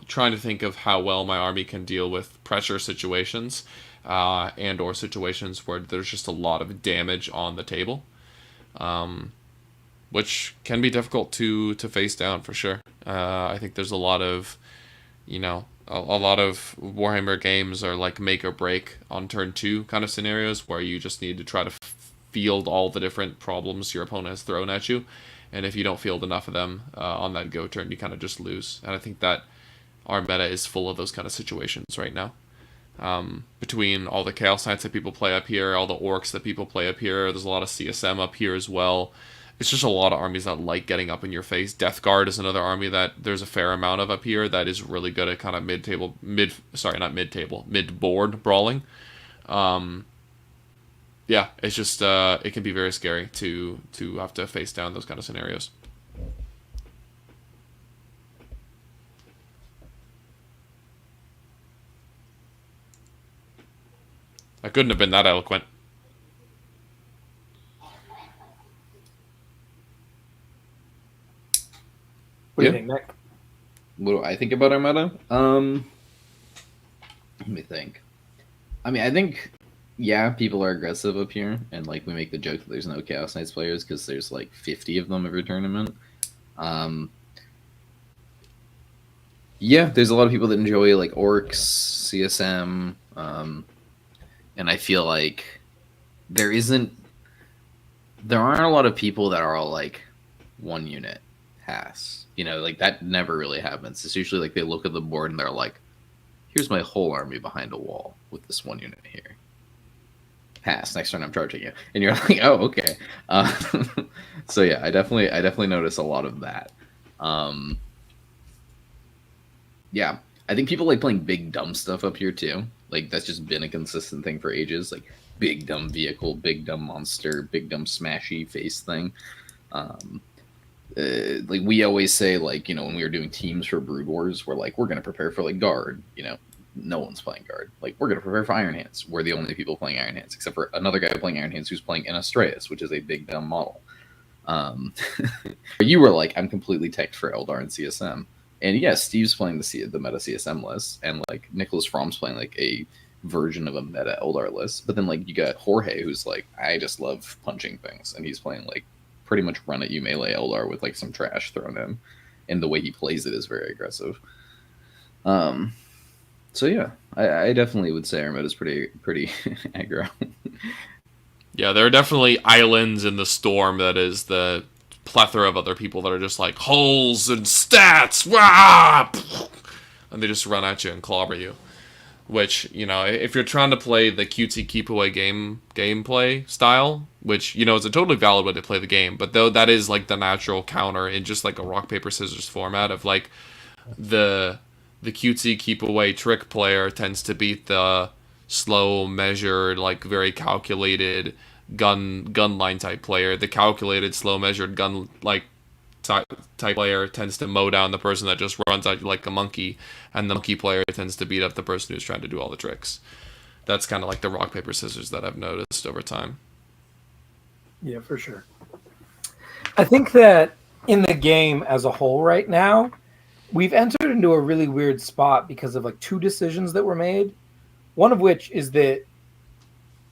trying to think of how well my army can deal with pressure situations and or situations where there's just a lot of damage on the table, which can be difficult to face down for sure. I think there's a lot of, A lot of Warhammer games are like make or break on turn 2 kind of scenarios where you just need to try to field all the different problems your opponent has thrown at you, and if you don't field enough of them on that go turn, you kind of just lose. And I think that our meta is full of those kind of situations right now. Between all the Chaos Knights that people play up here, all the Orcs that people play up here, there's a lot of CSM up here as well. It's just a lot of armies that like getting up in your face. Death Guard is another army that there's a fair amount of up here that is really good at kind of mid-board brawling. Yeah, it's just it can be very scary to have to face down those kind of scenarios. I couldn't have been that eloquent. What do you think, Nick? What do I think about our meta? Let me think. I mean, I think, yeah, people are aggressive up here, and like we make the joke that there's no Chaos Knights players because there's like 50 of them every tournament. Yeah, there's a lot of people that enjoy like Orcs, CSM, and I feel like there aren't a lot of people that are all like one unit pass. Like that never really happens. It's usually like they look at the board and they're like, here's my whole army behind a wall with this one unit here. Pass. Next turn I'm charging you. And you're like, oh, okay. So yeah, I definitely notice a lot of that. Yeah, I think people like playing big dumb stuff up here too. Like that's just been a consistent thing for ages. Like big dumb vehicle, big dumb monster, big dumb smashy face thing. Like we always say, like, when we were doing teams for Brood Wars, we're like, we're going to prepare for like guard. No one's playing guard. Like we're going to prepare for Iron Hands. We're the only people playing Iron Hands, except for another guy playing Iron Hands who's playing an Astreus, which is a big dumb model. You were like, I'm completely teched for Eldar and CSM. And yes, Steve's playing the meta CSM list, and like Nicholas Fromm's playing like a version of a meta Eldar list. But then like you got Jorge, who's like, I just love punching things, and he's playing like pretty much run at you melee Eldar with like some trash thrown in, and the way he plays it is very aggressive. So yeah, I definitely would say our meta is pretty aggro. Yeah, there are definitely islands in the storm that is the plethora of other people that are just like holes and stats, wah! And they just run at you and clobber you. Which, if you're trying to play the cutesy keep away gameplay style, which, is a totally valid way to play the game, but though that is like the natural counter in just like a rock, paper, scissors format of like the cutesy keep away trick player tends to beat the slow, measured, like very calculated gun line type player. The calculated, slow, measured gun like type player tends to mow down the person that just runs at you like a monkey, and the monkey player tends to beat up the person who's trying to do all the tricks. That's kind of like the rock, paper, scissors that I've noticed over time. Yeah, for sure. I think that in the game as a whole right now, we've entered into a really weird spot because of like two decisions that were made. One of which is that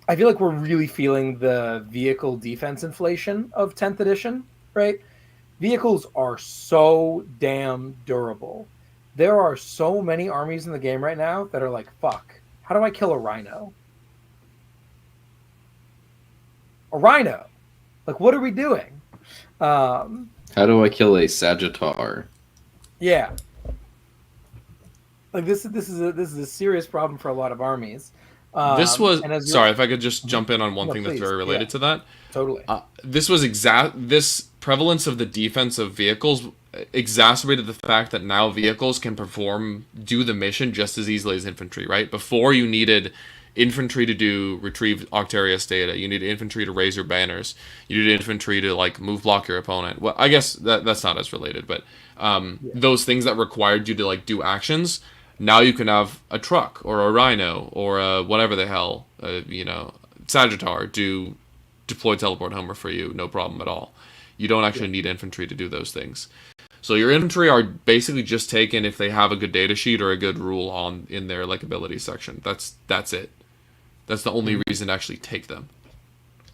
I feel like we're really feeling the vehicle defense inflation of 10th edition, right? Vehicles are so damn durable. There are so many armies in the game right now that are like, fuck, how do I kill a rhino? A rhino? Like, what are we doing? How do I kill a Sagittar? Yeah. Like this is a serious problem for a lot of armies. This was sorry if I could just jump in on one thing that's very related to that. Totally. This prevalence of the defense of vehicles exacerbated the fact that now vehicles can do the mission just as easily as infantry. Right before, you needed infantry to retrieve Octarius data. You needed infantry to raise your banners. You needed infantry to like move block your opponent. Well, I guess that's not as related, but those things that required you to like do actions. Now you can have a truck or a rhino or a whatever the hell, Sagittar deploy teleport homer for you, no problem at all. You don't actually need infantry to do those things. So your infantry are basically just taken if they have a good data sheet or a good rule in their like ability section. That's it. That's the only reason to actually take them.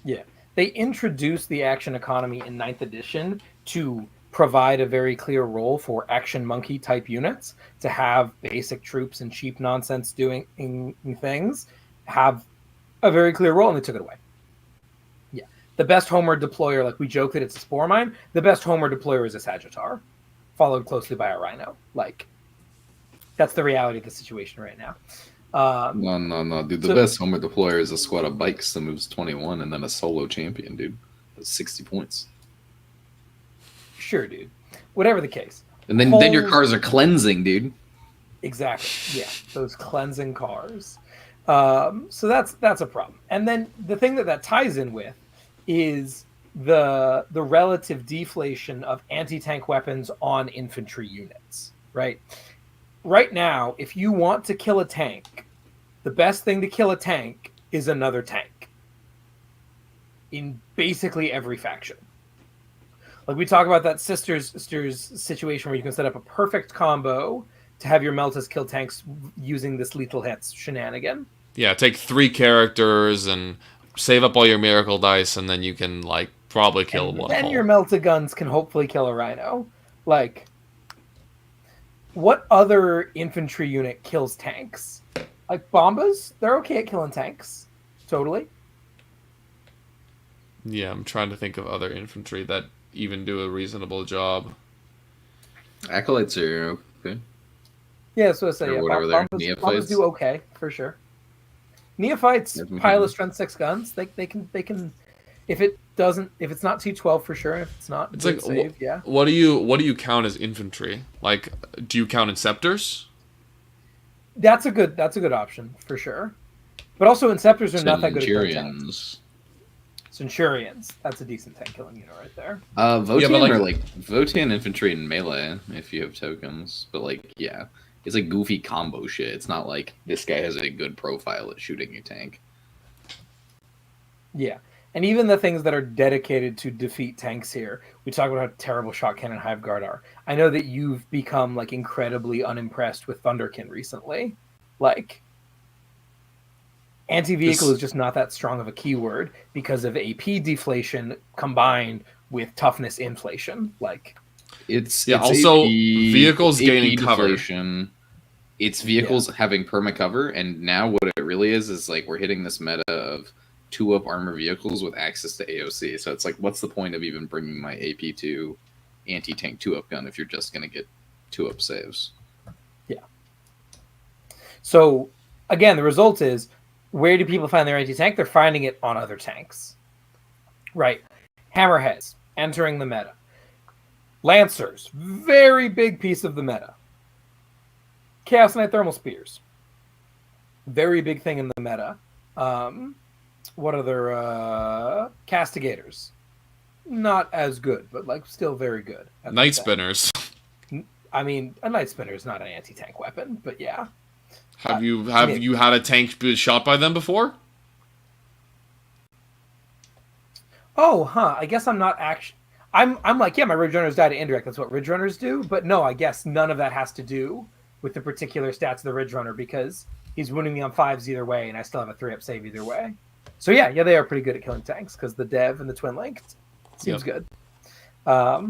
Yeah. They introduced the action economy in 9th edition to provide a very clear role for action monkey type units to have basic troops and cheap nonsense doing things have a very clear role, and they took it away. Yeah. The best homeward deployer, like we joke that it's a spore mine, the best homeward deployer is a Sagittar, followed closely by a Rhino. Like, that's the reality of the situation right now. No, dude. The best homeward deployer is a squad of bikes that moves 21 and then a solo champion, dude. That's 60 points. Sure, dude. Whatever the case. And then your cars are cleansing, dude. Exactly. Yeah, those cleansing cars. So that's a problem. And then the thing that ties in with is the relative deflation of anti-tank weapons on infantry units, right? Right now, if you want to kill a tank, the best thing to kill a tank is another tank in basically every faction. Like we talk about that sisters situation where you can set up a perfect combo to have your Meltas kill tanks using this lethal hits shenanigan. Yeah, take 3 characters and save up all your miracle dice, and then you can like probably kill one. Then your Melta guns can hopefully kill a Rhino. Like, what other infantry unit kills tanks? Like Bombas, they're okay at killing tanks. Totally. Yeah, I'm trying to think of other infantry that even do a reasonable job. Acolytes are okay. Yeah, so I say, yeah, Bombas do okay for sure. Neophytes pile of strength 6 guns. They can if it's not T12 for sure. If it's not, it's like save, yeah. What do you count as infantry? Like, do you count Inceptors? That's a good option for sure. But also Inceptors are not that good at killing tanks. Centurions. That's a decent tank killing unit right there. Votan are like Votan infantry and melee if you have tokens. But like, yeah. It's like goofy combo shit. It's not like this guy has a good profile at shooting a tank. Yeah. And even the things that are dedicated to defeat tanks here, we talk about how terrible Shot Cannon Hive Guard are. I know that you've become like incredibly unimpressed with Thunderkin recently. Like, anti-vehicle is just not that strong of a keyword because of AP deflation combined with toughness inflation. Like, it's also AP, vehicles gaining cover. Deflation. It's vehicles having perma cover, and now what it really is like we're hitting this meta of 2-up armor vehicles with access to AOC. So it's like, what's the point of even bringing my AP2 anti-tank 2-up gun if you're just going to get 2-up saves? Yeah. So again, the result is, where do people find their anti-tank? They're finding it on other tanks. Right. Hammerheads entering the meta. Lancers, very big piece of the meta. Chaos Knight Thermal Spears, very big thing in the meta. What other Castigators? Not as good, but like still very good. Night Spinners. I mean, a Night Spinner is not an anti-tank weapon, but yeah. Have you had a tank be shot by them before? Oh, I guess I'm not actually. I'm like, yeah, my Ridge Runners died to indirect. That's what Ridge Runners do. But no, I guess none of that has to do with the particular stats of the Ridge Runner because he's wounding me on 5s either way, and I still have a 3-up save either way. So yeah, they are pretty good at killing tanks because the Dev and the Twin Linked seems good. I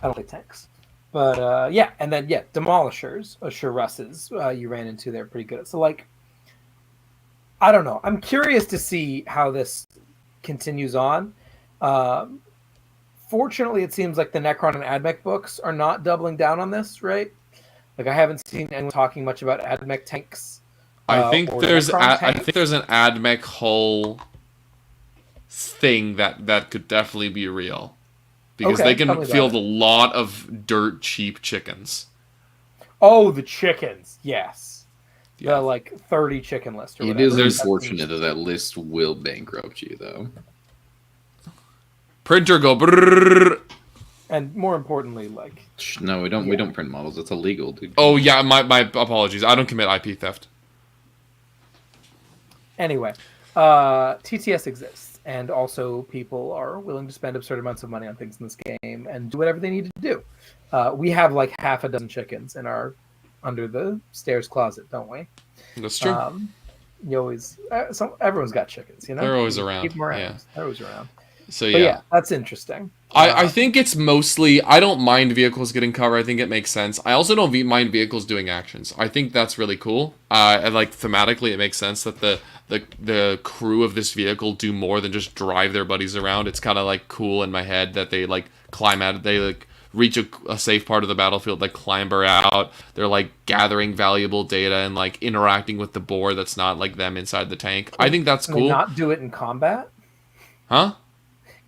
don't like tanks. But yeah, and then Demolishers, Assure Russes, you ran into, they're pretty good at. So like, I don't know. I'm curious to see how this continues on. Fortunately, it seems like the Necron and AdMech books are not doubling down on this, right? Like, I haven't seen anyone talking much about AdMech tanks. I think there's an AdMech hull thing that could definitely be real. Because they can field a lot of dirt cheap chickens. Oh, the chickens, yes. The like 30 chicken list or whatever. It is unfortunate that list will bankrupt you though. Printer go brrrr. And more importantly, like, no, we don't print models. It's illegal, dude. Oh yeah, my apologies. I don't commit IP theft. Anyway, TTS exists, and also people are willing to spend absurd amounts of money on things in this game and do whatever they need to do. We have like half a dozen chickens in our under the stairs closet, don't we? That's true. You always everyone's got chickens, you know. They're always around. Keep them around. Yeah. They're always around. So But yeah. yeah, that's interesting. I think it's mostly, I don't mind vehicles getting cover. I think it makes sense. I also don't mind vehicles doing actions. I think that's really cool. And like thematically, it makes sense that the crew of this vehicle do more than just drive their buddies around. It's kind of like cool in my head that they like climb out, they like reach a safe part of the battlefield, like clamber out. They're like gathering valuable data and like interacting with the board that's not like them inside the tank. I think that's Can cool. they not do it in combat? Huh?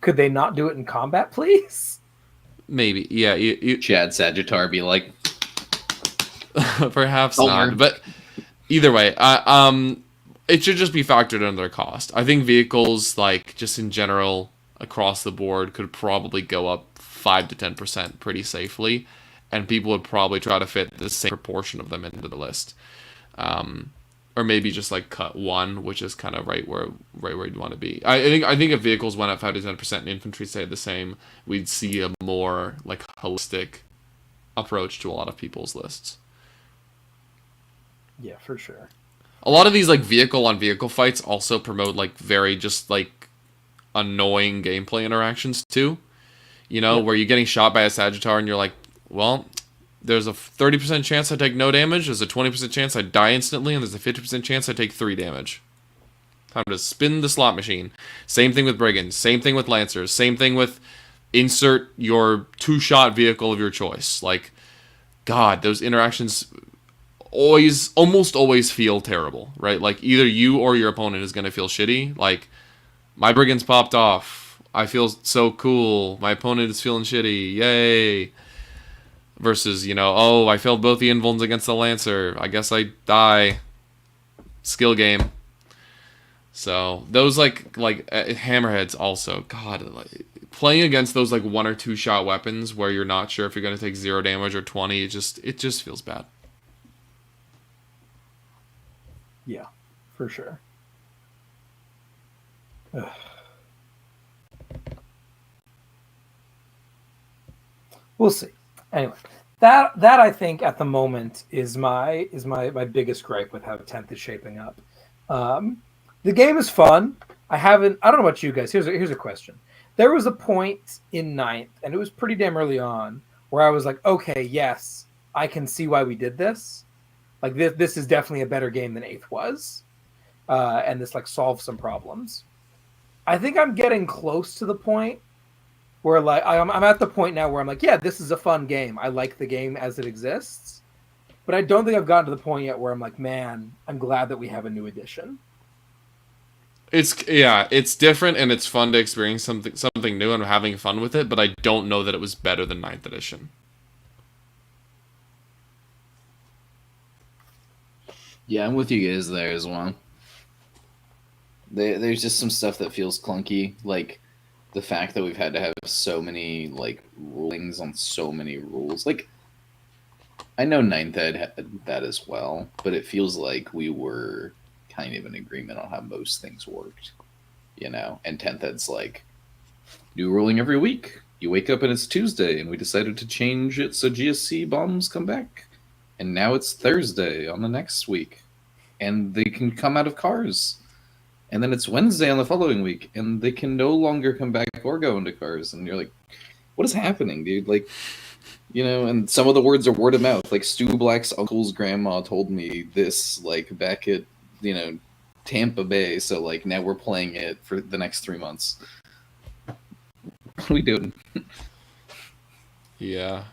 Could they not do it in combat, please? Maybe. Yeah. Chad Sagittar be like, perhaps Don't not. worry. But either way, it should just be factored into their cost. I think vehicles, like just in general across the board, could probably go up 5 to 10% pretty safely, and people would probably try to fit the same proportion of them into the list. Or maybe just like cut one, which is kind of right where you'd want to be. I think if vehicles went up 5 to 10% and infantry stayed the same, we'd see a more like holistic approach to a lot of people's lists. Yeah, for sure. A lot of these like vehicle on vehicle fights also promote like very just like annoying gameplay interactions too. You know, where you're getting shot by a Sagittar and you're like, well, there's a 30% chance I take no damage, there's a 20% chance I die instantly, and there's a 50% chance I take 3 damage. Time to spin the slot machine. Same thing with Brigands, same thing with Lancers, same thing with insert your 2-shot vehicle of your choice. Like, God, those interactions almost always feel terrible, right? Like, either you or your opponent is going to feel shitty. Like, my Brigands popped off. I feel so cool. My opponent is feeling shitty. Yay. Versus, you know, oh, I failed both the Invulns against the Lancer. I guess I die. Skill game. So, those, like Hammerheads also. God, like, playing against those, like, 1 or 2 shot weapons where you're not sure if you're going to take 0 damage or 20, it just feels bad. Yeah, for sure. Ugh. We'll see. Anyway, that I think at the moment is my biggest gripe with how 10th is shaping up. The game is fun. I don't know about you guys. Here's a question. There was a point in 9th, and it was pretty damn early on, where I was like, okay, yes, I can see why we did this. Like this is definitely a better game than 8th was, and this like solves some problems. I think I'm getting close to the point where like I'm at the point now where I'm like, yeah, this is a fun game. I like the game as it exists, but I don't think I've gotten to the point yet where I'm like, man, I'm glad that we have a new edition. It's different and it's fun to experience something new and having fun with it, but I don't know that it was better than 9th edition. yeah, I'm with you guys there as well. There's just some stuff that feels clunky, like the fact that we've had to have so many like rulings on so many rules. Like, I know 9th Ed had that as well, but it feels like we were kind of in agreement on how most things worked, you know? And 10th Ed's like, new ruling every week. You wake up and it's Tuesday, and we decided to change it so GSC bombs come back. And now it's Thursday on the next week, and they can come out of cars. And then it's Wednesday on the following week, and they can no longer come back or go into cars. And you're like, what is happening, dude? Like, you know, and some of the words are word of mouth. Like, Stu Black's uncle's grandma told me this, like, back at, you know, Tampa Bay. So, like, now we're playing it for the next 3 months. What are we doing? Yeah.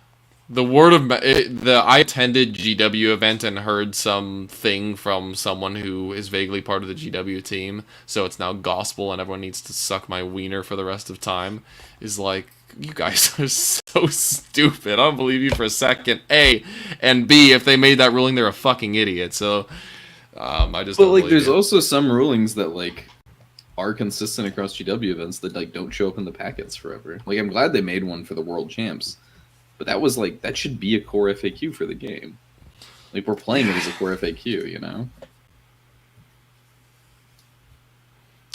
I attended GW event and heard something from someone who is vaguely part of the GW team, so it's now gospel and everyone needs to suck my wiener for the rest of time, is like, you guys are so stupid. I don't believe you for a second. A, and B, if they made that ruling, they're a fucking idiot. So, I just. But don't like, believe there's you. also some rulings that like are consistent across GW events that like don't show up in the packets forever. Like, I'm glad they made one for the World Champs. But that was like, that should be a core FAQ for the game. Like, we're playing it as a core FAQ, you know?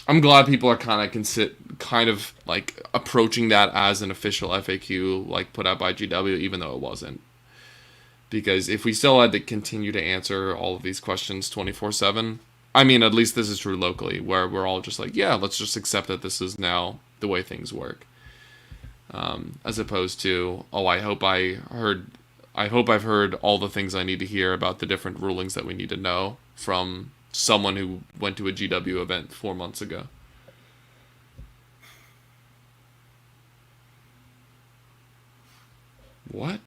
I'm glad people are kind of like approaching that as an official FAQ, like put out by GW, even though it wasn't. Because if we still had to continue to answer all of these questions 24/7, I mean, at least this is true locally, where we're all just like, yeah, let's just accept that this is now the way things work, as opposed to, oh, I hope I've heard all the things I need to hear about the different rulings that we need to know from someone who went to a GW event 4 months ago. What?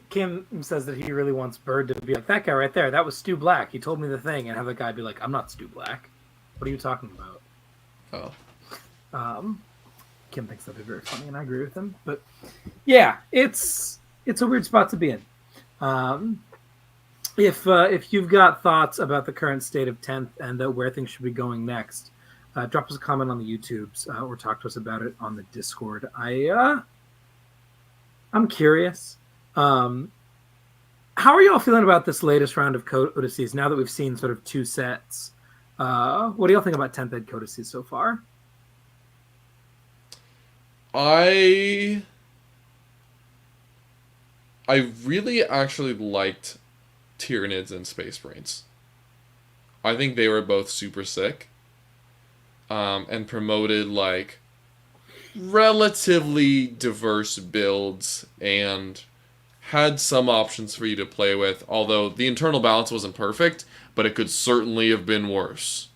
Kim says that he really wants Bird to be like, that guy right there, that was Stu Black. He told me the thing, and have the guy be like, I'm not Stu Black. What are you talking about? Oh. Kim thinks that'd be very funny, and I agree with him. But yeah, it's a weird spot to be in. If you've got thoughts about the current state of 10th and where things should be going next, drop us a comment on the YouTubes or talk to us about it on the Discord. I'm curious. How are y'all feeling about this latest round of codices now that we've seen sort of 2 sets? What do y'all think about 10th Ed codices so far? I really actually liked Tyranids and Space Marines. I think they were both super sick. And promoted like relatively diverse builds and had some options for you to play with, although the internal balance wasn't perfect, but it could certainly have been worse.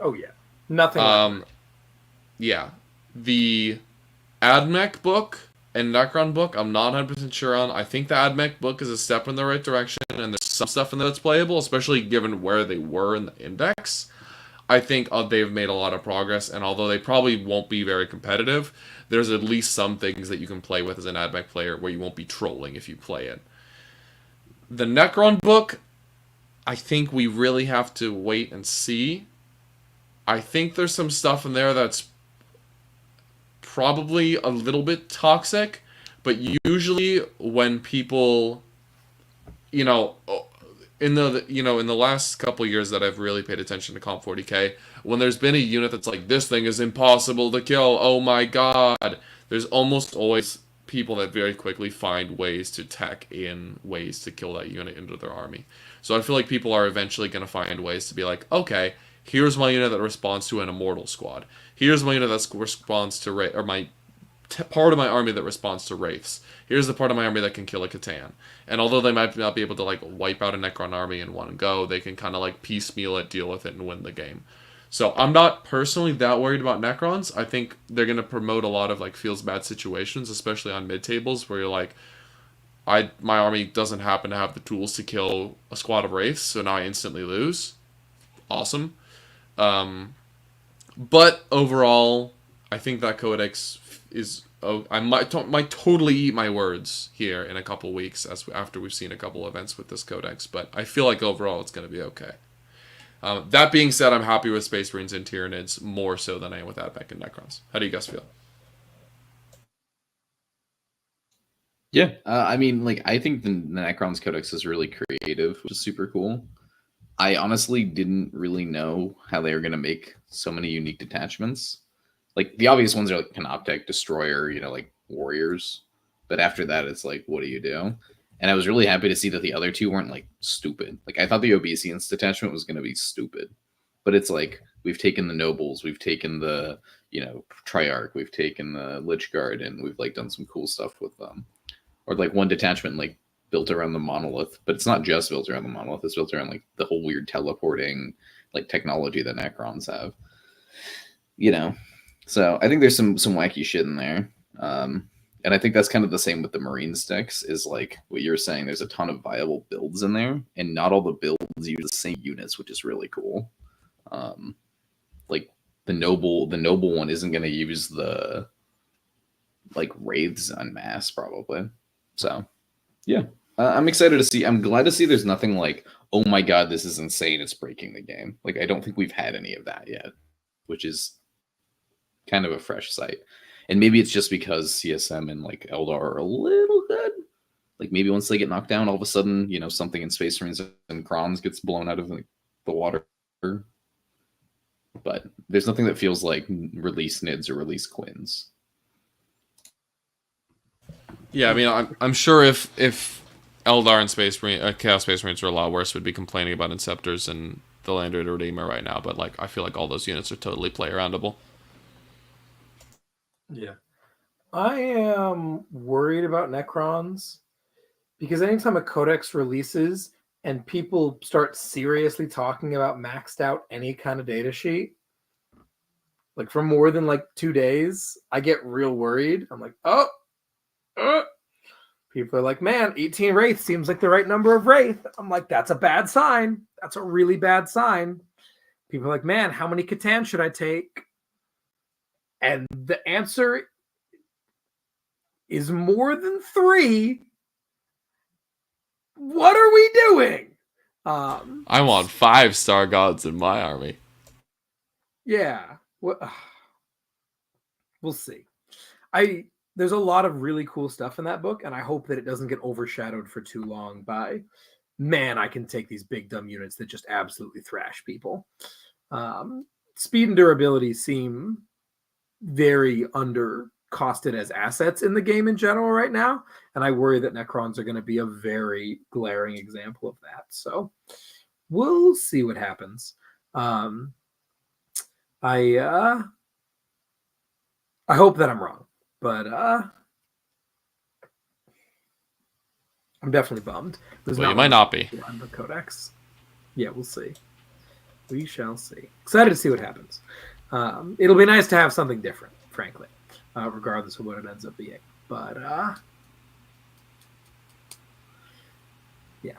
Oh yeah. Nothing. Yeah. The AdMech book and Necron book, I'm not 100% sure on. I think the AdMech book is a step in the right direction, and there's some stuff in there that's playable, especially given where they were in the index. I think they've made a lot of progress, and although they probably won't be very competitive, there's at least some things that you can play with as an AdMech player where you won't be trolling if you play it. The Necron book, I think we really have to wait and see. I think there's some stuff in there that's probably a little bit toxic, but usually when people, in the last couple years that I've really paid attention to Comp 40k, when there's been a unit that's like, this thing is impossible to kill, oh my god, there's almost always people that very quickly find ways to tack in ways to kill that unit into their army. So I feel like people are eventually going to find ways to be like, okay, here's my unit that responds to an immortal squad. Here's my unit that responds to part of my army that responds to wraiths. Here's the part of my army that can kill a Catan. And although they might not be able to like wipe out a Necron army in one go, they can kind of like piecemeal it, deal with it, and win the game. So I'm not personally that worried about Necrons. I think they're going to promote a lot of like feels bad situations, especially on mid tables where you're like, my army doesn't happen to have the tools to kill a squad of wraiths, so now I instantly lose. Awesome. But overall, I think that codex is. I might totally eat my words here in a couple weeks after we've seen a couple events with this codex, but I feel like overall it's going to be okay. That being said, I'm happy with Space Marines and Tyranids more so than I am with AdMech and Necrons. How do you guys feel? Yeah, I mean, like, I think the Necrons Codex is really creative, which is super cool. I honestly didn't really know how they were going to make so many unique detachments. Like, the obvious ones are like Canoptech, Destroyer, like Warriors. But after that, it's like, what do you do? And I was really happy to see that the other two weren't, like, stupid. Like, I thought the Obesians detachment was going to be stupid. But it's like, we've taken the Nobles, we've taken the, Triarch, we've taken the Lich Guard, and we've, like, done some cool stuff with them. Or, like, one detachment, like, built around the monolith. But it's not just built around the monolith. It's built around, like, the whole weird teleporting, like, technology that Necrons have. So I think there's some wacky shit in there. And I think that's kind of the same with the Marine sticks, is like what you're saying. There's a ton of viable builds in there, and not all the builds use the same units, which is really cool. Like the noble one isn't going to use the like wraiths en masse probably. So yeah, I'm excited to see. I'm glad to see there's nothing like, oh my god, this is insane, it's breaking the game. Like I don't think we've had any of that yet, which is kind of a fresh sight. And maybe it's just because CSM and like Eldar are a little good. Like maybe once they get knocked down, all of a sudden, something in Space Marines and Krons gets blown out of like, the water. But there's nothing that feels like release Nids or release Quins. Yeah, I mean, I'm sure if Eldar and Chaos Space Marines were a lot worse, we'd be complaining about Inceptors and the Land Raider Redeemer right now, but I feel like all those units are totally play aroundable. Yeah. I am worried about Necrons because anytime a codex releases and people start seriously talking about maxed out any kind of data sheet, for more than 2 days, I get real worried. I'm like, oh, people are like, man, 18 Wraith seems like the right number of Wraith. I'm like, that's a bad sign. That's a really bad sign. People are like, man, how many Catan should I take? And the answer is more than 3. What are we doing? I want 5 Star Gods in my army. Yeah. We'll see. There's a lot of really cool stuff in that book, and I hope that it doesn't get overshadowed for too long by, man, I can take these big dumb units that just absolutely thrash people. Speed and durability seem very undercosted as assets in the game in general right now, and I worry that Necrons are going to be a very glaring example of that. So we'll see what happens. I hope that I'm wrong, but I'm definitely bummed. Well, you might not be. On the Codex. Yeah, we'll see. We shall see. Excited to see what happens. It'll be nice to have something different, frankly, regardless of what it ends up being. But yeah.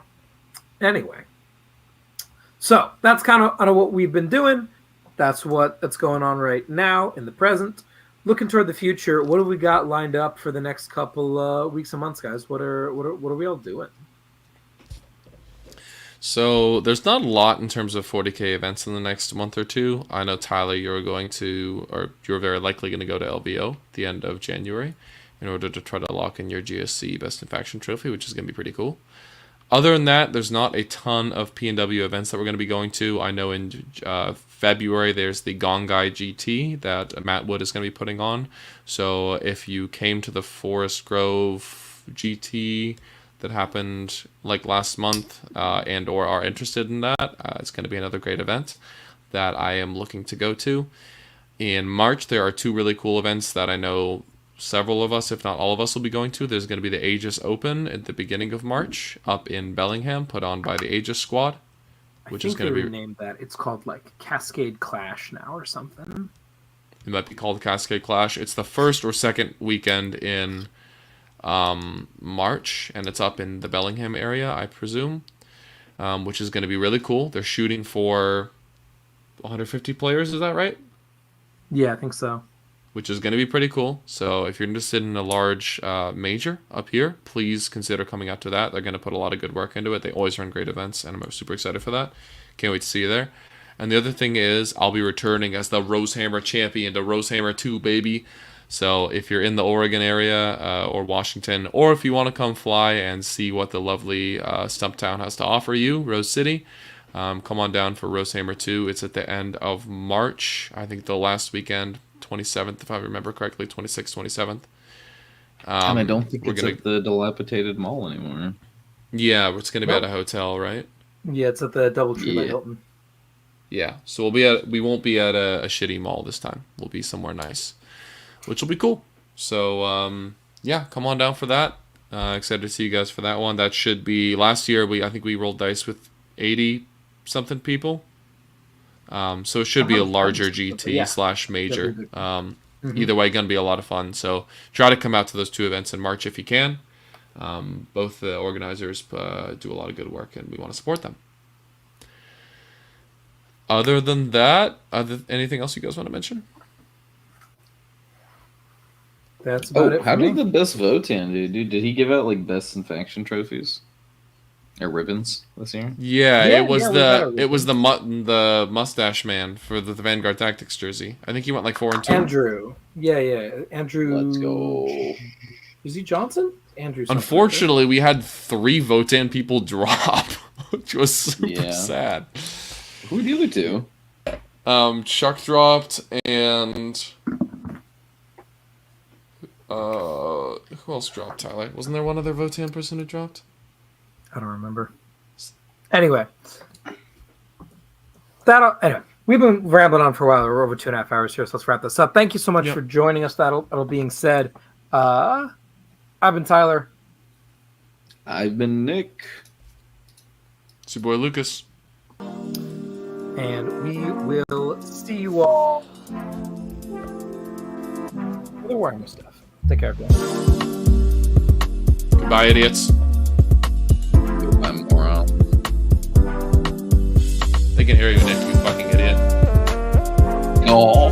Anyway, so that's kind of what we've been doing. That's that's going on right now in the present. Looking toward the future, what have we got lined up for the next couple weeks and months, guys? What are we all doing? So there's not a lot in terms of 40k events in the next month or two. I know, Tyler, you're very likely going to go to LVO at the end of January in order to try to lock in your GSC Best in Faction trophy, which is going to be pretty cool. Other than that, there's not a ton of P&W events that we're going to be going to. I know in February there's the Gongai GT that Matt Wood is going to be putting on. So if you came to the Forest Grove GT that happened last month and or are interested in that, it's going to be another great event that I am looking to go to. In March, there are 2 really cool events that I know several of us, if not all of us, will be going to. There's going to be the Aegis Open at the beginning of March up in Bellingham, put on by the Aegis Squad, which is going to be renamed that. It's called Cascade Clash now or something. It might be called Cascade Clash. It's the first or second weekend in March, and it's up in the Bellingham area, I presume, which is going to be really cool. They're shooting for 150 players. Is that right? Yeah, I think so. Which is going to be pretty cool. So if you're interested in a large major up here, please consider coming out to that. They're going to put a lot of good work into it. They always run great events, and I'm super excited for that. Can't wait to see you there. And the other thing is, I'll be returning as the Rosehammer champion to Rosehammer 2, baby. So if you're in the Oregon area or Washington, or if you want to come fly and see what the lovely Stumptown has to offer you, Rose City, come on down for Rosehammer 2. It's at the end of March. I think the last weekend, 27th, if I remember correctly, 26th, 27th. And I don't think it's at the dilapidated mall anymore. Yeah, it's going to be at a hotel, right? Yeah, it's at the Doubletree by Hilton. Yeah, so we won't be at a shitty mall this time. We'll be somewhere nice, which will be cool. So yeah, come on down for that. Excited to see you guys for that one. That should be last year. I think we rolled dice with 80 something people. So it should be a larger GT / major. Either way, going to be a lot of fun. So try to come out to those 2 events in March if you can. Both the organizers do a lot of good work, and we want to support them. Other than that, anything else you guys want to mention? That's about it. How did the best Votan do? Dude, did he give out best in faction trophies or ribbons this year? Yeah, it was the mustache man for the Vanguard Tactics jersey. I think he went 4-2. Andrew. Yeah, Andrew. Let's go. Is he Johnson? Andrew. Unfortunately, we had 3 Votan people drop, which was super sad. Who were the other 2? Chuck dropped, and who else dropped, Tyler? Wasn't there one other Votan person who dropped? I don't remember. Anyway, Anyway, we've been rambling on for a while. We're over 2.5 hours here, so let's wrap this up. Thank you so much for joining us. That'll being said, I've been Tyler. I've been Nick. It's your boy Lucas. And we will see you all. They're wearing my stuff. Take care, everyone. Goodbye, idiots. Goodbye, moron. They can hear you, Nick, you fucking idiot. Oh.